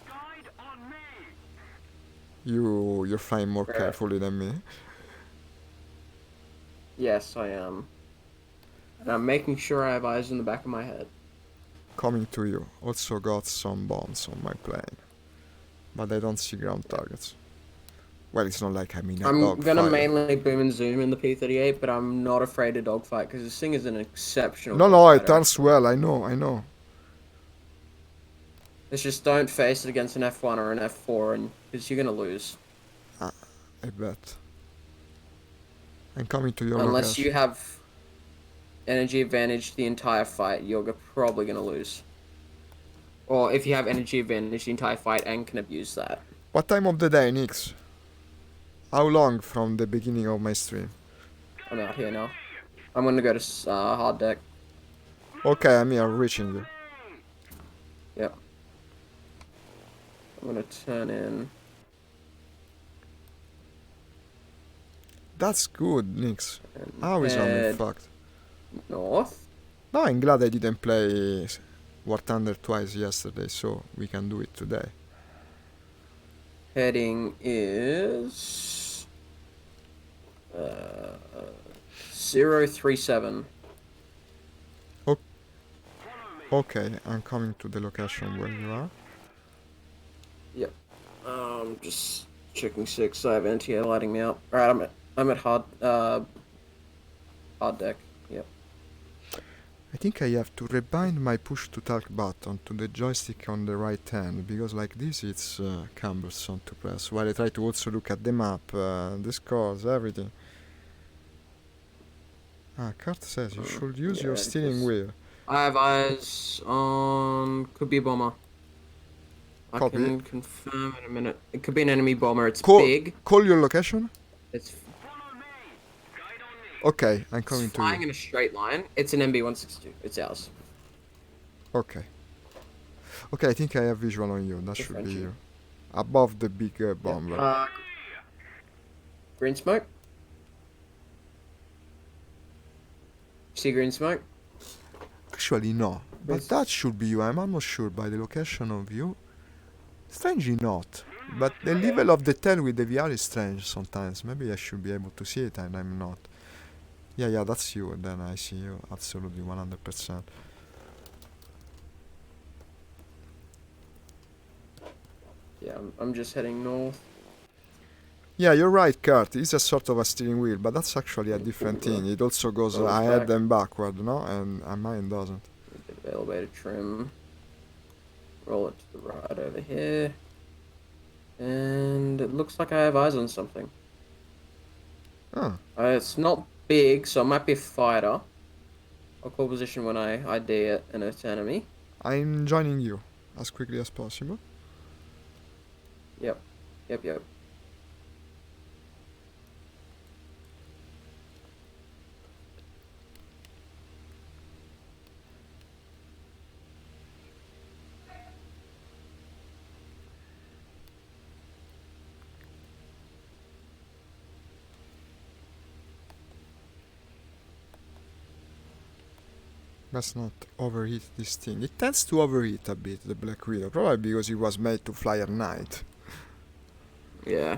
Guide on me. You're flying more Right. carefully than me. Yes, I am. And I'm making sure I have eyes in the back of my head. Coming to you. Also got some bombs on my plane. But I don't see ground targets. Well, it's not like I'm in a I'm gonna dogfight. mainly boom and zoom in the P-38, but I'm not afraid to dogfight because this thing is an exceptional. No, it dogfighter. turns well. I know. It's just don't face it against an F1 or an F4, and because you're gonna lose I bet. I'm coming to your unless location. you have energy advantage the entire fight. You're probably gonna lose. Or if you have energy advantage the entire fight and can abuse that. What time of the day, Nix? How long from the beginning of my stream? I'm out here now. I'm gonna go to hard deck. Okay, I'm here, reaching you. Yep. I'm gonna turn in. That's good, Nix. And How is Army head fucked? north. No, I'm glad I didn't play War Thunder twice yesterday, so we can do it today. Heading is 037. Okay, I'm coming to the location where you are. Just checking 6. I have anti-air lighting me up. Alright, I'm at hard deck. Yep. I think I have to rebind my push to talk button to the joystick on the right hand because like this it's cumbersome to press. While I try to also look at the map, the scores, everything. Kurt says you should use your yeah, steering just- wheel. I have eyes on. Could be a bomber. I Copy. can confirm in a minute. It could be an enemy bomber. It's Call, big. call your location. It's Okay, I'm coming to flying you. in a straight line. It's an MB-162. It's ours. Okay. Okay, I think I have visual on you. That should be Differentiate. you. Above the big bomber. Green smoke. See green smoke? Actually, no. But Yes. that should be you. I'm almost sure by the location of you. Strangely not. But the level of detail with the VR is strange sometimes. Maybe I should be able to see it and I'm not. Yeah, that's you. Then I see you. Absolutely, 100%. Yeah, I'm just heading north. Yeah, you're right, Kurt. It's a sort of a steering wheel, but that's actually a different thing. It also goes Goes ahead back. and backward, no? And mine doesn't. Bit of elevator trim. Roll it to the right over here. And it looks like I have eyes on something. Oh, It's not big, so it might be a fighter. I'll call position when I ID it and it's enemy. I'm joining you as quickly as possible. Yep. Let's not overheat this thing. It tends to overheat a bit, the Black Widow, probably because it was made to fly at night. Yeah.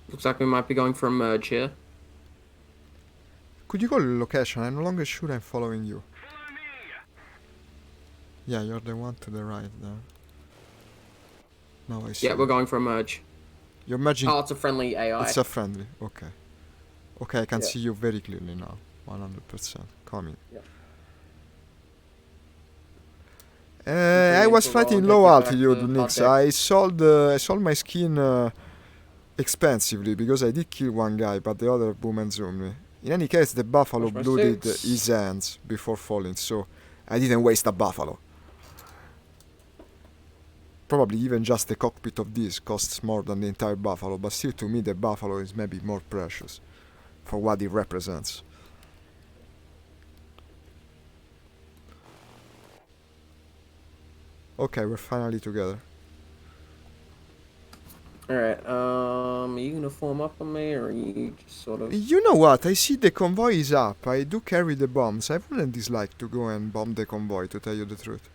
Looks like we might be going for a merge here. Could you call the location? I'm no longer sure I'm following you. Yeah, you're the one to the right there. Now I see. Yeah, we're going for a merge. You're merging. Oh, it's a friendly AI. It's a friendly. Okay. Okay, I can Yeah. see you very clearly now. 100%. Coming. Yeah. I was Into fighting roll, low get you back altitude, to Nix. hot deck. I sold my skin expensively because I did kill one guy, but the other boom and zoomed me. In any case, the buffalo Watch my blooded six. his hands before falling, so I didn't waste a buffalo. Probably even just the cockpit of this costs more than the entire buffalo, but still to me the buffalo is maybe more precious for what it represents. Okay, we're finally together. Alright, are you gonna form up on me or are you just sort of. You know what? I see the convoy is up. I do carry the bombs. I wouldn't dislike to go and bomb the convoy, to tell you the truth.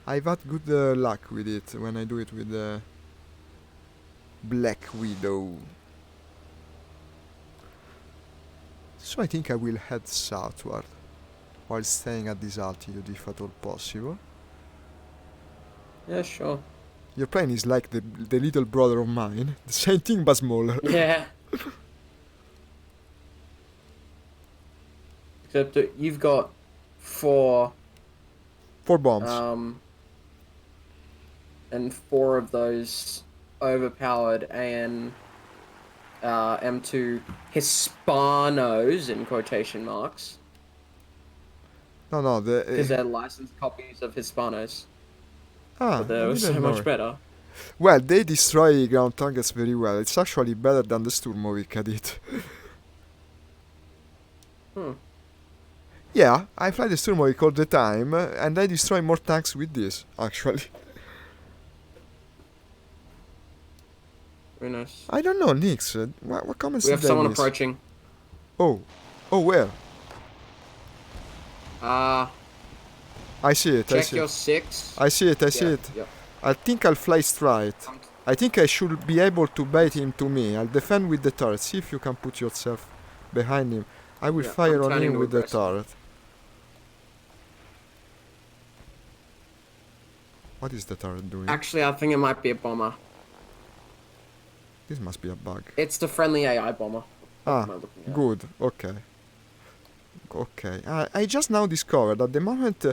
I've had good luck with it when I do it with the Black Widow. So I think I will head southward while staying at this altitude if at all possible. Yeah, sure. Your plane is like the little brother of mine. The same thing but smaller. Yeah. Except that you've got 4 4 bombs. and 4 of those overpowered AN M2 Hispanos in quotation marks No, because the... they're licensed copies of Hispanos, ah, but they're I so didn't know much it. better. Well, they destroy ground targets very well. It's actually better than the Sturmovik did. Yeah, I fly the Sturmovik all the time, and I destroy more tanks with this, actually. Very nice. I don't know, Nix. What comments We have did I someone miss? approaching. Oh, where? I see it. I Check see your it. 6. I see it. I see Yeah, it. yep. I think I'll fly straight. I think I should be able to bait him to me. I'll defend with the turret. See if you can put yourself behind him. I will Yeah, fire I'm on turning him to with the aggressive. turret. What is the turret doing? Actually, I think it might be a bomber. This must be a bug. It's the friendly AI bomber. Ah, What am I looking at? good. Okay. Okay. I just now discovered at the moment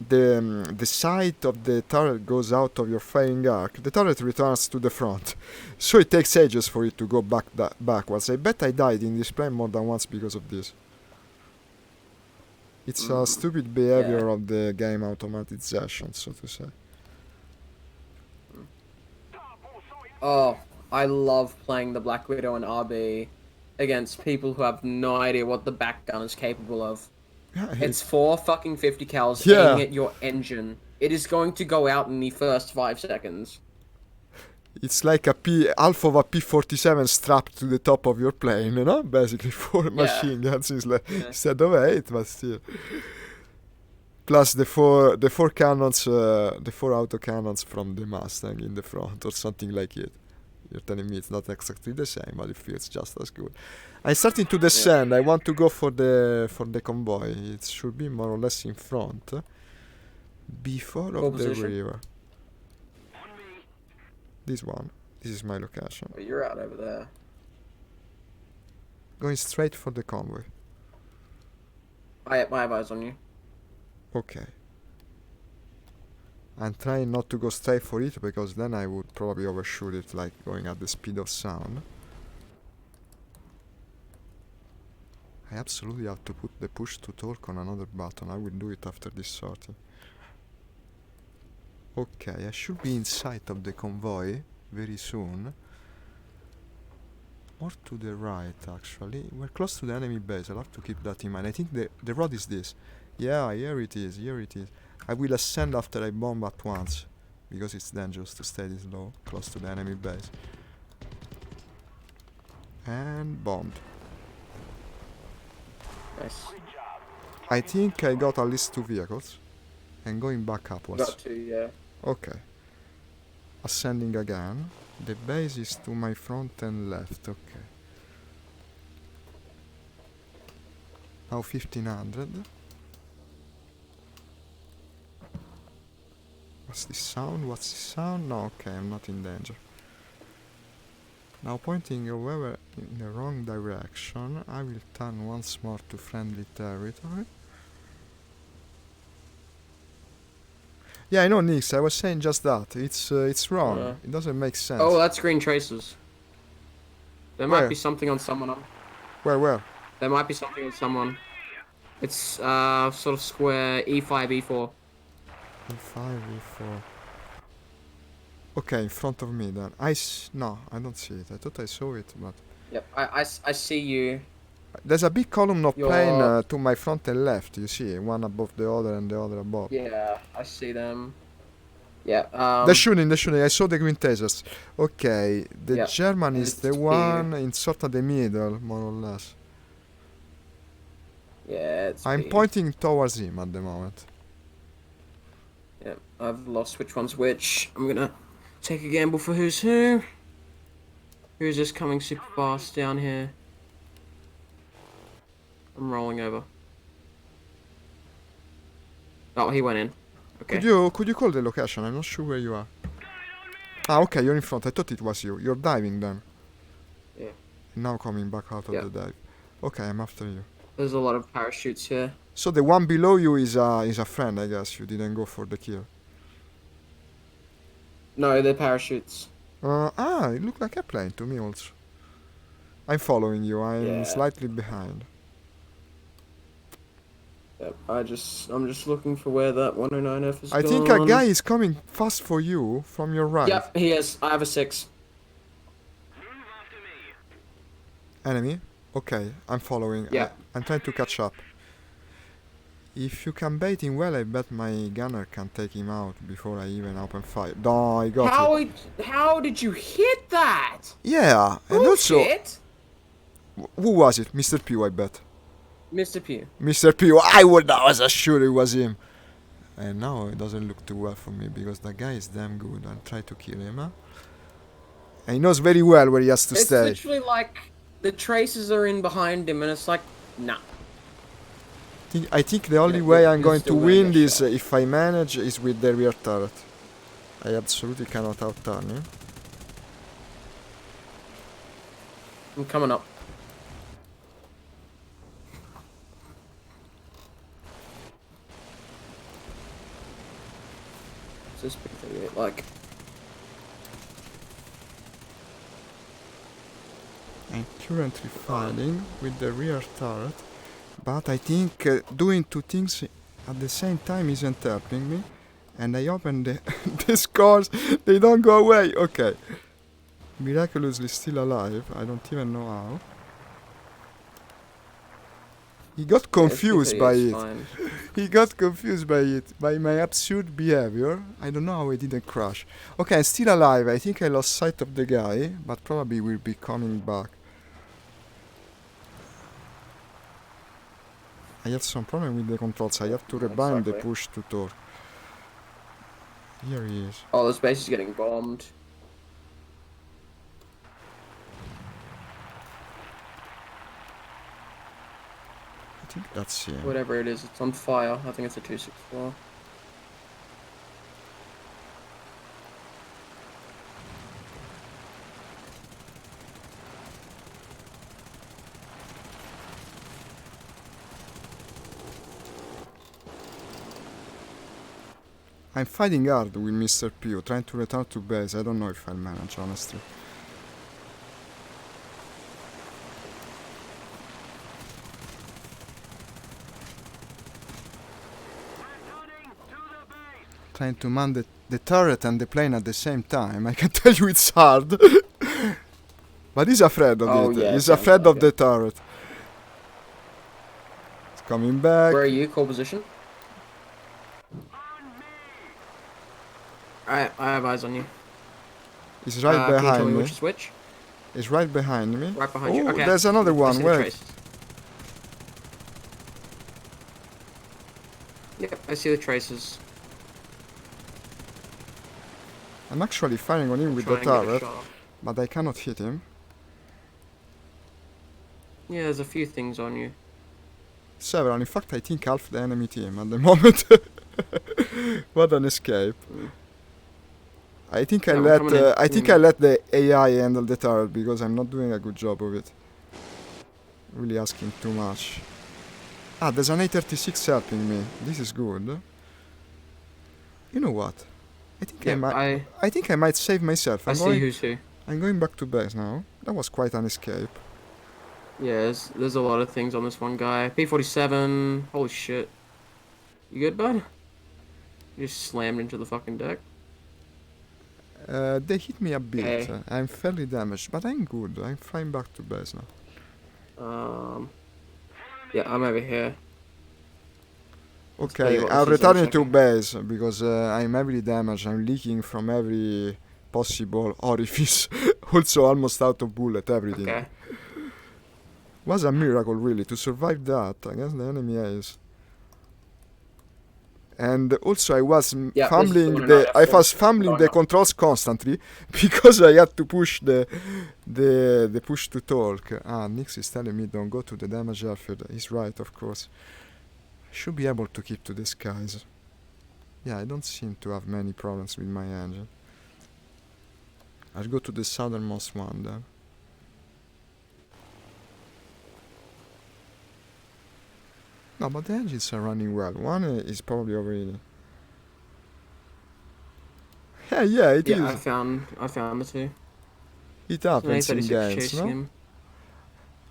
the sight of the turret goes out of your firing arc, the turret returns to the front. So it takes ages for it to go backwards. I bet I died in this plane more than once because of this. It's a stupid behavior of the game automatization, so to say. Oh, I love playing the Black Widow and RB against people who have no idea what the back gun is capable of. Yeah, It's 4 fucking 50 cals Yeah. aiming at your engine. It is going to go out in the first 5 seconds. it's like half of a P-47 strapped to the top of your plane, you know? Basically 4 machine guns instead of 8, but still. Plus the four cannons, the 4 autocannons from the Mustang in the front, or something like it. You're telling me it's not exactly the same, but it feels just as good. I'm starting to descend. I want to go for the convoy. It should be more or less in front, before Pole of the position. river. This one. This is my location. But you're out over there. Going straight for the convoy. I have eyes on you. Okay. I'm trying not to go straight for it, because then I would probably overshoot it, like going at the speed of sound. I absolutely have to put the push to talk on another button. I will do it after this sorting. Okay, I should be in sight of the convoy very soon. Or to the right, actually. We're close to the enemy base. I'll have to keep that in mind. I think the road is this. Yeah, here it is, here it is. I will ascend after I bomb at once, because it's dangerous to stay this low, close to the enemy base. And bombed. Nice. I think I got at least 2 vehicles. And going back upwards. Got 2, yeah. Okay. Ascending again. The base is to my front and left, okay. Now 1500. What's this sound? What's this sound? No, okay, I'm not in danger. Now pointing however in the wrong direction, I will turn once more to friendly territory. Yeah, I know, Nix, I was saying just that. It's wrong. Yeah. It doesn't make sense. Oh, that's green traces. There Where? might be something on someone. Where? There might be something on someone. It's sort of square E5, E4. E5, E4. Okay, in front of me then. No, I don't see it. I thought I saw it, but... Yep, I see you. There's a big column of Your- plane to my front and left, you see? One above the other and the other above. Yeah, I see them. Yeah, They're shooting. I saw the green tasers. Okay, the Yep, German is the it's one in sort of the middle, more or less. yeah, it's I'm B. pointing towards him at the moment. Yep, I've lost which one's which. I'm gonna take a gamble for who's who. Who's just coming super fast down here? I'm rolling over. Oh, he went in. Okay. Could you call the location? I'm not sure where you are. Ah, okay, you're in front. I thought it was you. You're diving then. Yeah. Now coming back out of Yeah. the dive. Okay, I'm after you. There's a lot of parachutes here. So the one below you is a friend, I guess. You didn't go for the kill. No, they're parachutes. It looked like a plane to me also. I'm following you. I'm Yeah. slightly behind. Yep, I'm just looking for where that 109F is I gone. think a guy is coming fast for you from your right. Yep, he is. I have a 6. Enemy? Okay, I'm following. Yeah. I'm trying to catch up. If you can bait him well, I bet my gunner can take him out before I even open fire. No, I got it. How did you hit that? Yeah, and also... Bullshit. Who was it? Mr. Pew, I bet. Mr. Pew. Mr. Pew, I was sure it was him. And now it doesn't look too well for me, because that guy is damn good. I'll try to kill him, huh? And he knows very well where he has to It's stay. literally like the traces are in behind him, and it's like, nah. I think the only Yeah, way you're I'm going to still gonna win get this, shot. if I manage, is with the rear turret. I absolutely cannot outturn him. I'm coming up. What's this P38 like? I'm currently fighting with the rear turret, but I think doing two things at the same time isn't helping me. And I open the scores, they don't go away. Okay. Miraculously still alive, I don't even know how. He got confused by it. Fine. He got confused by it, by my absurd behavior. I don't know how I didn't crash. Okay, I'm still alive. I think I lost sight of the guy, but probably will be coming back. I have some problem with the controls. I have to rebind the Exactly. push to torque. Here he is. Oh, this base is getting bombed. I think that's him. Whatever it is, it's on fire. I think it's a 264. I'm fighting hard with Mr. Pugh, trying to return to base. I don't know if I'll manage, honestly. Trying to man the turret and the plane at the same time. I can tell you it's hard. But he's afraid of Oh, it. yeah, He's sounds afraid like of it. the turret. It's coming back. Where are you? Core position? Alright, I have eyes on you. He's right Can you tell behind me me. which is which? He's right behind me. Right behind you. Oh, Okay. there's another I one. see the Wait. traces. Yep, I see the traces. I'm actually firing on him with Try the and get a turret, shot off. but I cannot hit him. Yeah, there's a few things on you. Several. In fact, I think half the enemy team at the moment. What an escape! I think Yeah, we're coming in. I think I let the AI handle the turret because I'm not doing a good job of it. Really asking too much. Ah, there's an A36 helping me. This is good. You know what? I think Yeah, I think I might save myself. I see who's who. I'm going back to base now. That was quite an escape. Yeah, there's a lot of things on this one guy. P47. Holy shit. You good, bud? You just slammed into the fucking deck. They hit me a bit. Okay. I'm fairly damaged, but I'm good. I'm flying back to base now. Yeah, I'm over here. Okay, tell you what, I'm this is on returning to second. base because I'm heavily damaged. I'm leaking from every possible orifice. Also, almost out of bullet, everything. Okay. Was a miracle, really, to survive that against the enemy ace. And also, I was Yeah, this is the fumbling one in I IF4. was fumbling the Going up. controls constantly because I had to push the push to torque. Ah, Nix is telling me don't go to the damage airfield. He's right, of course. I should be able to keep to the skies. Yeah, I don't seem to have many problems with my engine. I'll go to the southernmost one then. No, but the engines are running well. One is probably overheating. Yeah, it is. Yeah, I found the two. It There's an happens in A36 games, chasing no? him.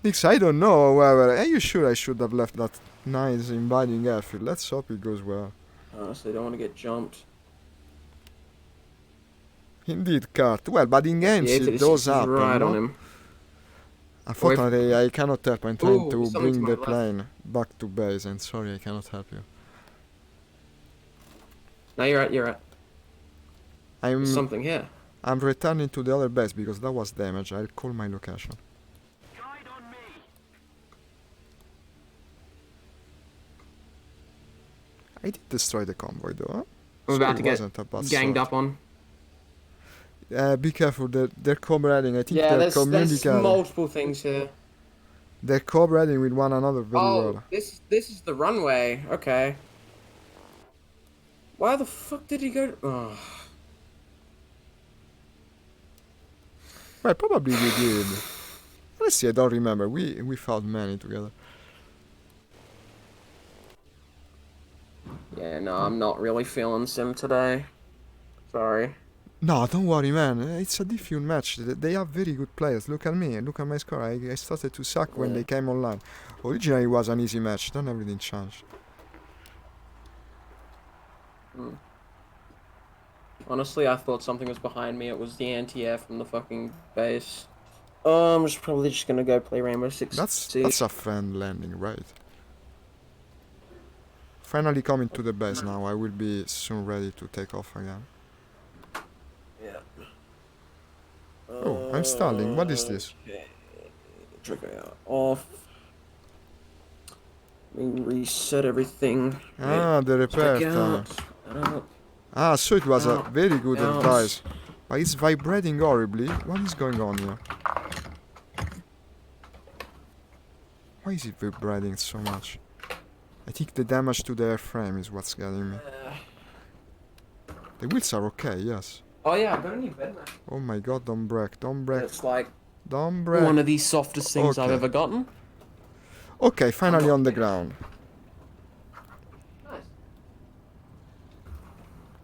Nix, I don't know, however. Are you sure I should have left that nice inviting airfield? Let's hope it goes well. Honestly, don't want to get jumped. Indeed, Kurt. Well, but in games The it A36 does is happen, right no? on him. Unfortunately, I cannot help. I'm trying Ooh, to something to bring my the left. plane back to base, and sorry, I cannot help you. No, you're right. You're right. I'm There's something here. I'm returning to the other base because that was damage. I'll call my location. Guide on me. I did destroy the convoy though, huh? I'm So about it to get wasn't a bad ganged start. up on. Be careful, they're co-breeding. I think Yeah, they're there's communicating. multiple things here. They're co-breeding with one another very Oh, well. this is the runway. Okay. Why the fuck did he go? Oh. Well, probably we did. Let's see, I don't remember. We fought many together. Yeah, no, I'm not really feeling Sim today. Sorry. No, don't worry, man. It's a difficult match. They are very good players. Look at me. Look at my score. I started to suck when Yeah. they came online. Originally, it was an easy match. Then everything changed. Honestly, I thought something was behind me. It was the anti-air from the fucking base. I'm just probably just gonna go play Rainbow Six Siege. That's a friend landing, right? Finally coming to the base now. I will be soon ready to take off again. Yeah. Oh, I'm stalling. What is this? Okay. Trigger off. Let me reset everything. Ah, the repair Check time. out. Ah, so it was a Out. very good Out. advice. But it's vibrating horribly. What is going on here? Why is it vibrating so much? I think the damage to the airframe is what's getting me. The wheels are okay, yes. Oh yeah, I got a new bed mat. Oh my god, don't break, don't break, It's like don't break. one of the softest things I've Okay. ever gotten. Okay, finally on the ground. Nice.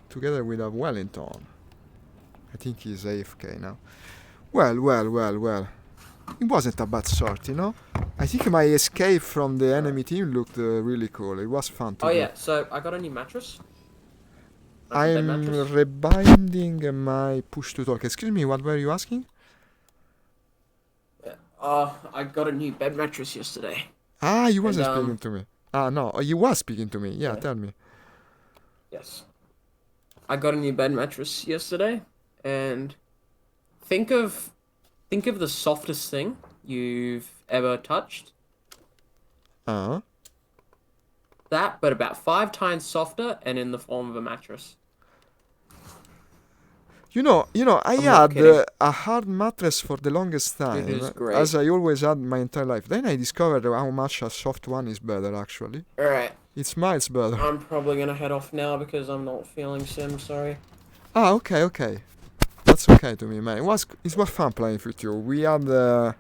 Together with a Wellington. I think he's AFK now. Well. It wasn't a bad start, you know? I think my escape from the enemy team looked really cool. It was fun to Oh do. yeah, so I got a new mattress. Bed I'm mattress. rebinding my push to talk. Excuse me, what were you asking? I got a new bed mattress yesterday. Ah, you wasn't And, speaking to me. Ah, no, you was speaking to me. Yeah, Yeah. tell me. Yes. I got a new bed mattress yesterday, and think of the softest thing you've ever touched. Uh-huh. That, but about 5 times softer and in the form of a mattress. You know, I I'm not had kidding. a hard mattress for the longest time, is great. as I always had my entire life. Then I discovered how much a soft one is better, actually. Alright, It's miles better. I'm probably gonna head off now because I'm not feeling sim, sorry. Ah, okay. That's okay to me, man. It was fun playing with you. We had a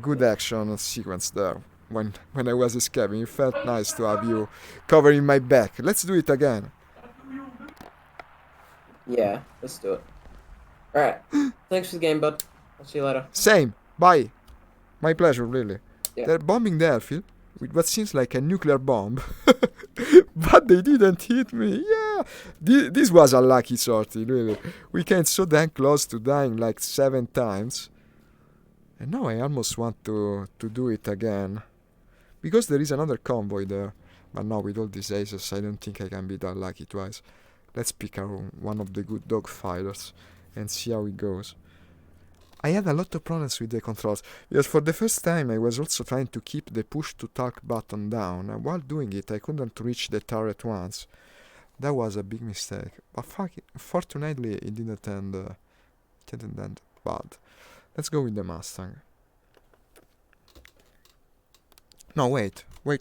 good action sequence there when I was escaping. It felt nice to have you covering my back. Let's do it again. Yeah, let's do it. Alright, thanks for the game, bud. I'll see you later. Same. Bye. My pleasure, really. Yeah. They're bombing the airfield with what seems like a nuclear bomb. But they didn't hit me. Yeah. This was a lucky sortie, really. We came so damn close to dying like 7 times. And now I almost want to do it again. Because there is another convoy there. But now with all these aces, I don't think I can be that lucky twice. Let's pick one of the good dogfighters and see how it goes. I had a lot of problems with the controls, because for the first time I was also trying to keep the push to talk button down, and while doing it I couldn't reach the turret once. That was a big mistake, but fortunately it didn't end bad. Let's go with the Mustang. No, wait. Where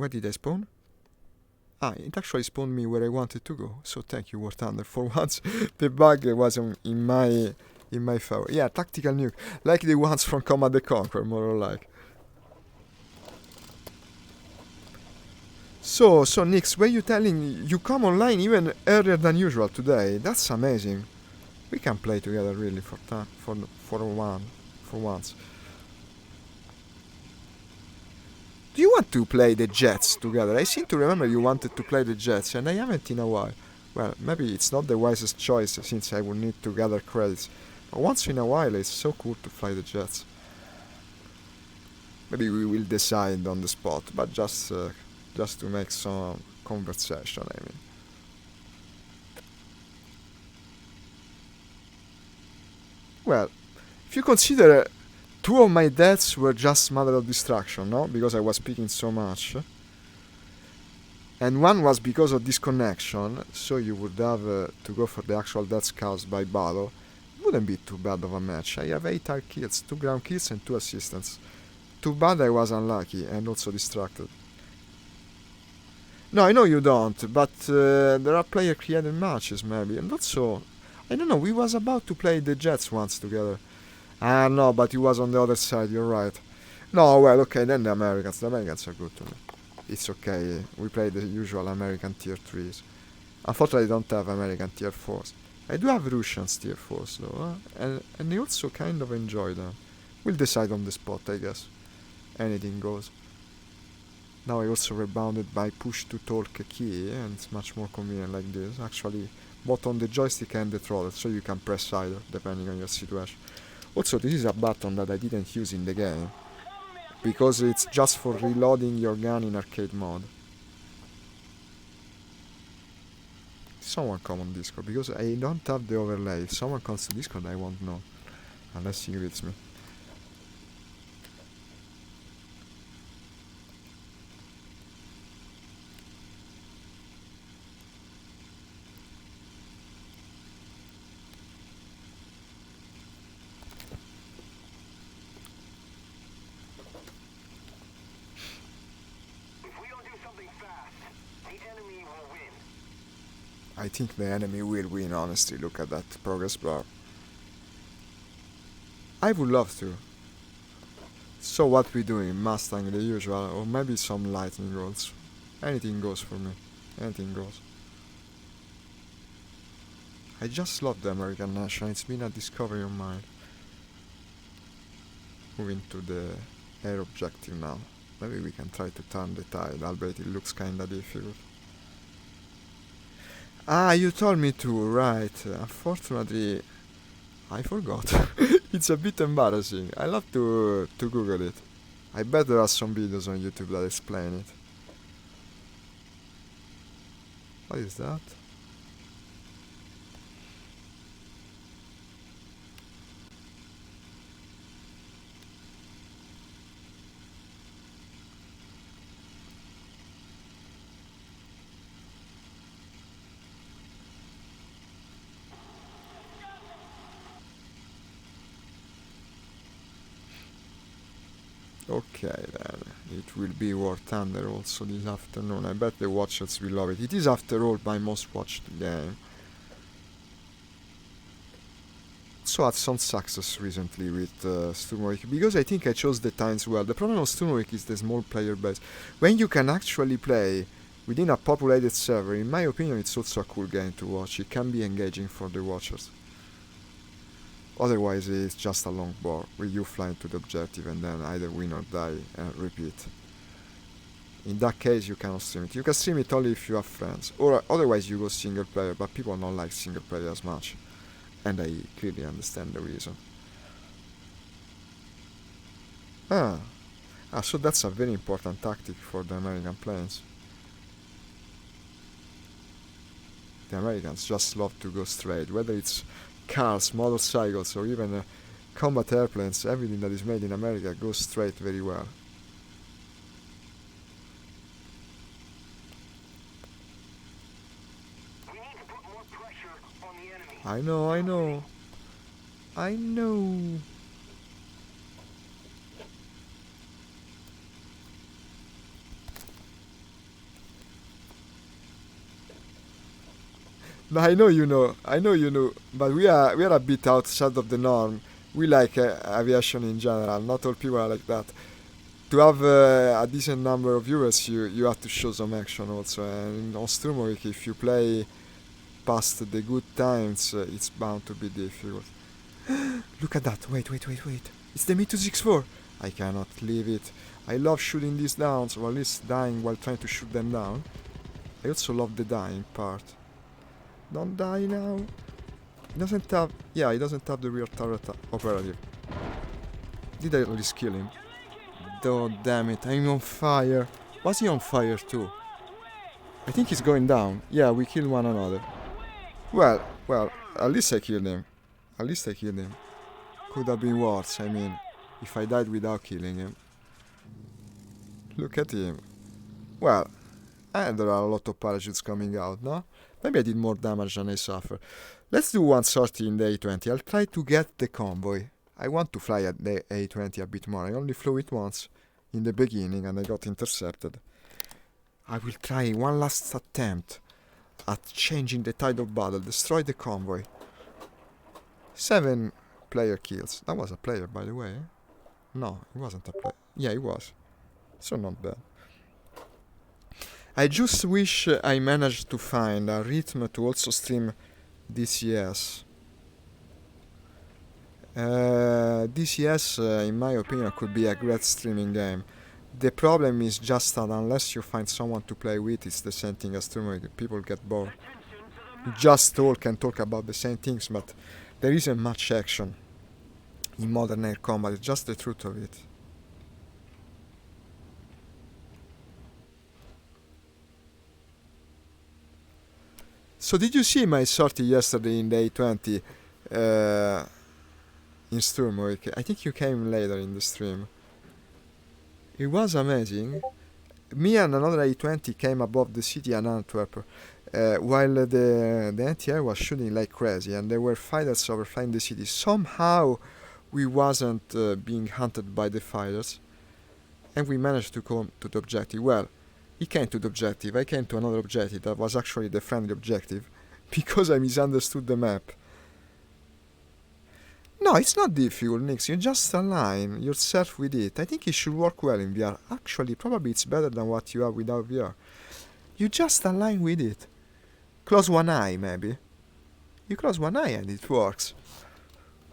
did I spawn? Ah, it actually spawned me where I wanted to go, so thank you, War Thunder. For once, the bug was in my favor. Yeah, tactical nuke, like the ones from Command & Conquer, more or like. So Nix, were you telling you come online even earlier than usual today? That's amazing. We can play together really for once. Do you want to play the Jets together? I seem to remember you wanted to play the Jets, and I haven't in a while. Well, maybe it's not the wisest choice since I will need to gather credits. But once in a while, it's so cool to fly the Jets. Maybe we will decide on the spot, but just to make some conversation, I mean. Well, if you consider 2 of my deaths were just matter of distraction, no? Because I was speaking so much. And 1 was because of disconnection, so you would have to go for the actual deaths caused by battle. It wouldn't be too bad of a match. I have 8 air kills, 2 ground kills and 2 assistants. Too bad I was unlucky and also distracted. No, I know you don't, but there are player-created matches maybe, and also, I don't know, we was about to play the Jets once together. Ah, no, but he was on the other side, you're right. No, well, okay, then the Americans are good to me. It's okay, we play the usual American tier 3s. Unfortunately, I don't have American tier 4s. I do have Russians tier 4s though, and I also kind of enjoy them. We'll decide on the spot, I guess. Anything goes. Now I also rebounded by push to talk key, and it's much more convenient like this. Actually, both on the joystick and the throttle, so you can press either, depending on your situation. Also, this is a button that I didn't use in the game, because it's just for reloading your gun in arcade mode. Someone come on Discord, because I don't have the overlay. If someone comes to Discord, I won't know, unless he greets me. If we don't do something fast, the enemy will win. I think the enemy will win, honestly. Look at that progress bar. I would love to. So what we doing? Mustang the usual, or maybe some lightning rolls. Anything goes for me. Anything goes. I just love the American National. It's been a discovery of mine. Moving to the air objective now. Maybe we can try to turn the tide, albeit it looks kinda difficult. Ah, you told me to, right. Unfortunately, I forgot. It's a bit embarrassing. I love to Google it. I bet there are some videos on YouTube that explain it. What is that? Okay then, it will be War Thunder also this afternoon. I bet the watchers will love it. It is after all my most watched game. So I had some success recently with Sturmovik, because I think I chose the times well. The problem of Sturmovik is the small player base. When you can actually play within a populated server, in my opinion it's also a cool game to watch. It can be engaging for the watchers. Otherwise it's just a long bore, with you flying to the objective and then either win or die and repeat. In that case you cannot stream it. You can stream it only if you have friends, or otherwise you go single player, but people don't like single player as much. And I clearly understand the reason. So that's a very important tactic for the American planes. The Americans just love to go straight, whether it's cars, motorcycles, or even combat airplanes. Everything that is made in America goes straight very well. We need to put more pressure on the enemy. I know. No, I know you know, but we are a bit outside of the norm. We like aviation in general. Not all people are like that. To have a decent number of viewers, you have to show some action also. And on Sturmovik, if you play past the good times, it's bound to be difficult. Look at that! Wait! It's the Mi-264. I cannot leave it. I love shooting these down, or at least dying while trying to shoot them down. I also love the dying part. Don't die now. It doesn't have the rear turret operative. Did I at least kill him? Oh damn it, I'm on fire. Was he on fire too? I think he's going down. Yeah, we killed one another. Well, at least I killed him. Could have been worse, I mean, if I died without killing him. Look at him. Well, and there are a lot of parachutes coming out, no? Maybe I did more damage than I suffered. Let's do one sortie in the A20. I'll try to get the convoy. I want to fly at the A20 a bit more. I only flew it once in the beginning and I got intercepted. I will try one last attempt at changing the tide of battle. Destroy the convoy. 7 player kills. That was a player, by the way. No, it wasn't a player. Yeah, it was. So not bad. I just wish I managed to find a rhythm to also stream DCS. DCS, in my opinion, could be a great streaming game. The problem is just that unless you find someone to play with, it's the same thing as Turmoil. People get bored. You just talk and talk about the same things, but there isn't much action in modern air combat. It's just the truth of it. So did you see my sortie yesterday in the A20 in Sturmovik? I think you came later in the stream. It was amazing. Me and another A20 came above the city and Antwerp, while the NTR was shooting like crazy, and there were fighters overflying the city. Somehow we wasn't being hunted by the fighters, and we managed to come to the objective. Well, he came to the objective, I came to another objective that was actually the friendly objective, because I misunderstood the map. No, it's not difficult, Nix. You just align yourself with it. I think it should work well in VR. Actually, probably it's better than what you have without VR. You just align with it. Close one eye, maybe. You close one eye and it works.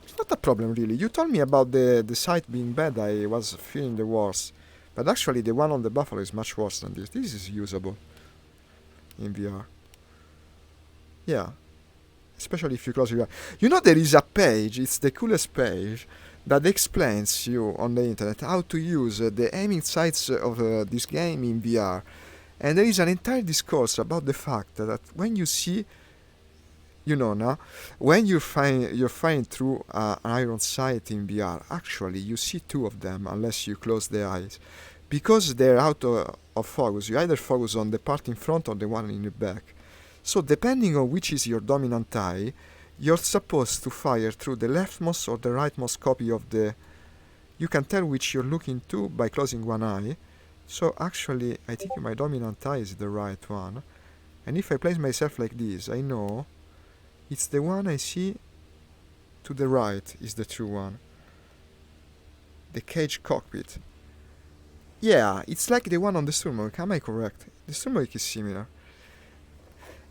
It's not a problem, really. You told me about the sight being bad. I was feeling the worst. But actually, the one on the Buffalo is much worse than this. This is usable in VR. Yeah. Especially if you close your eye. You know, there is a page, it's the coolest page, that explains you on the internet how to use the aiming sights of this game in VR. And there is an entire discourse about the fact that when you see, you know now, when you're flying through an iron sight in VR, actually you see two of them unless you close the eyes. Because they're out of focus, you either focus on the part in front or the one in the back. So depending on which is your dominant eye, you're supposed to fire through the leftmost or the rightmost copy of the... You can tell which you're looking to by closing one eye. So actually, I think my dominant eye is the right one. And if I place myself like this, I know it's the one I see to the right is the true one. The cage cockpit. Yeah, it's like the one on the Sturmovik, am I correct? The Sturmovik is similar.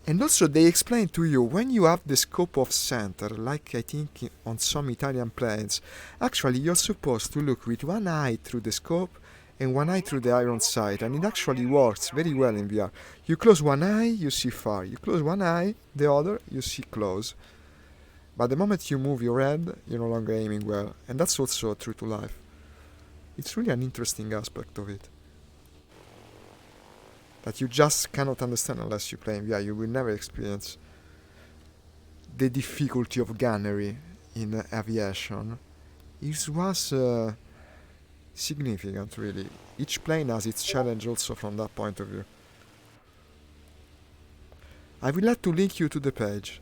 And also they explain to you, when you have the scope of center, like I think on some Italian planes, actually you're supposed to look with one eye through the scope and one eye through the iron sight, and it actually works very well in VR. You close one eye, you see far. You close one eye, the other, you see close. But the moment you move your head, you're no longer aiming well, and that's also true to life. It's really an interesting aspect of it that you just cannot understand unless you play in VR. You will never experience the difficulty of gunnery in aviation. It was significant, really. Each plane has its challenge also from that point of view. I will like to link you to the page.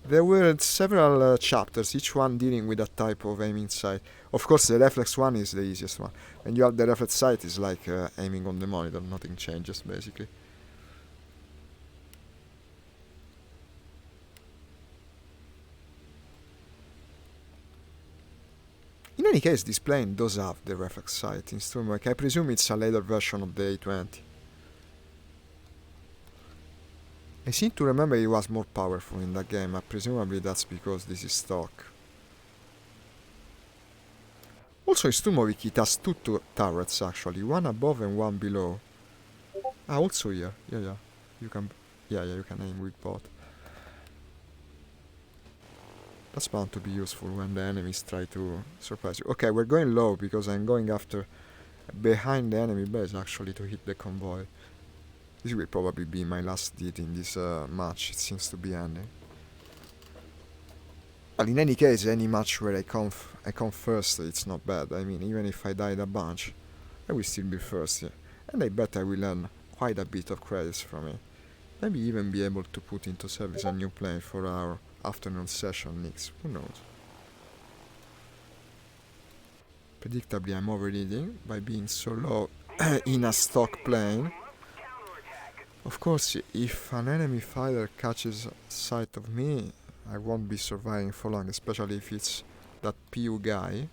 There were several chapters, each one dealing with a type of aiming sight. Of course, the reflex one is the easiest one. When you have the reflex sight, it's like aiming on the monitor, nothing changes basically. In any case, this plane does have the reflex sight in Sturmovik. I presume it's a later version of the A20. I seem to remember it was more powerful in that game, but presumably that's because this is stock. Also in Sturmovik it has two turrets actually, one above and one below. Ah, also here, yeah. You can aim with both. That's bound to be useful when the enemies try to surprise you. Okay, we're going low because I'm going after behind the enemy base actually to hit the convoy. This will probably be my last hit in this match, it seems to be ending. Well, in any case, any match where I come first, it's not bad. I mean, even if I died a bunch, I will still be first, yeah. And I bet I will earn quite a bit of credits from it. Maybe even be able to put into service a new plane for our afternoon session next, who knows. Predictably, I'm overheating by being so low in a stock plane. Of course, if an enemy fighter catches sight of me, I won't be surviving for long, especially if it's that PU guy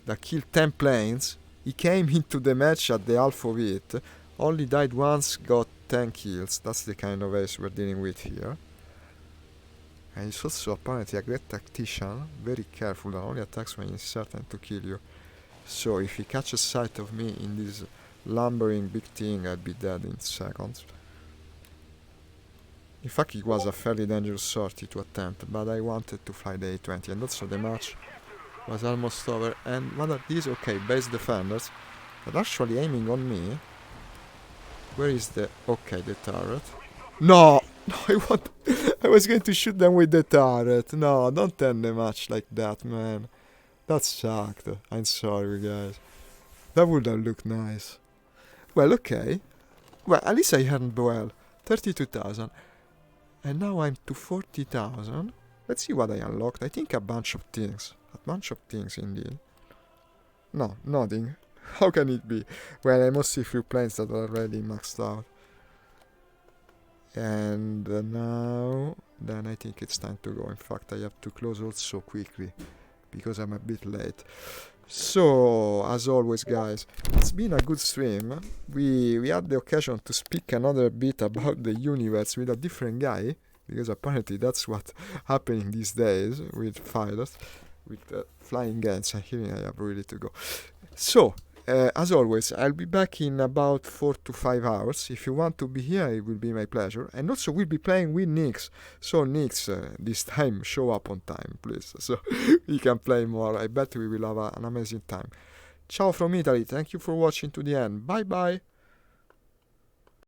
that killed 10 planes. He came into the match at the half of it, Only died once, got 10 kills. That's the kind of ace we're dealing with here. And he's also apparently a great tactician, very careful and only attacks when he's certain to kill you. So if he catches sight of me in this lumbering big thing, I'd be dead in seconds. In fact, it was a fairly dangerous sortie to attempt, but I wanted to fly the A20, and also the match was almost over. And what are these? Okay, base defenders, but actually aiming on me. Where is the... okay, the turret. No! No, I was going to shoot them with the turret. No, don't end the match like that, man. That sucked. I'm sorry, guys. That would have looked nice. Well, okay. Well, at least I earned well. 32,000. And now I'm to 40,000. Let's see what I unlocked. I think a bunch of things. A bunch of things, indeed. No, nothing. How can it be? Well, I must see a few planes that are already maxed out. And now... then I think it's time to go. In fact, I have to close also quickly, because I'm a bit late. So, as always, guys, it's been a good stream. We had the occasion to speak another bit about the universe with a different guy, because apparently that's what's happening these days with pilots, with flying games. And here I have really to go. So, as always, I'll be back in about 4 to 5 hours. If you want to be here, it will be my pleasure. And also, we'll be playing with Nix. So, Nix, this time, show up on time, please. So, we can play more. I bet we will have an amazing time. Ciao from Italy. Thank you for watching to the end. Bye-bye.